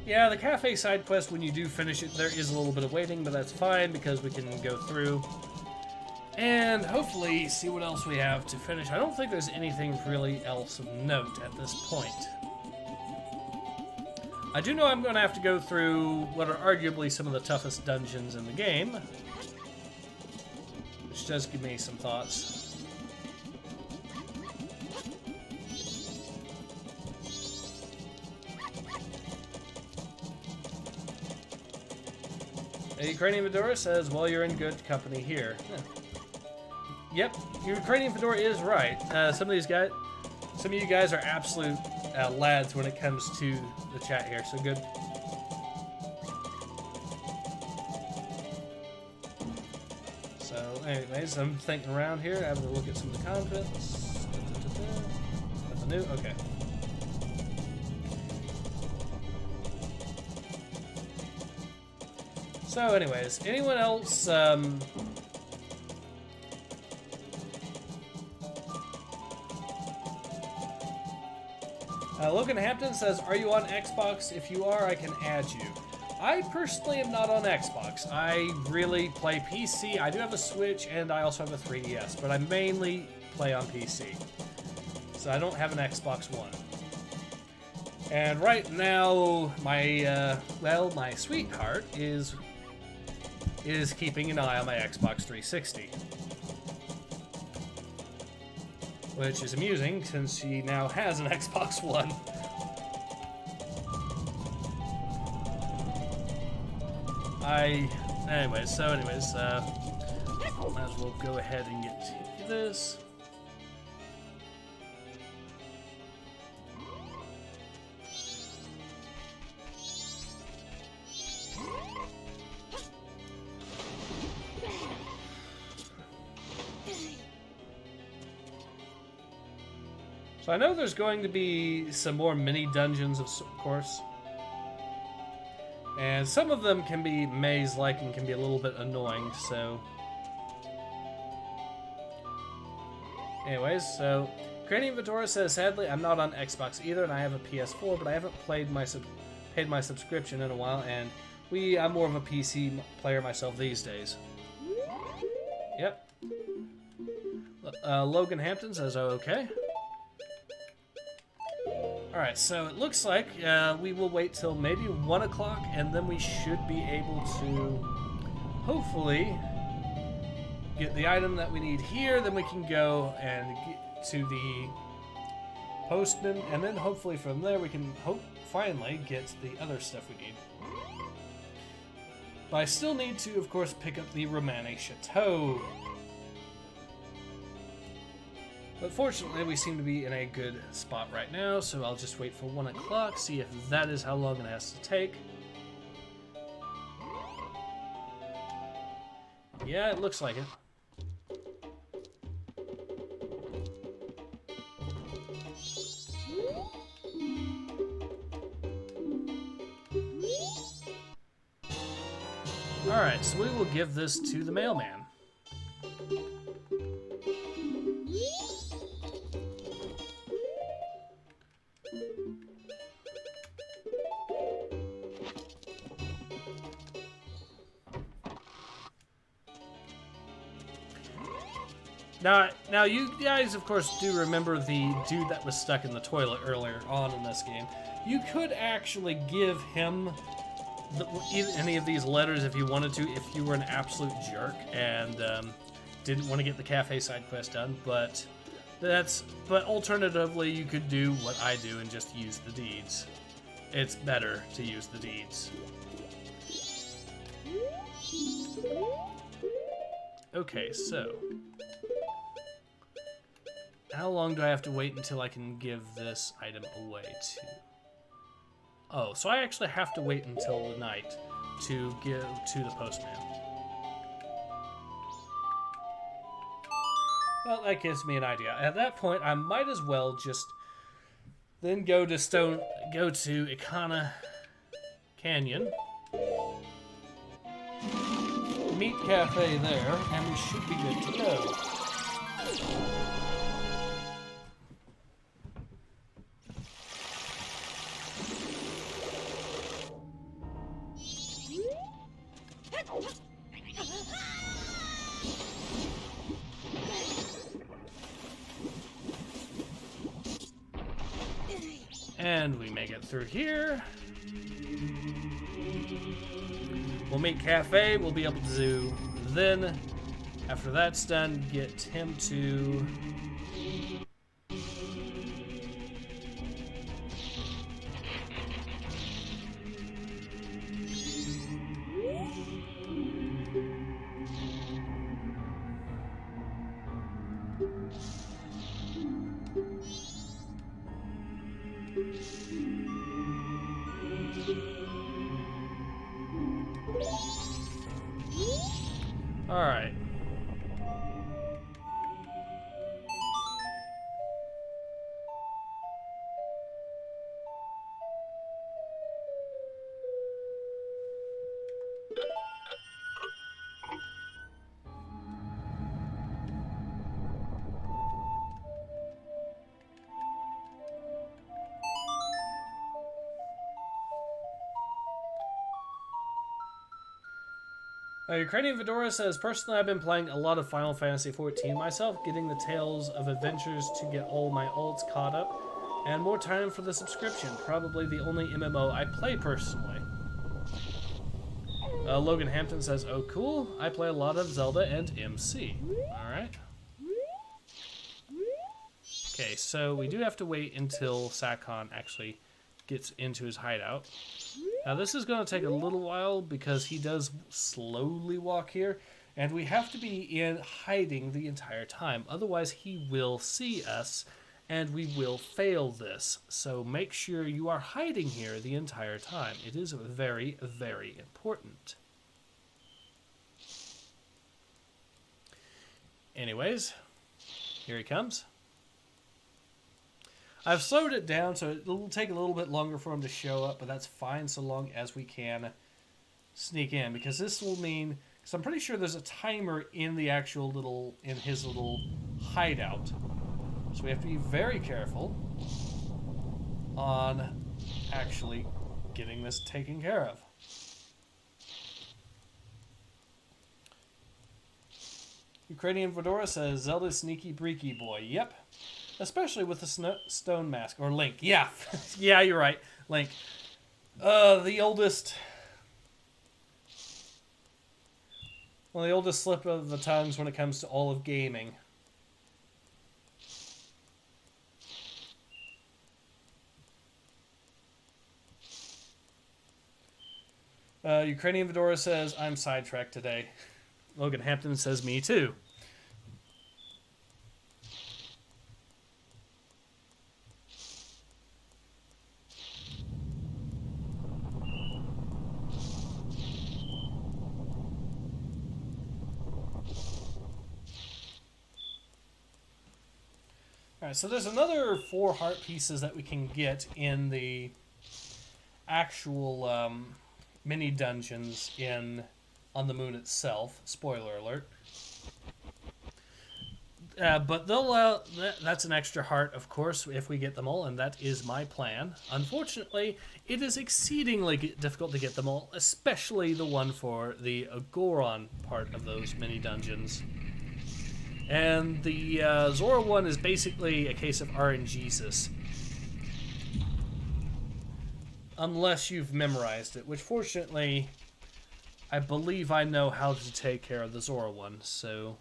Yeah, the cafe side quest, when you do finish it, there is a little bit of waiting, but that's fine because we can go through and hopefully see what else we have to finish. I don't think there's anything really else of note at this point. I do know I'm going to have to go through what are arguably some of the toughest dungeons in the game, which does give me some thoughts. Ukrainian Fedora says, well, you're in good company here. Yeah. Yep, Ukrainian Fedora is right. Some of you guys are absolute lads when it comes to the chat here, so good. So, anyways, I'm thinking around here, having a look at some of the contents. Nothing new? Okay. So, anyways, anyone else, Logan Hampton says, are you on Xbox? If you are, I can add you. I personally am not on Xbox. I really play PC. I do have a Switch, and I also have a 3DS, but I mainly play on PC. So I don't have an Xbox One. And right now, my, my sweetheart is keeping an eye on my Xbox 360. Which is amusing, since she now has an Xbox One. Anyways, might as well go ahead and get to this. So I know there's going to be some more mini dungeons, of course. And some of them can be maze-like and can be a little bit annoying, so... Anyways, so... Cranium Vitora says, sadly, I'm not on Xbox either, and I have a PS4, but I haven't paid my subscription in a while, and I'm more of a PC player myself these days. Yep. Logan Hampton says, oh, okay. Alright, so it looks like we will wait till maybe 1 o'clock, and then we should be able to hopefully get the item that we need here. Then we can go and get to the postman, and then hopefully from there we can finally get the other stuff we need. But I still need to, of course, pick up the Romane Chateau. But fortunately, we seem to be in a good spot right now, so I'll just wait for 1 o'clock, see if that is how long it has to take. Yeah, it looks like it. Alright, so we will give this to the mailman. Now, you guys, of course, do remember the dude that was stuck in the toilet earlier on in this game. You could actually give him any of these letters if you wanted to, if you were an absolute jerk and didn't want to get the cafe side quest done. But alternatively, you could do what I do and just use the deeds. It's better to use the deeds. Okay, so... how long do I have to wait until I can give this item away to? Oh, so I actually have to wait until the night to give to the postman. Well, that gives me an idea. At that point, I might as well just then go to Ikana Canyon, meet Cafe there, and we should be good to go. And we make it through here. We'll meet Cafe. We'll be able to then, after that's done, get him to... Alright. Ukrainian Fedora says, personally, I've been playing a lot of Final Fantasy XIV myself, getting the Tales of Adventures to get all my ults caught up, and more time for the subscription. Probably the only MMO I play personally. Logan Hampton says, oh cool, I play a lot of Zelda and MC. Alright. Okay, so we do have to wait until Sakon actually gets into his hideout. Now this is going to take a little while because he does slowly walk here, and we have to be in hiding the entire time. Otherwise he will see us and we will fail this. So make sure you are hiding here the entire time. It is very, very important. Anyways, here he comes. I've slowed it down, so it'll take a little bit longer for him to show up, but that's fine so long as we can sneak in, because this will mean, because I'm pretty sure there's a timer in the actual little, in his little hideout. So we have to be very careful on actually getting this taken care of. Ukrainian Fedora says, Zelda sneaky breaky boy. Yep. Especially with the stone mask. Or Link. Yeah. Yeah, you're right. Link. The oldest... Well, the oldest slip of the tongues when it comes to all of gaming. Ukrainian Fedora says, I'm sidetracked today. Logan Hampton says, me too. Alright, so there's another 4 heart pieces that we can get in the actual mini dungeons on the moon itself. Spoiler alert. But they'll that's an extra heart, of course, if we get them all, and that is my plan. Unfortunately, it is exceedingly difficult to get them all, especially the one for the Goron part of those mini dungeons. And the Zora one is basically a case of RNGesus. Unless you've memorized it, which fortunately, I believe I know how to take care of the Zora one, so...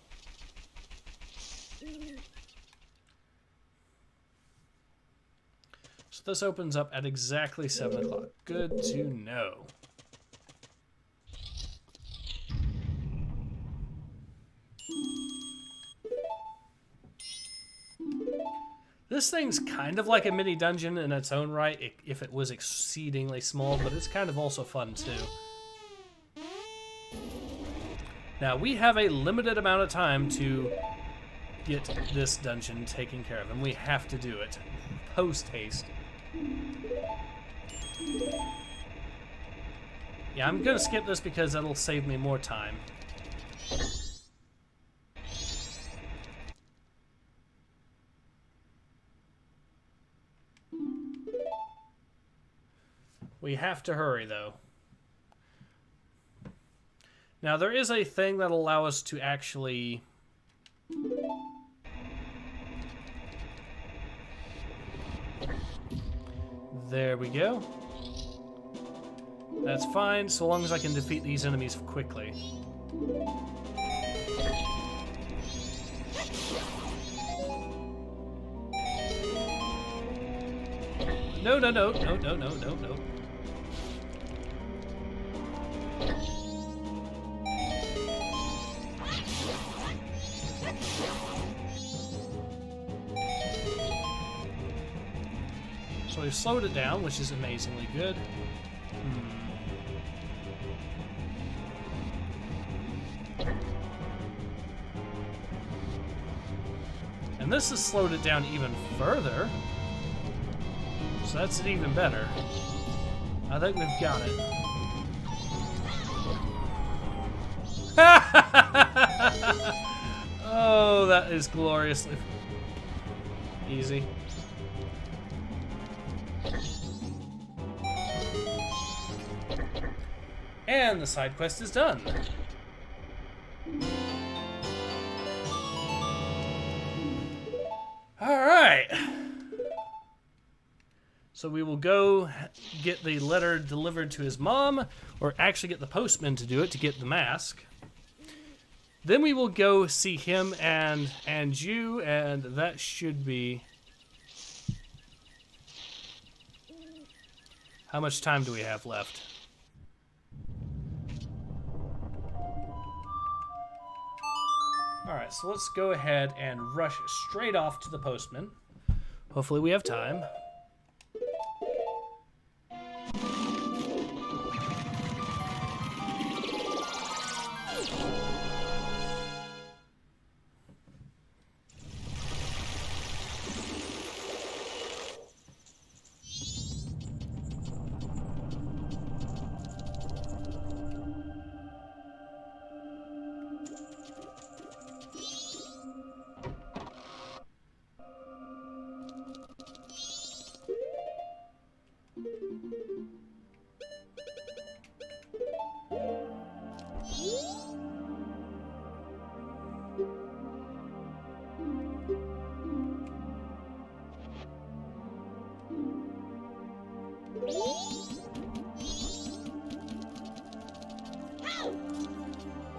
So this opens up at exactly 7 o'clock. Good to know. This thing's kind of like a mini dungeon in its own right, if it was exceedingly small, but it's kind of also fun too. Now, we have a limited amount of time to get this dungeon taken care of, and we have to do it post-haste. Yeah, I'm going to skip this because that'll save me more time. We have to hurry, though. Now, there is a thing that'll allow us to actually... There we go. That's fine, so long as I can defeat these enemies quickly. No, no, no, no, no, no, no, no. So we've slowed it down, which is amazingly good. And this has slowed it down even further. So that's even better. I think we've got it. Oh, that is gloriously easy. And the side quest is done. Alright. So we will go get the letter delivered to his mom, or actually get the postman to do it to get the mask. Then we will go see him and you, and that should be... How much time do we have left? Alright, so let's go ahead and rush straight off to the postman. Hopefully we have time.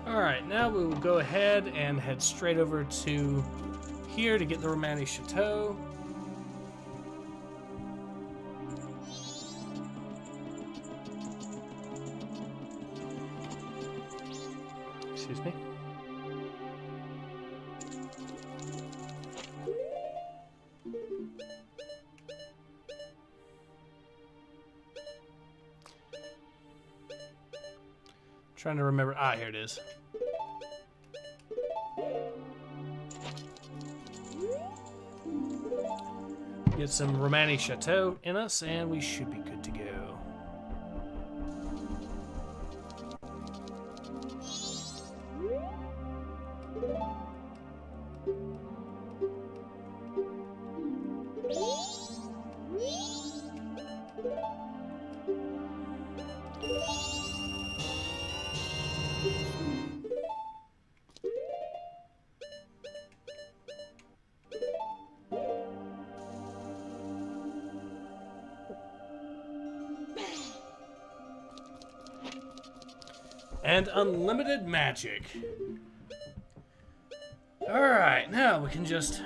Alright, now we will go ahead and head straight over to here to get the Romani Chateau. Excuse me. Trying to remember. Ah, here it is. Get some Romani Chateau in us, and we should be good to go. And unlimited magic. Alright, now we can just...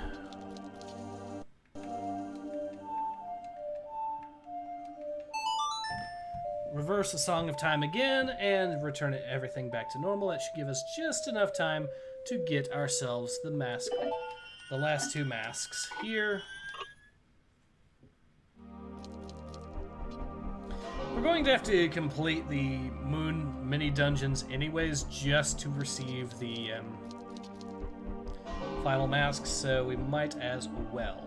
reverse the Song of Time again and return everything back to normal. That should give us just enough time to get ourselves the mask, the last two masks here. We're going to have to complete the Moon mini dungeons anyways, just to receive the final masks, so we might as well.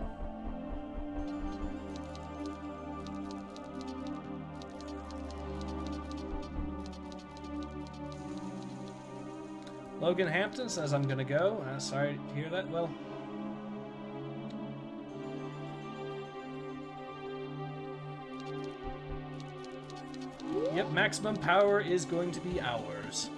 Logan Hampton says I'm gonna go. Sorry to hear that. Well, yep, maximum power is going to be ours.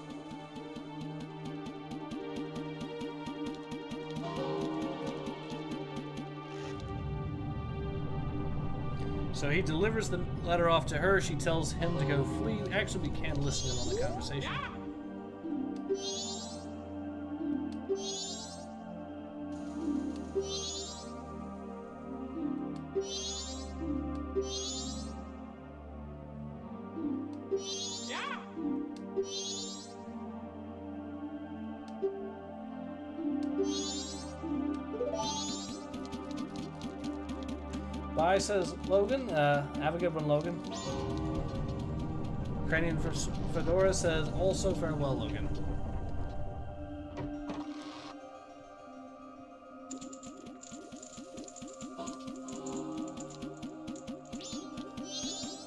So he delivers the letter off to her. She tells him to go flee. Actually, we can listen in on the conversation. Bye, says Logan. Have a good one, Logan. Cranian Fedora says, also farewell, Logan.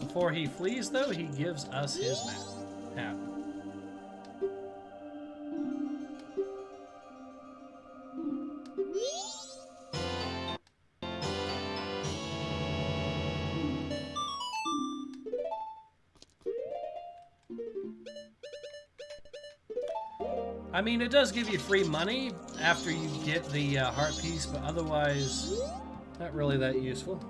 Before he flees, though, he gives us his map. I mean, it does give you free money after you get the heart piece, but otherwise, not really that useful.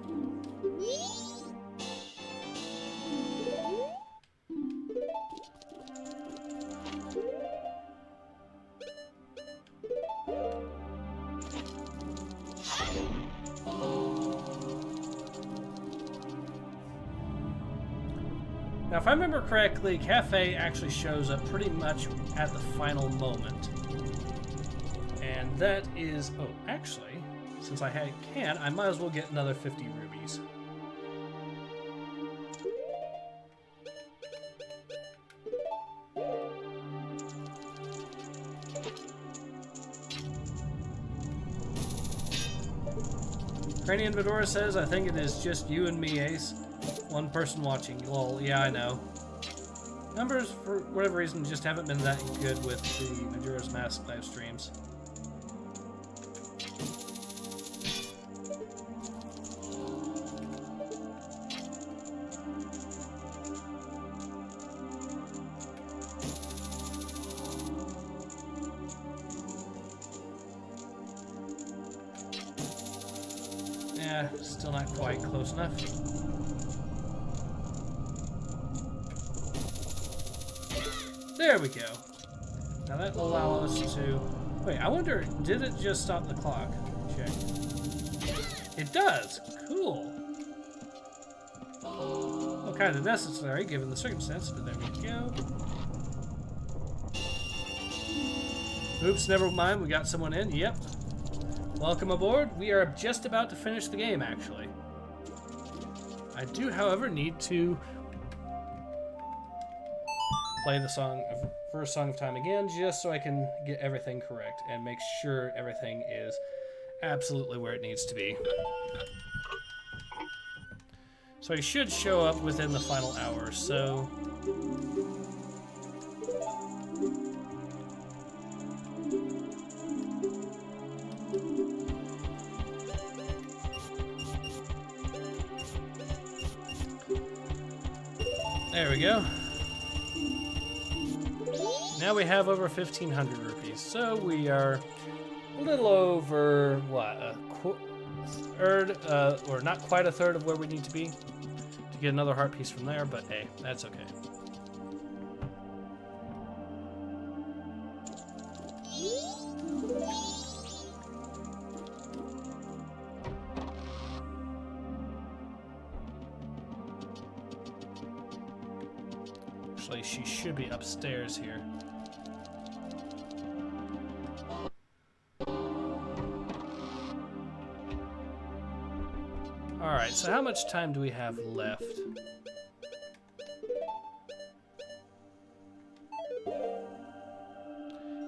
Now, if I remember correctly, Cafe actually shows up pretty much at the final moment. And that is... Oh, actually, since I can, I might as well get another 50 rubies. Cranian Fedora says, I think it is just you and me, Ace. One person watching. Lol, yeah, I know. Numbers, for whatever reason, just haven't been that good with the Majora's Mask live streams. Yeah, still not quite close enough. There we go. Now that will allow us to... Wait, I wonder, did it just stop the clock? Check. It does! Cool! Well, kind of necessary given the circumstance, but there we go. Oops, never mind, we got someone in. Yep. Welcome aboard. We are just about to finish the game, actually. I do, however, need to play the first song of time again, just so I can get everything correct and make sure everything is absolutely where it needs to be. So he should show up within the final hour or so. There we go. Now we have over 1,500 rupees, so we are a little over, what, a third, or not quite a third of where we need to be to get another heart piece from there, but hey, that's okay. Actually, she should be upstairs here. Alright, so how much time do we have left?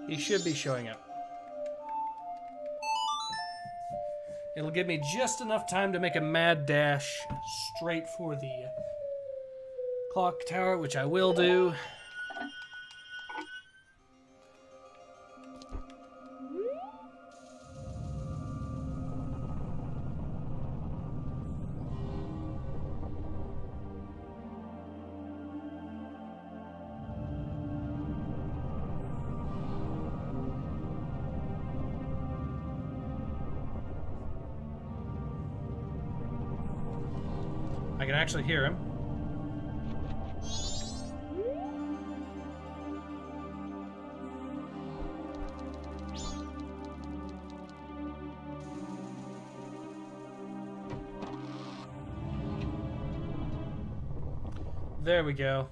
He should be showing up. It'll give me just enough time to make a mad dash straight for the clock tower, which I will do. I can actually hear him. There we go.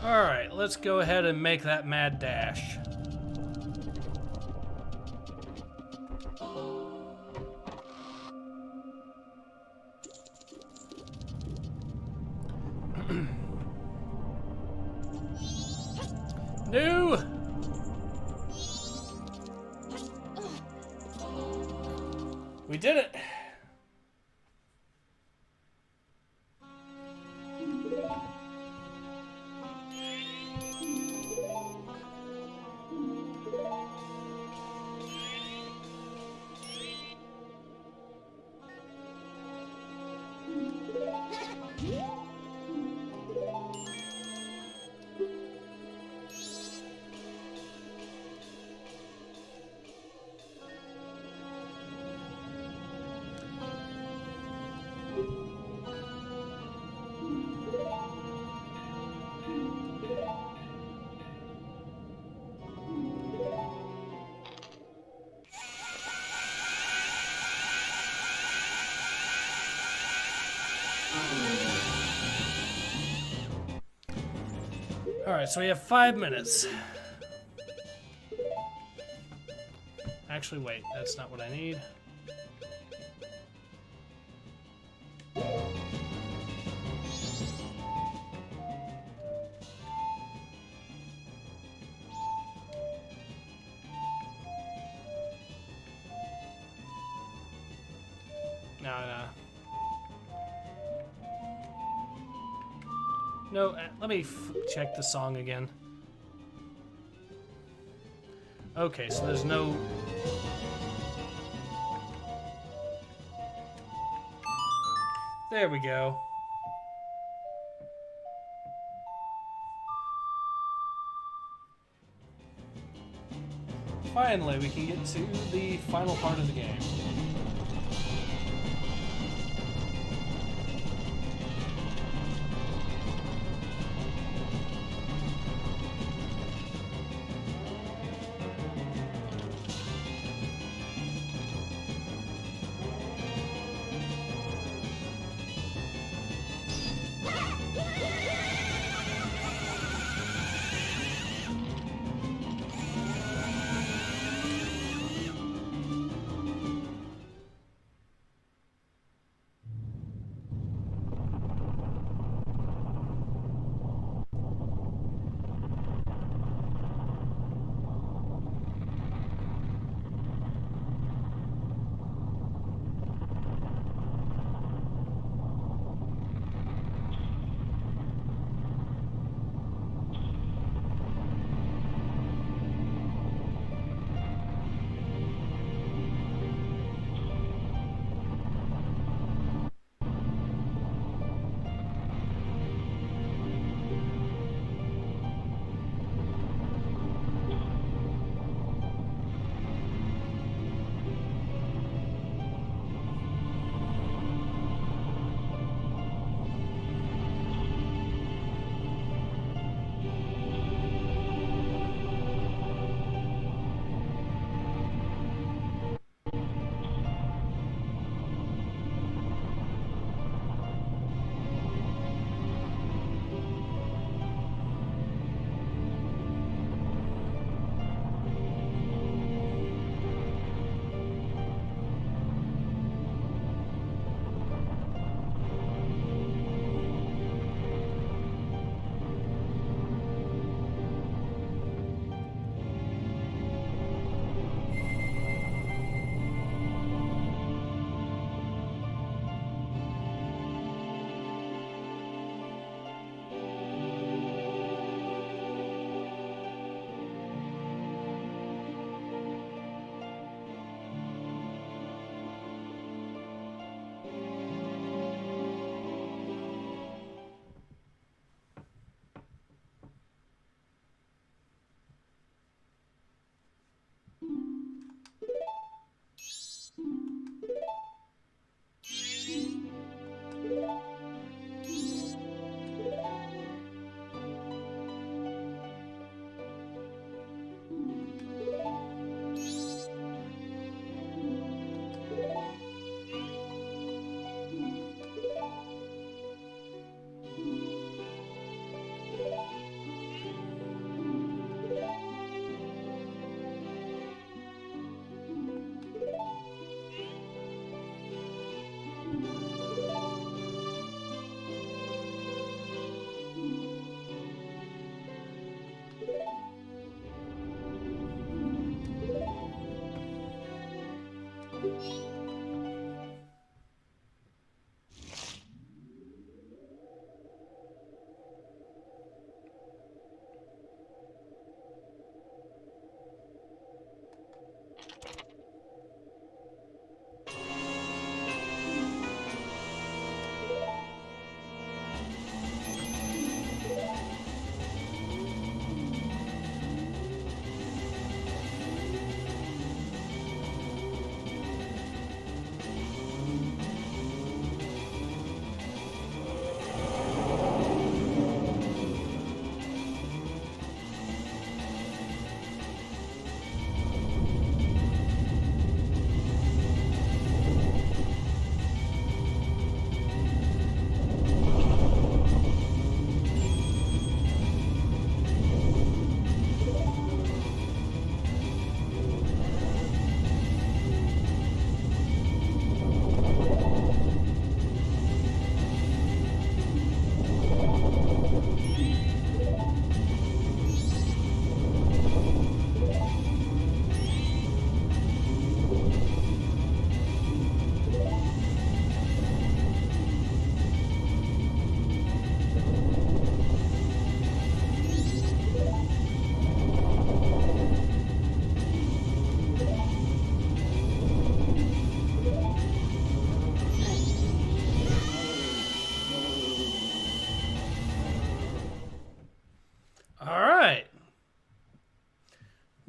Alright, let's go ahead and make that mad dash. No! We did it! Alright, so we have 5 minutes. Actually, wait, that's not what I need. No. No, let me check the song again. Okay, so there's no... There we go. Finally, we can get to the final part of the game.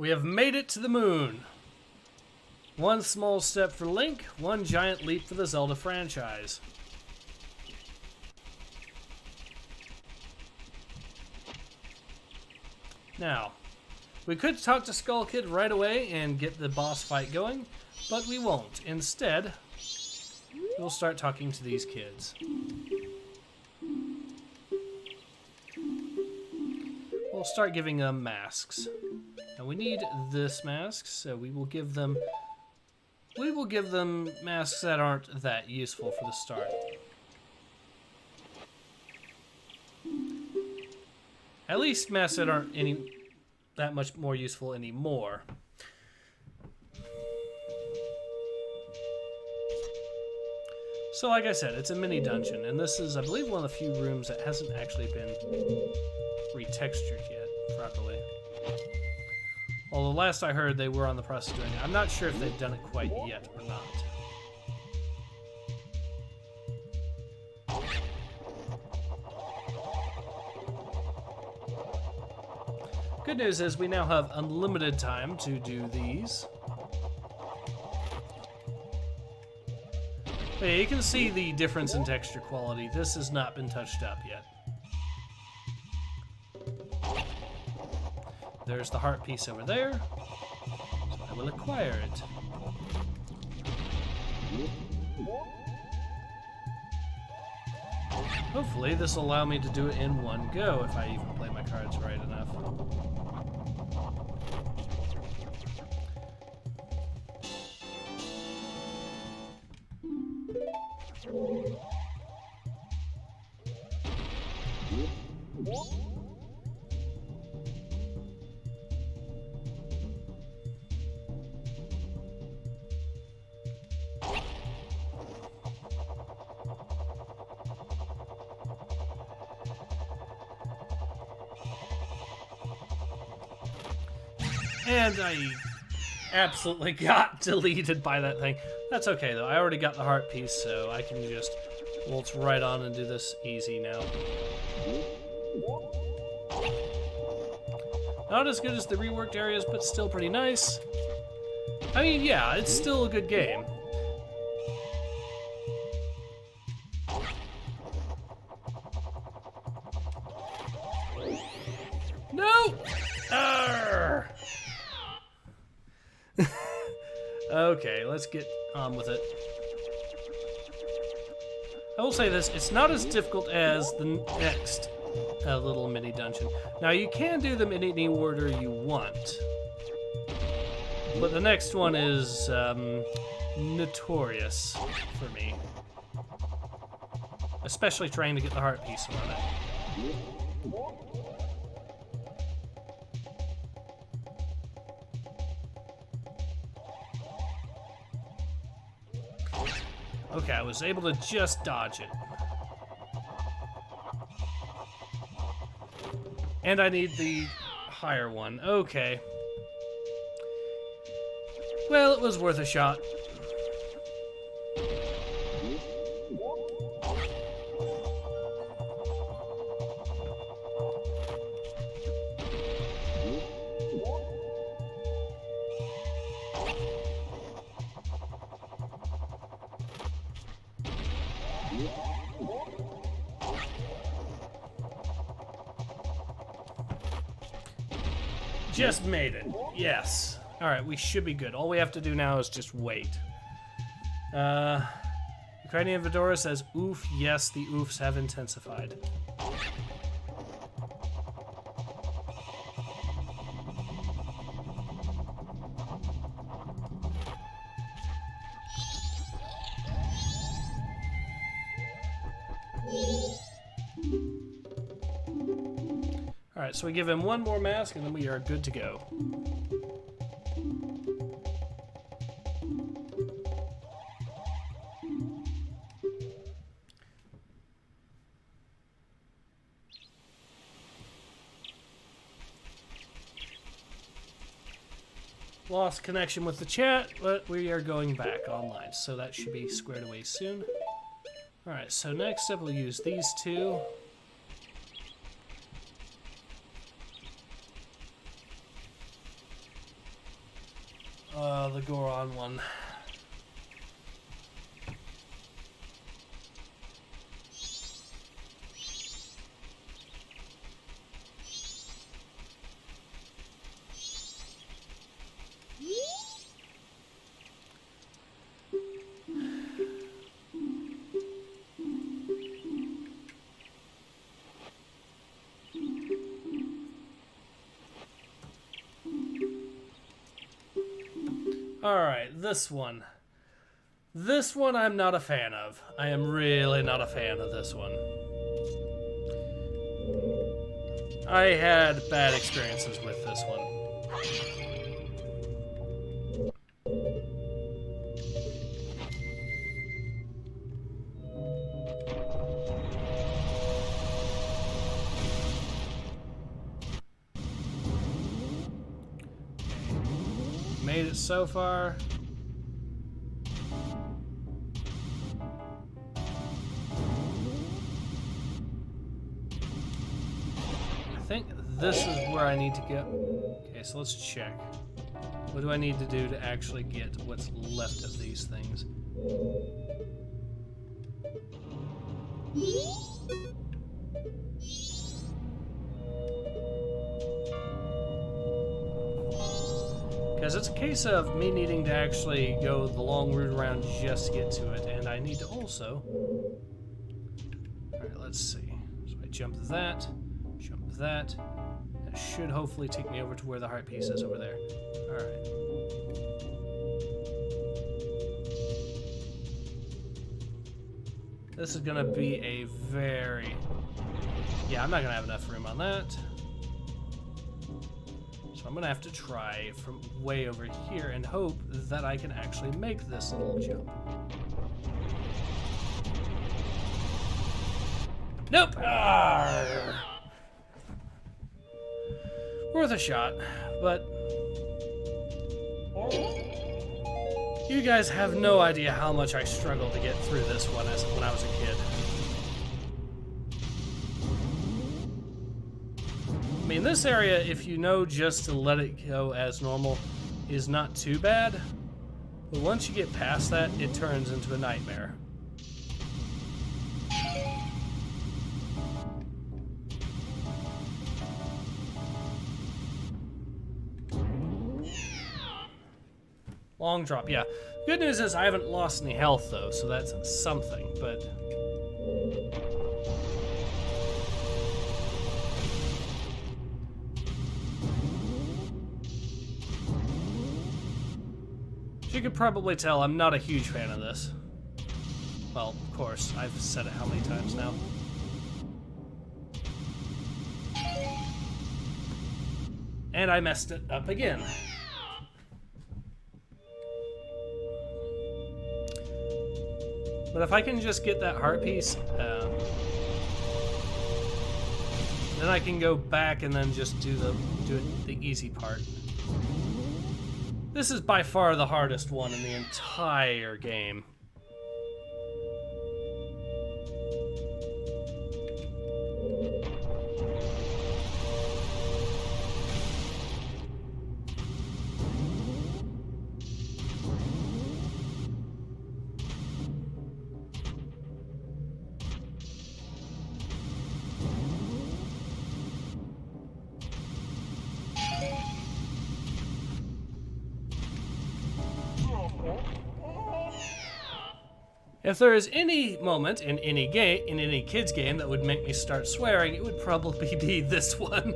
We have made it to the moon. One small step for Link, one giant leap for the Zelda franchise. Now, we could talk to Skull Kid right away and get the boss fight going, but we won't. Instead, we'll start talking to these kids. We'll start giving them masks. And we need this mask, so we will give them masks that aren't that useful for the start. At least masks that aren't that much more useful anymore. So like I said, it's a mini dungeon, and this is, I believe, one of the few rooms that hasn't actually been retextured yet properly. Although last I heard they were on the process of doing it. I'm not sure if they've done it quite yet or not. Good news is we now have unlimited time to do these. But yeah, you can see the difference in texture quality. This has not been touched up yet. There's the heart piece over there. So I will acquire it. Hopefully this will allow me to do it in one go if I even play my cards right enough. And I absolutely got deleted by that thing. That's okay though, I already got the heart piece, so I can just waltz right on and do this easy now. Not as good as the reworked areas, but still pretty nice. I mean, yeah, it's still a good game. No! Arrgh! Okay, let's get on with it. I will say this, it's not as difficult as the next little mini dungeon. Now you can do them in any order you want, but the next one is notorious for me. Especially trying to get the heart piece on it. Okay, I was able to just dodge it. And I need the higher one. Okay. Well, it was worth a shot. Just made it. Yes. Alright, we should be good. All we have to do now is just wait. Ukrainian Vedora says, oof, yes, the oofs have intensified. Alright, so we give him one more mask and then we are good to go. Lost connection with the chat, but we are going back online, so that should be squared away soon. Alright, so next up we'll use these two. The Goron one. Alright, this one. This one I'm not a fan of. I am really not a fan of this one. I had bad experiences with this one. Made it so far. I think this is where I need to go. Okay, so let's check. What do I need to do to actually get what's left of these things? Because it's a case of me needing to actually go the long route around just to get to it, and I need to also... Alright, let's see. So I jump that, jump that. That should hopefully take me over to where the heart piece is over there. Alright. This is gonna be a very... Yeah, I'm not gonna have enough room on that. So I'm gonna have to try from way over here and hope that I can actually make this little jump. Nope! Arrgh. Worth a shot, but you guys have no idea how much I struggled to get through this one when I was a kid. I mean, this area, if you know just to let it go as normal, is not too bad. But once you get past that, it turns into a nightmare. Long drop, yeah. Good news is I haven't lost any health, though, so that's something, but... As you could probably tell, I'm not a huge fan of this. Well, of course, I've said it how many times now. And I messed it up again. But if I can just get that heart piece, then I can go back and then just do the easy part. This is by far the hardest one in the entire game. If there is any moment in any game, in any kid's game, that would make me start swearing, it would probably be this one.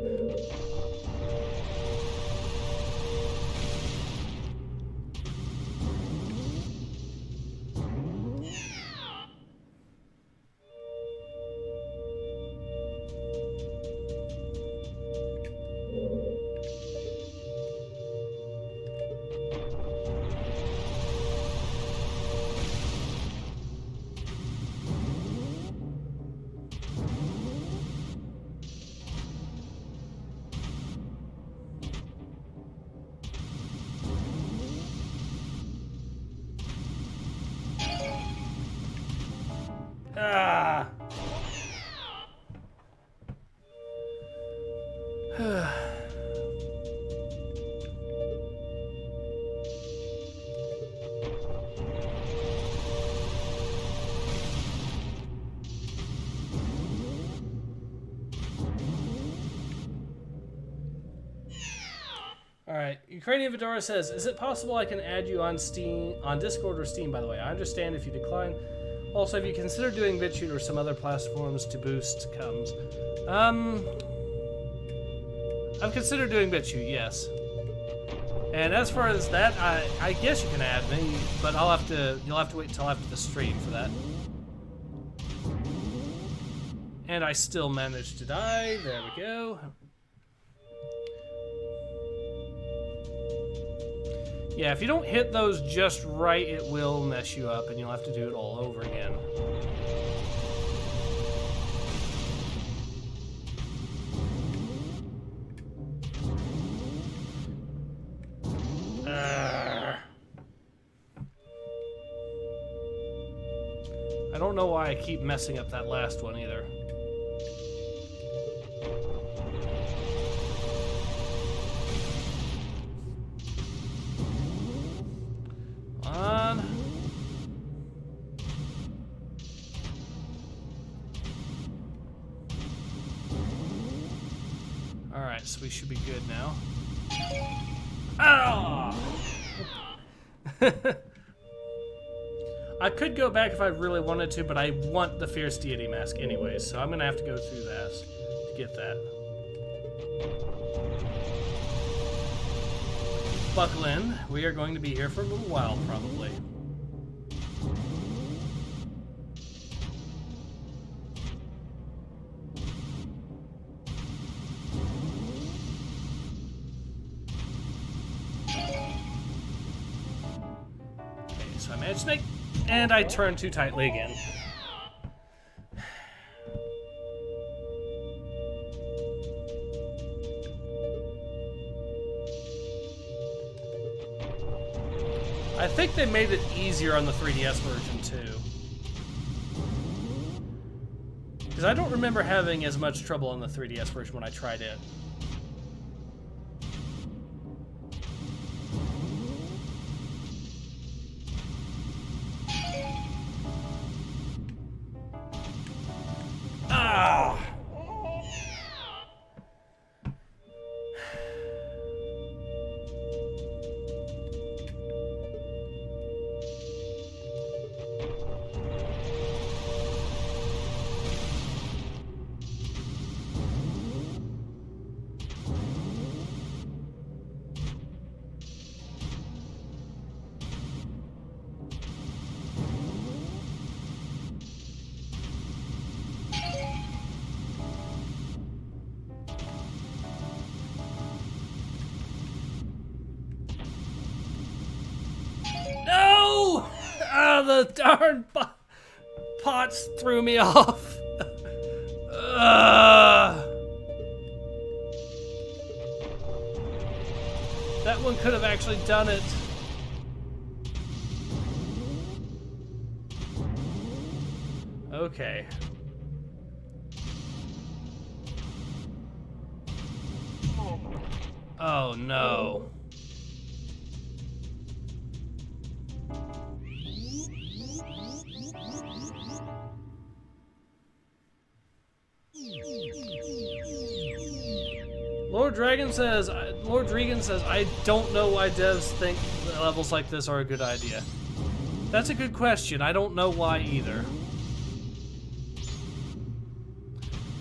Ukrainian Fedora says, "Is it possible I can add you on Steam, on Discord or Steam? By the way, I understand if you decline. Also, have you considered doing BitChute or some other platforms to boost comes?" I've considered doing BitChute, yes. And as far as that, I guess you can add me, but you'll have to wait until after the stream for that. And I still managed to die. There we go. Yeah, if you don't hit those just right, it will mess you up, and you'll have to do it all over again. I don't know why I keep messing up that last one either. Alright, so we should be good now. Oh! I could go back if I really wanted to, but I want the Fierce Deity mask anyways, so I'm gonna have to go through that to get that. Buckle in. We are going to be here for a little while, probably. Okay, so I managed Snake, and I turned too tightly again. I think they made it easier on the 3DS version, too. Because I don't remember having as much trouble on the 3DS version when I tried it. Ah! No! Ah, the darn pots threw me off. That one could have actually done it. Okay. Oh no. Lord Regan says, I don't know why devs think levels like this are a good idea. That's a good question. I don't know why either.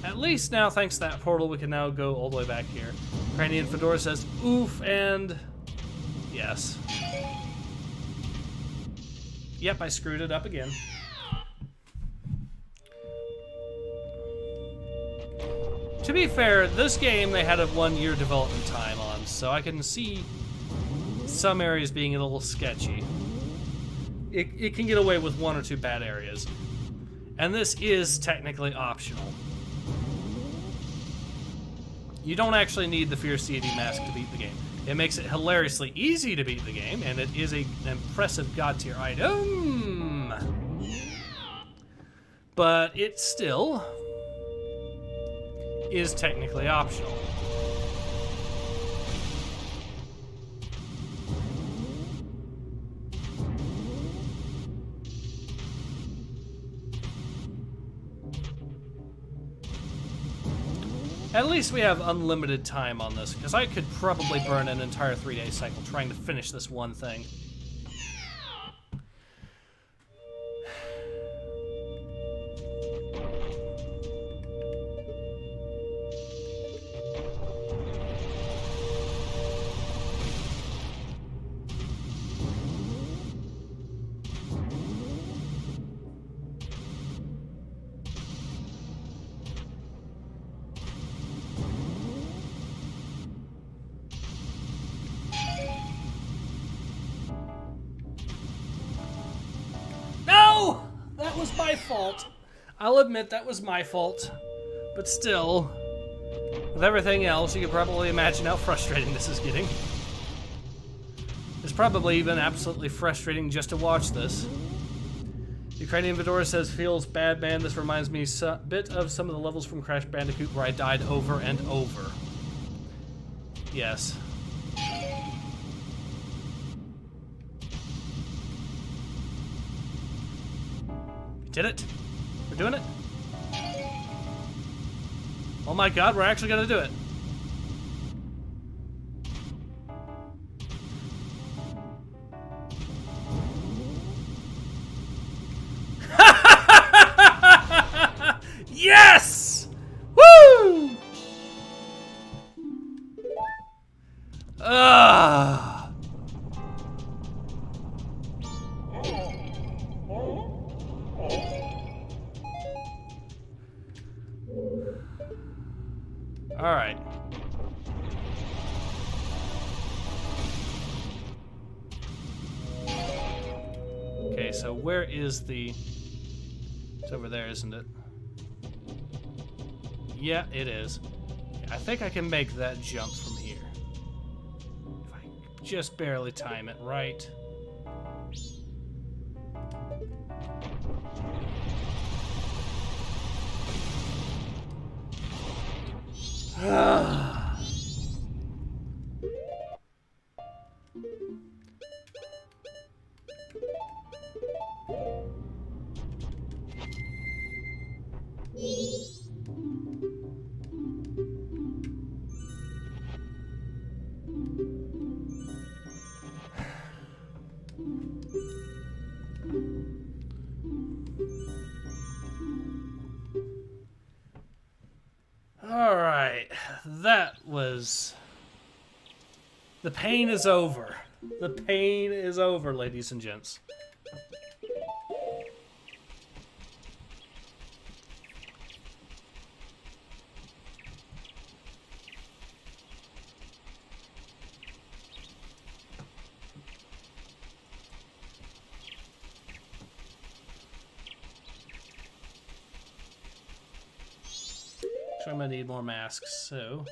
At least now, thanks to that portal, we can now go all the way back here. Ukrainian Fedora says, oof, and yes. Yep, I screwed it up again. To be fair, this game they had a 1-year development time on, so I can see some areas being a little sketchy. It can get away with 1 or 2 bad areas. And this is technically optional. You don't actually need the Fierce Deity mask to beat the game. It makes it hilariously easy to beat the game, and it is an impressive god tier item. But it still is technically optional. At least we have unlimited time on this, because I could probably burn an entire 3-day cycle trying to finish this one thing. That was my fault. I'll admit that was my fault. But still, with everything else, you can probably imagine how frustrating this is getting. It's probably even absolutely frustrating just to watch this. Ukrainian Majora says, feels bad, man. This reminds me a bit of some of the levels from Crash Bandicoot where I died over and over. Yes. Did it? We're doing it? Oh my god, we're actually gonna do it. Yes! Woo! Alright. Okay, so where is the... It's over there, isn't it? Yeah, it is. I think I can make that jump from here. If I just barely time it right. Alright, that was... The pain is over. The pain is over, ladies and gents. So I'm gonna need more masks, so...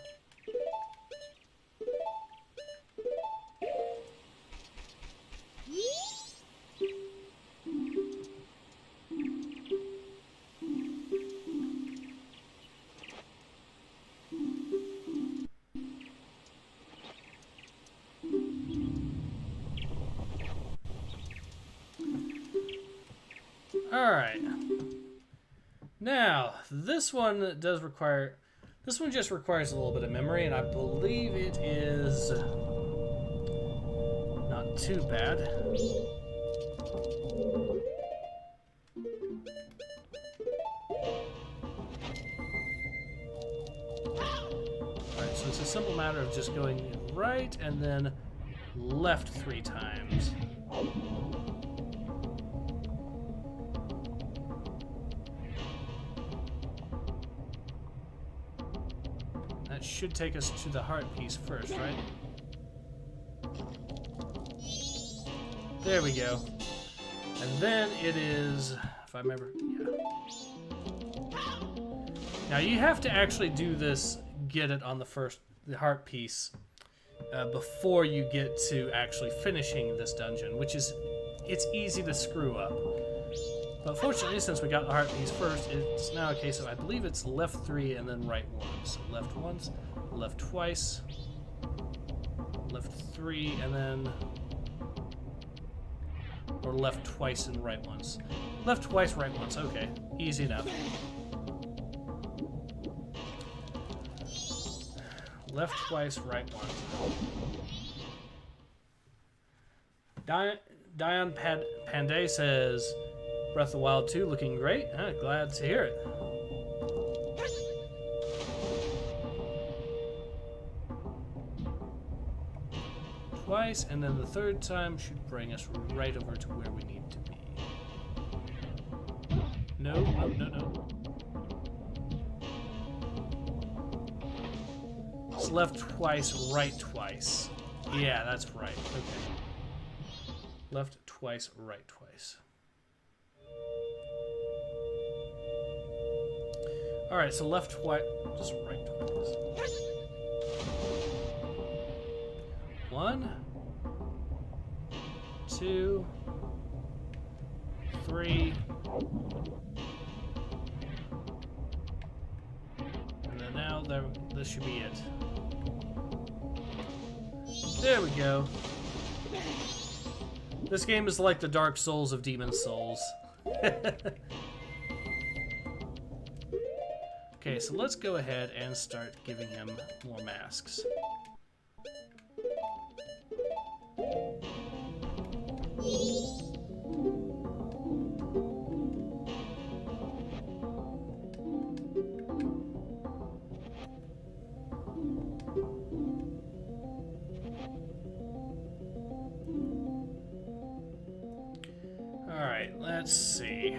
Alright. Now, this one does require... This one just requires a little bit of memory, and I believe it is... not too bad. Alright, so it's a simple matter of just going right and then left 3 times. Should take us to the heart piece first, right? There we go. And then it is, if I remember, yeah. Now you have to actually do this, get it on the heart piece, before you get to actually finishing this dungeon, which is, it's easy to screw up. But fortunately, since we got the heart piece first, it's now a case of, I believe it's left 3 and then right 1. So left once, left twice, left 3, and then... Or left twice and right once. Left twice, right once. Okay, easy enough. Left twice, right once. Dion Panday says, Breath of the Wild 2 looking great. Glad to hear it. Twice, and then the third time should bring us right over to where we need to be. No, no, no, no. It's left twice, right twice. Yeah, that's right. Okay. Left twice, right twice. Alright, so left twice, just right twice. 1, 2, 3, and then now this should be it. There we go. This game is like the Dark Souls of Demon Souls. Okay, so let's go ahead and start giving him more masks. Alright, let's see.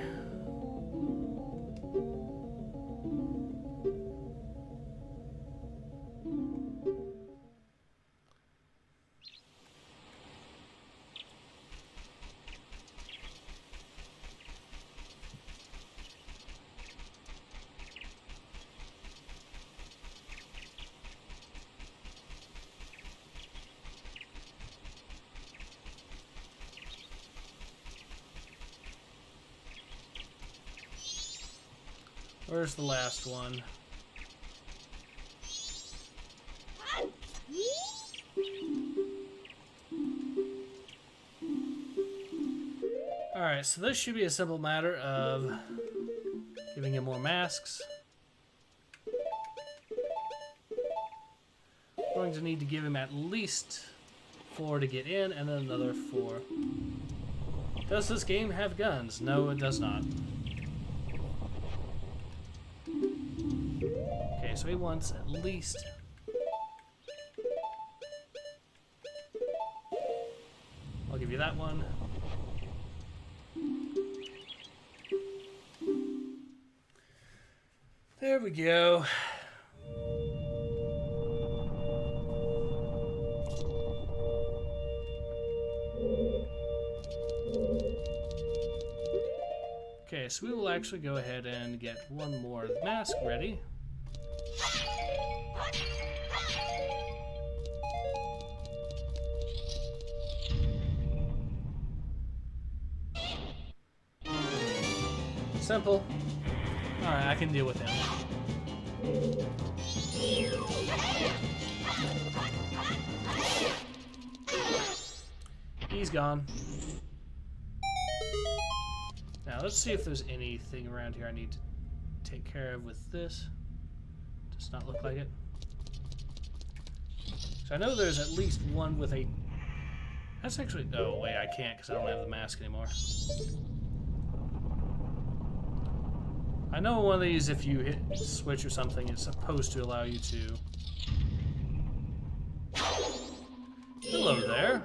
Where's the last one? Alright, so this should be a simple matter of giving him more masks. We're going to need to give him at least 4 to get in, and then another 4. Does this game have guns? No, it does not. Okay, so he wants at least... I'll give you that one. There we go. Okay, so we will actually go ahead and get one more mask ready. Simple. Alright, I can deal with him. He's gone. Now let's see if there's anything around here I need to take care of with this. Does not look like it. So I know there's at least one with a... That's actually... Oh, wait, I can't because I don't have the mask anymore. I know one of these, if you hit switch or something, it's supposed to allow you to... Hello there.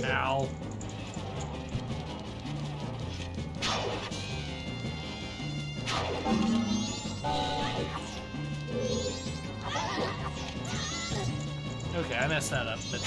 Ow. Okay, I messed that up. But...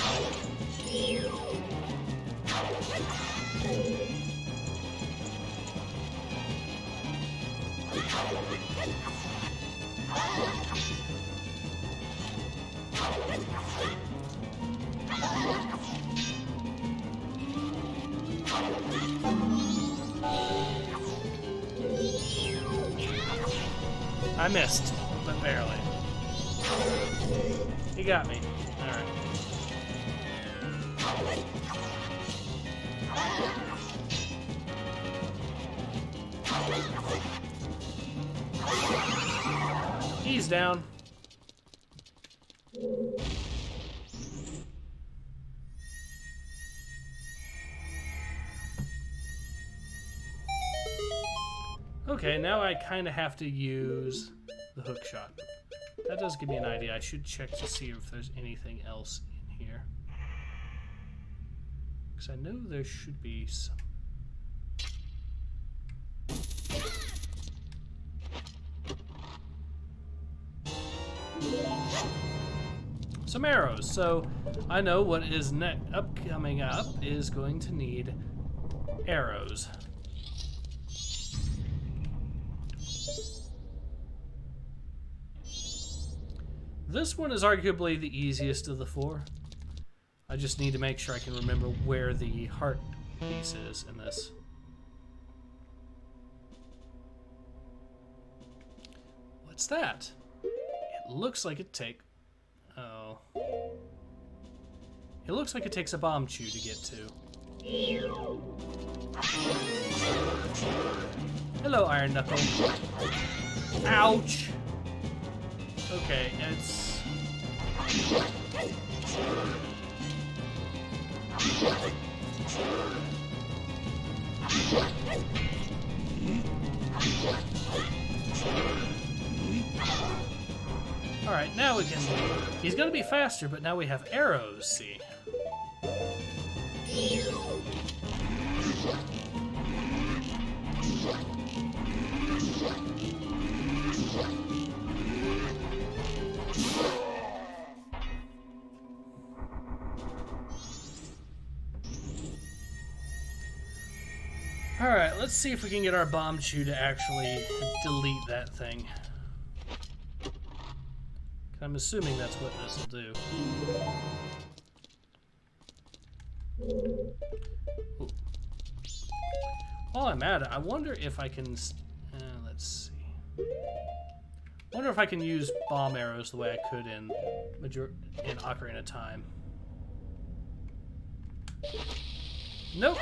I missed, but barely. He got me. Alright. He's down. Okay, now I kind of have to use the hook shot. That does give me an idea. I should check to see if there's anything else in here. Because I know there should be some. Some arrows. So I know what is coming up is going to need arrows. This one is arguably the easiest of the four. I just need to make sure I can remember where the heart piece is in this. What's that? It looks like it Oh. It looks like it takes a bomb chew to get to. Hello, Iron Knuckle. Ouch! Okay, it's... Alright, now we can... He's gonna be faster, but now we have arrows, see? Alright, let's see if we can get our bomb chew to actually delete that thing. I'm assuming that's what this will do. Ooh. While I'm at it, I wonder if I can... let's see. I wonder if I can use bomb arrows the way I could in Ocarina of Time. Nope.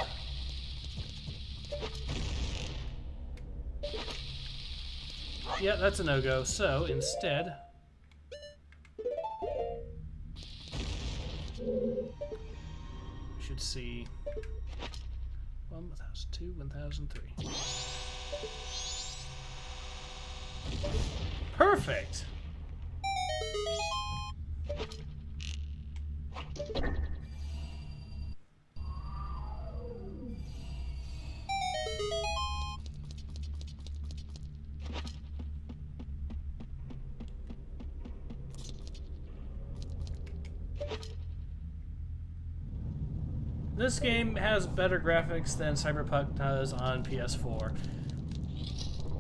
Yeah, that's a no-go. So, instead... we should see 1002, 1003. Perfect! This game has better graphics than Cyberpunk does on PS4.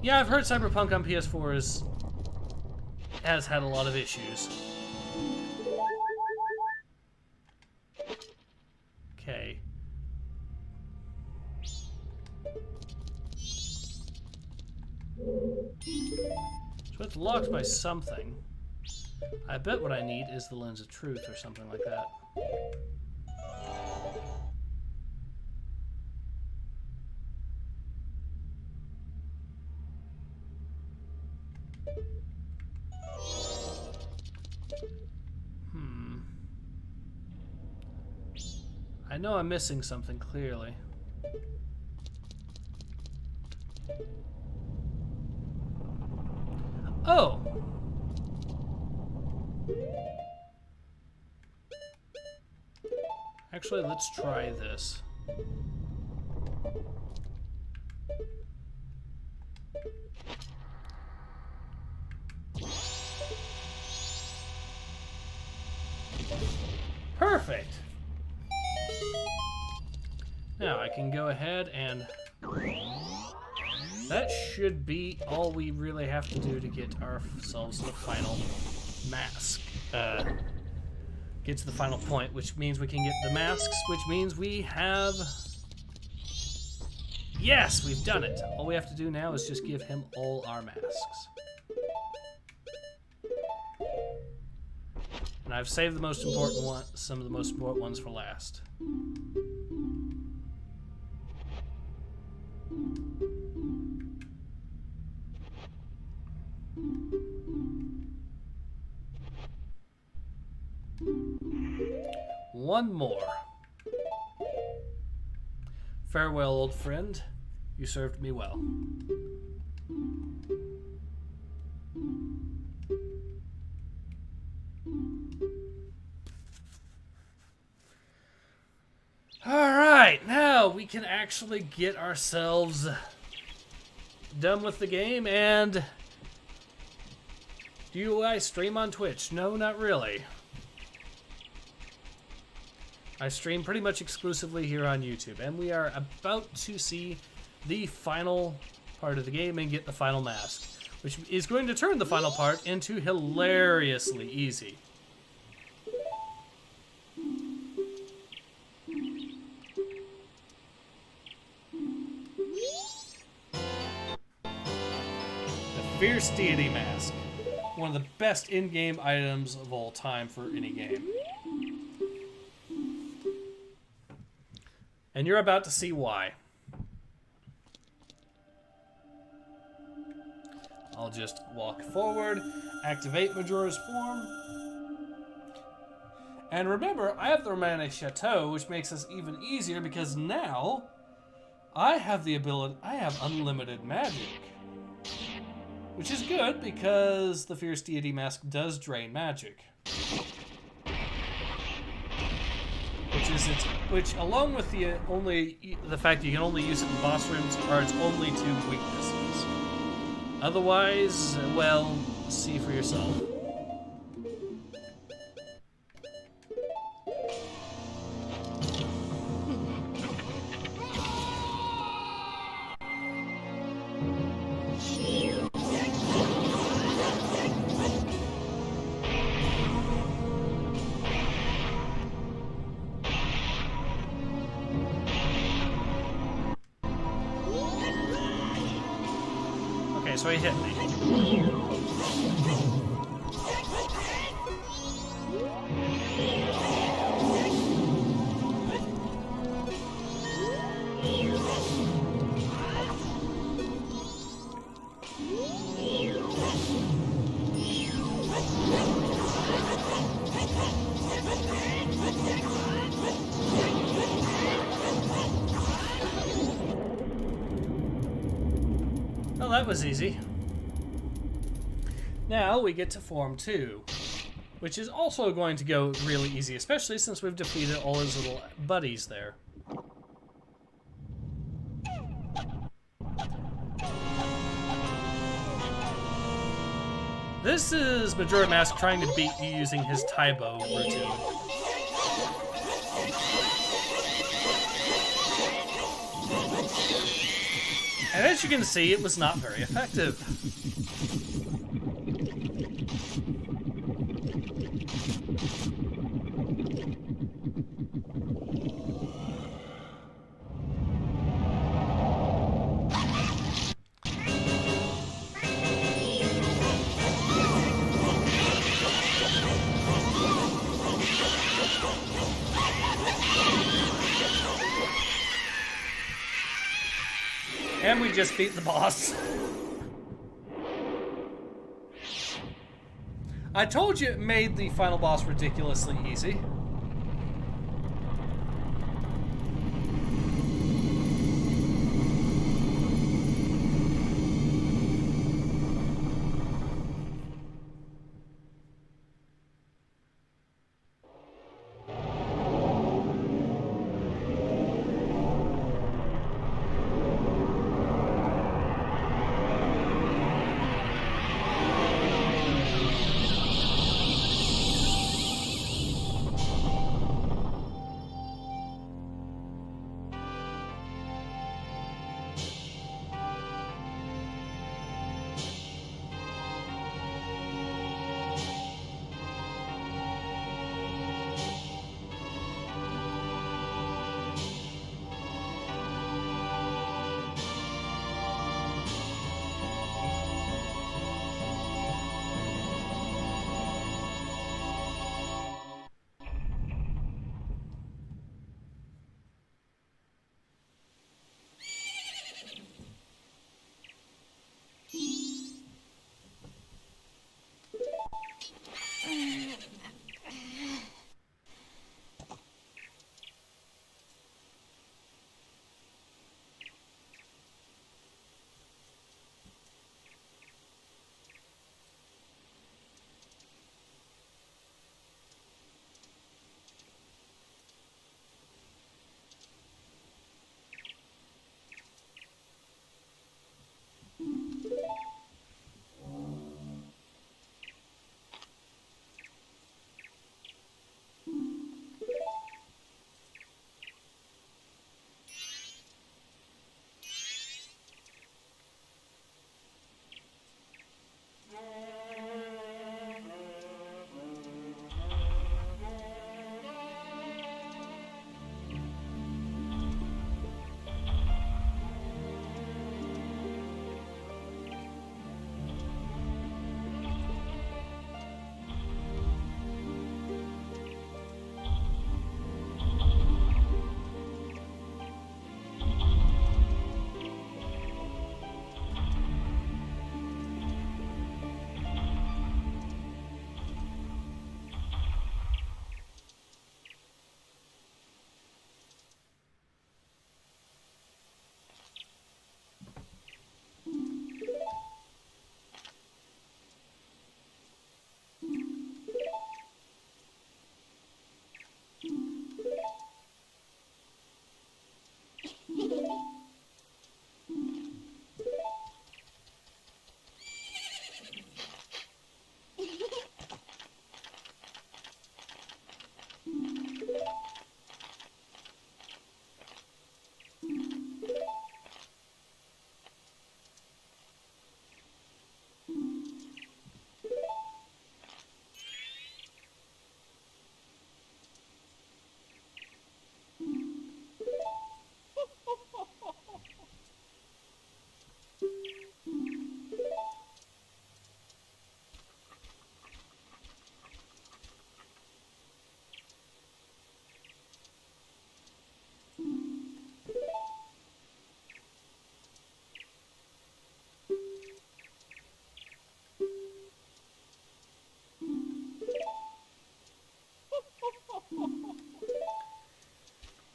Yeah, I've heard Cyberpunk on PS4 has had a lot of issues. Okay. So it's locked by something. I bet what I need is the Lens of Truth or something like that. I know I'm missing something, clearly. Oh! Actually, let's try this. Perfect! Now I can go ahead and... that should be all we really have to do to get ourselves the final mask. Get to the final point, which means we can get the masks, which means we have... Yes, we've done it! All we have to do now is just give him all our masks. And I've saved the most important one, some of the most important ones for last. One more. Farewell, old friend. You served me well. we can actually get ourselves done with the game. And do I stream on Twitch? No, not really. I stream pretty much exclusively here on YouTube, and we are about to see the final part of the game and get the final mask, which is going to turn the final part into hilariously easy. The Fierce Deity Mask. One of the best in-game items of all time for any game. And you're about to see why. I'll just walk forward, activate Majora's form. And remember, I have the Romantic Chateau, which makes this even easier because now I have the ability, I have unlimited magic. Which is good because the Fierce Deity Mask does drain magic. Which along with the fact you can only use it in boss rooms are its only two weaknesses. Otherwise, well, see for yourself. Okay, so he hit me. Well, that was easy. Now we get to Form 2, which is also going to go really easy, especially since we've defeated all his little buddies there. This is Majora Mask trying to beat you using his Taibo routine. And as you can see, it was not very effective. And we just beat the boss. I told you it made the final boss ridiculously easy.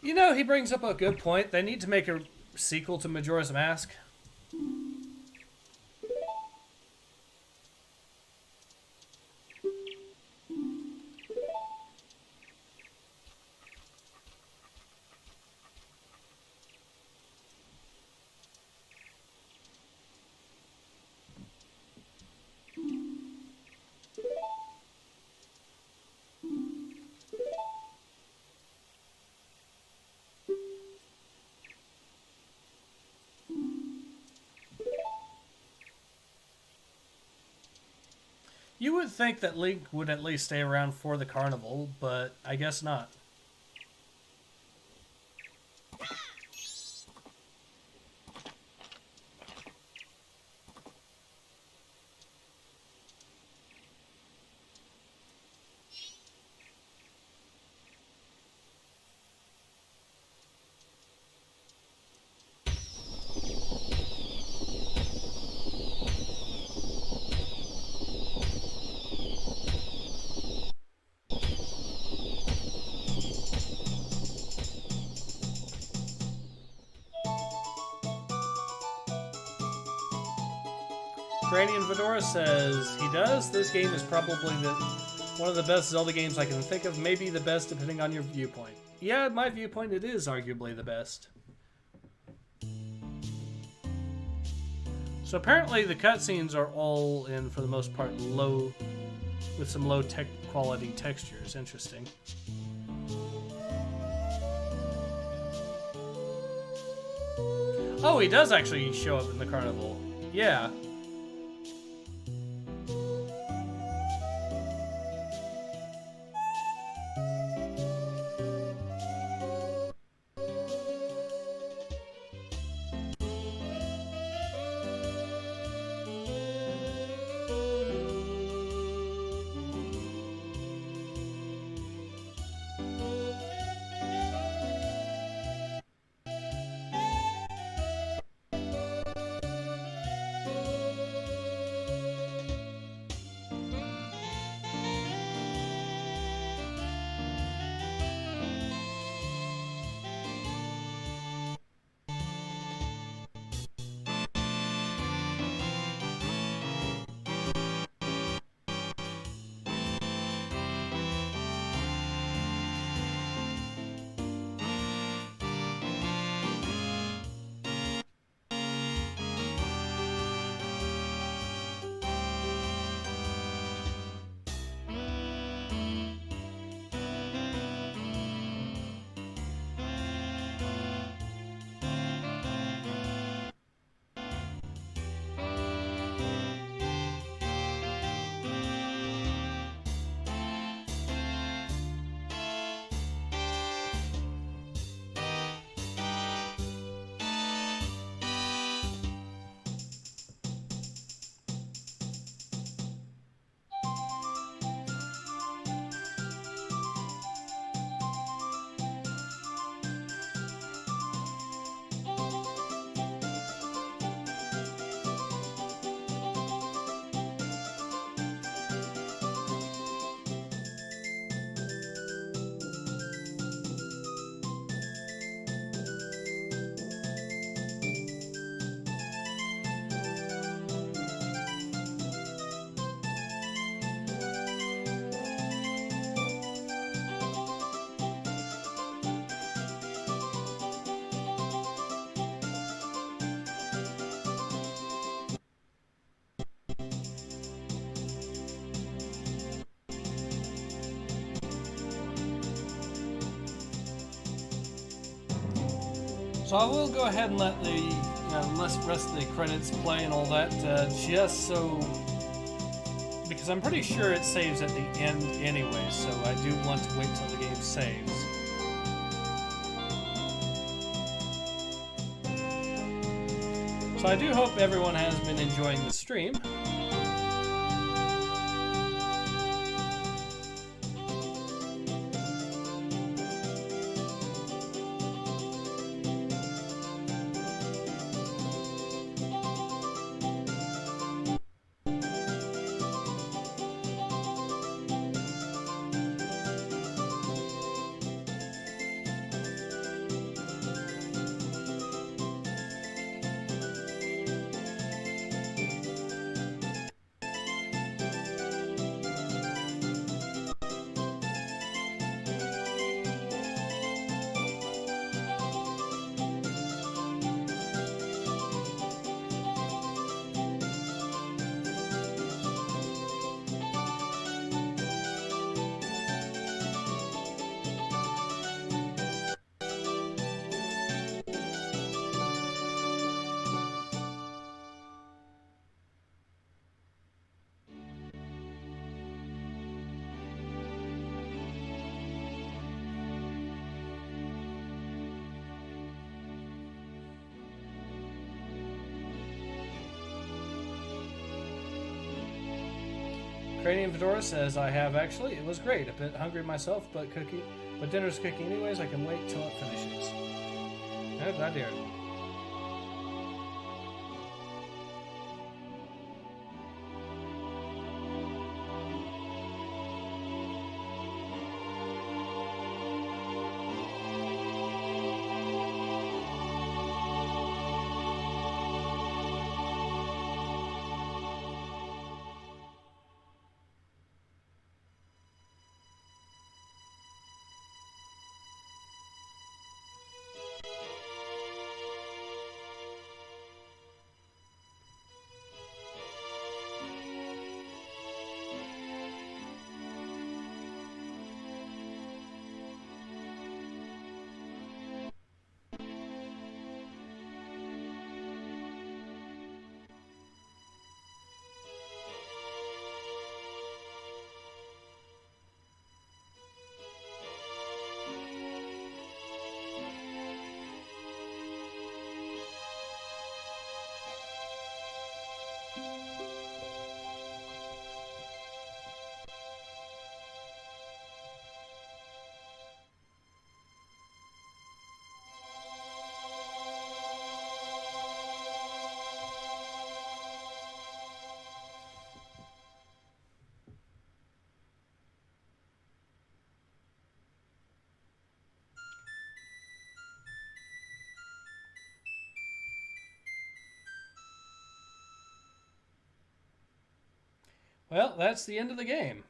You know, he brings up a good point. They need to make a sequel to Majora's Mask. You would think that Link would at least stay around for the carnival, but I guess not. Granny and Fedora says, he does? This game is probably one of the best Zelda games I can think of, maybe the best depending on your viewpoint. Yeah, in my viewpoint, it is arguably the best. So apparently the cutscenes are all in, for the most part, low, with some low tech quality textures. Interesting. Oh, he does actually show up in the carnival. Yeah. So I will go ahead and let the rest of the credits play and all that, just so, because I'm pretty sure it saves at the end anyway, so I do want to wait till the game saves. So I do hope everyone has been enjoying the stream. Cranium Fedora says, I have actually. It was great. A bit hungry myself, but dinner's cooking anyways. I can wait till it finishes. Oh, glad to hear it. Well, that's the end of the game.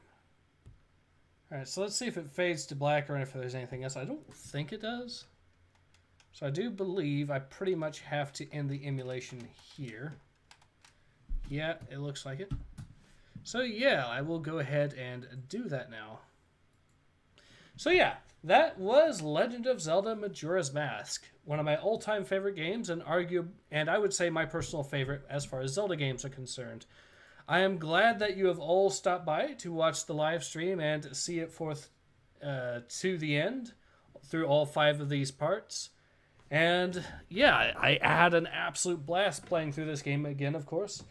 Alright, so let's see if it fades to black or if there's anything else. I don't think it does. So I do believe I pretty much have to end the emulation here. Yeah, it looks like it. So yeah, I will go ahead and do that now. So yeah, that was Legend of Zelda Majora's Mask. One of my all-time favorite games and I would say my personal favorite as far as Zelda games are concerned. I am glad that you have all stopped by to watch the live stream and see it forth to the end through all 5 of these parts. And yeah, I had an absolute blast playing through this game again, of course.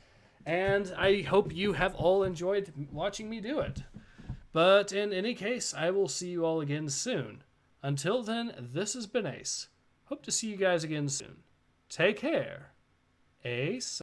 And I hope you have all enjoyed watching me do it. But in any case, I will see you all again soon. Until then, this has been Ace. Hope to see you guys again soon. Take care. Ace.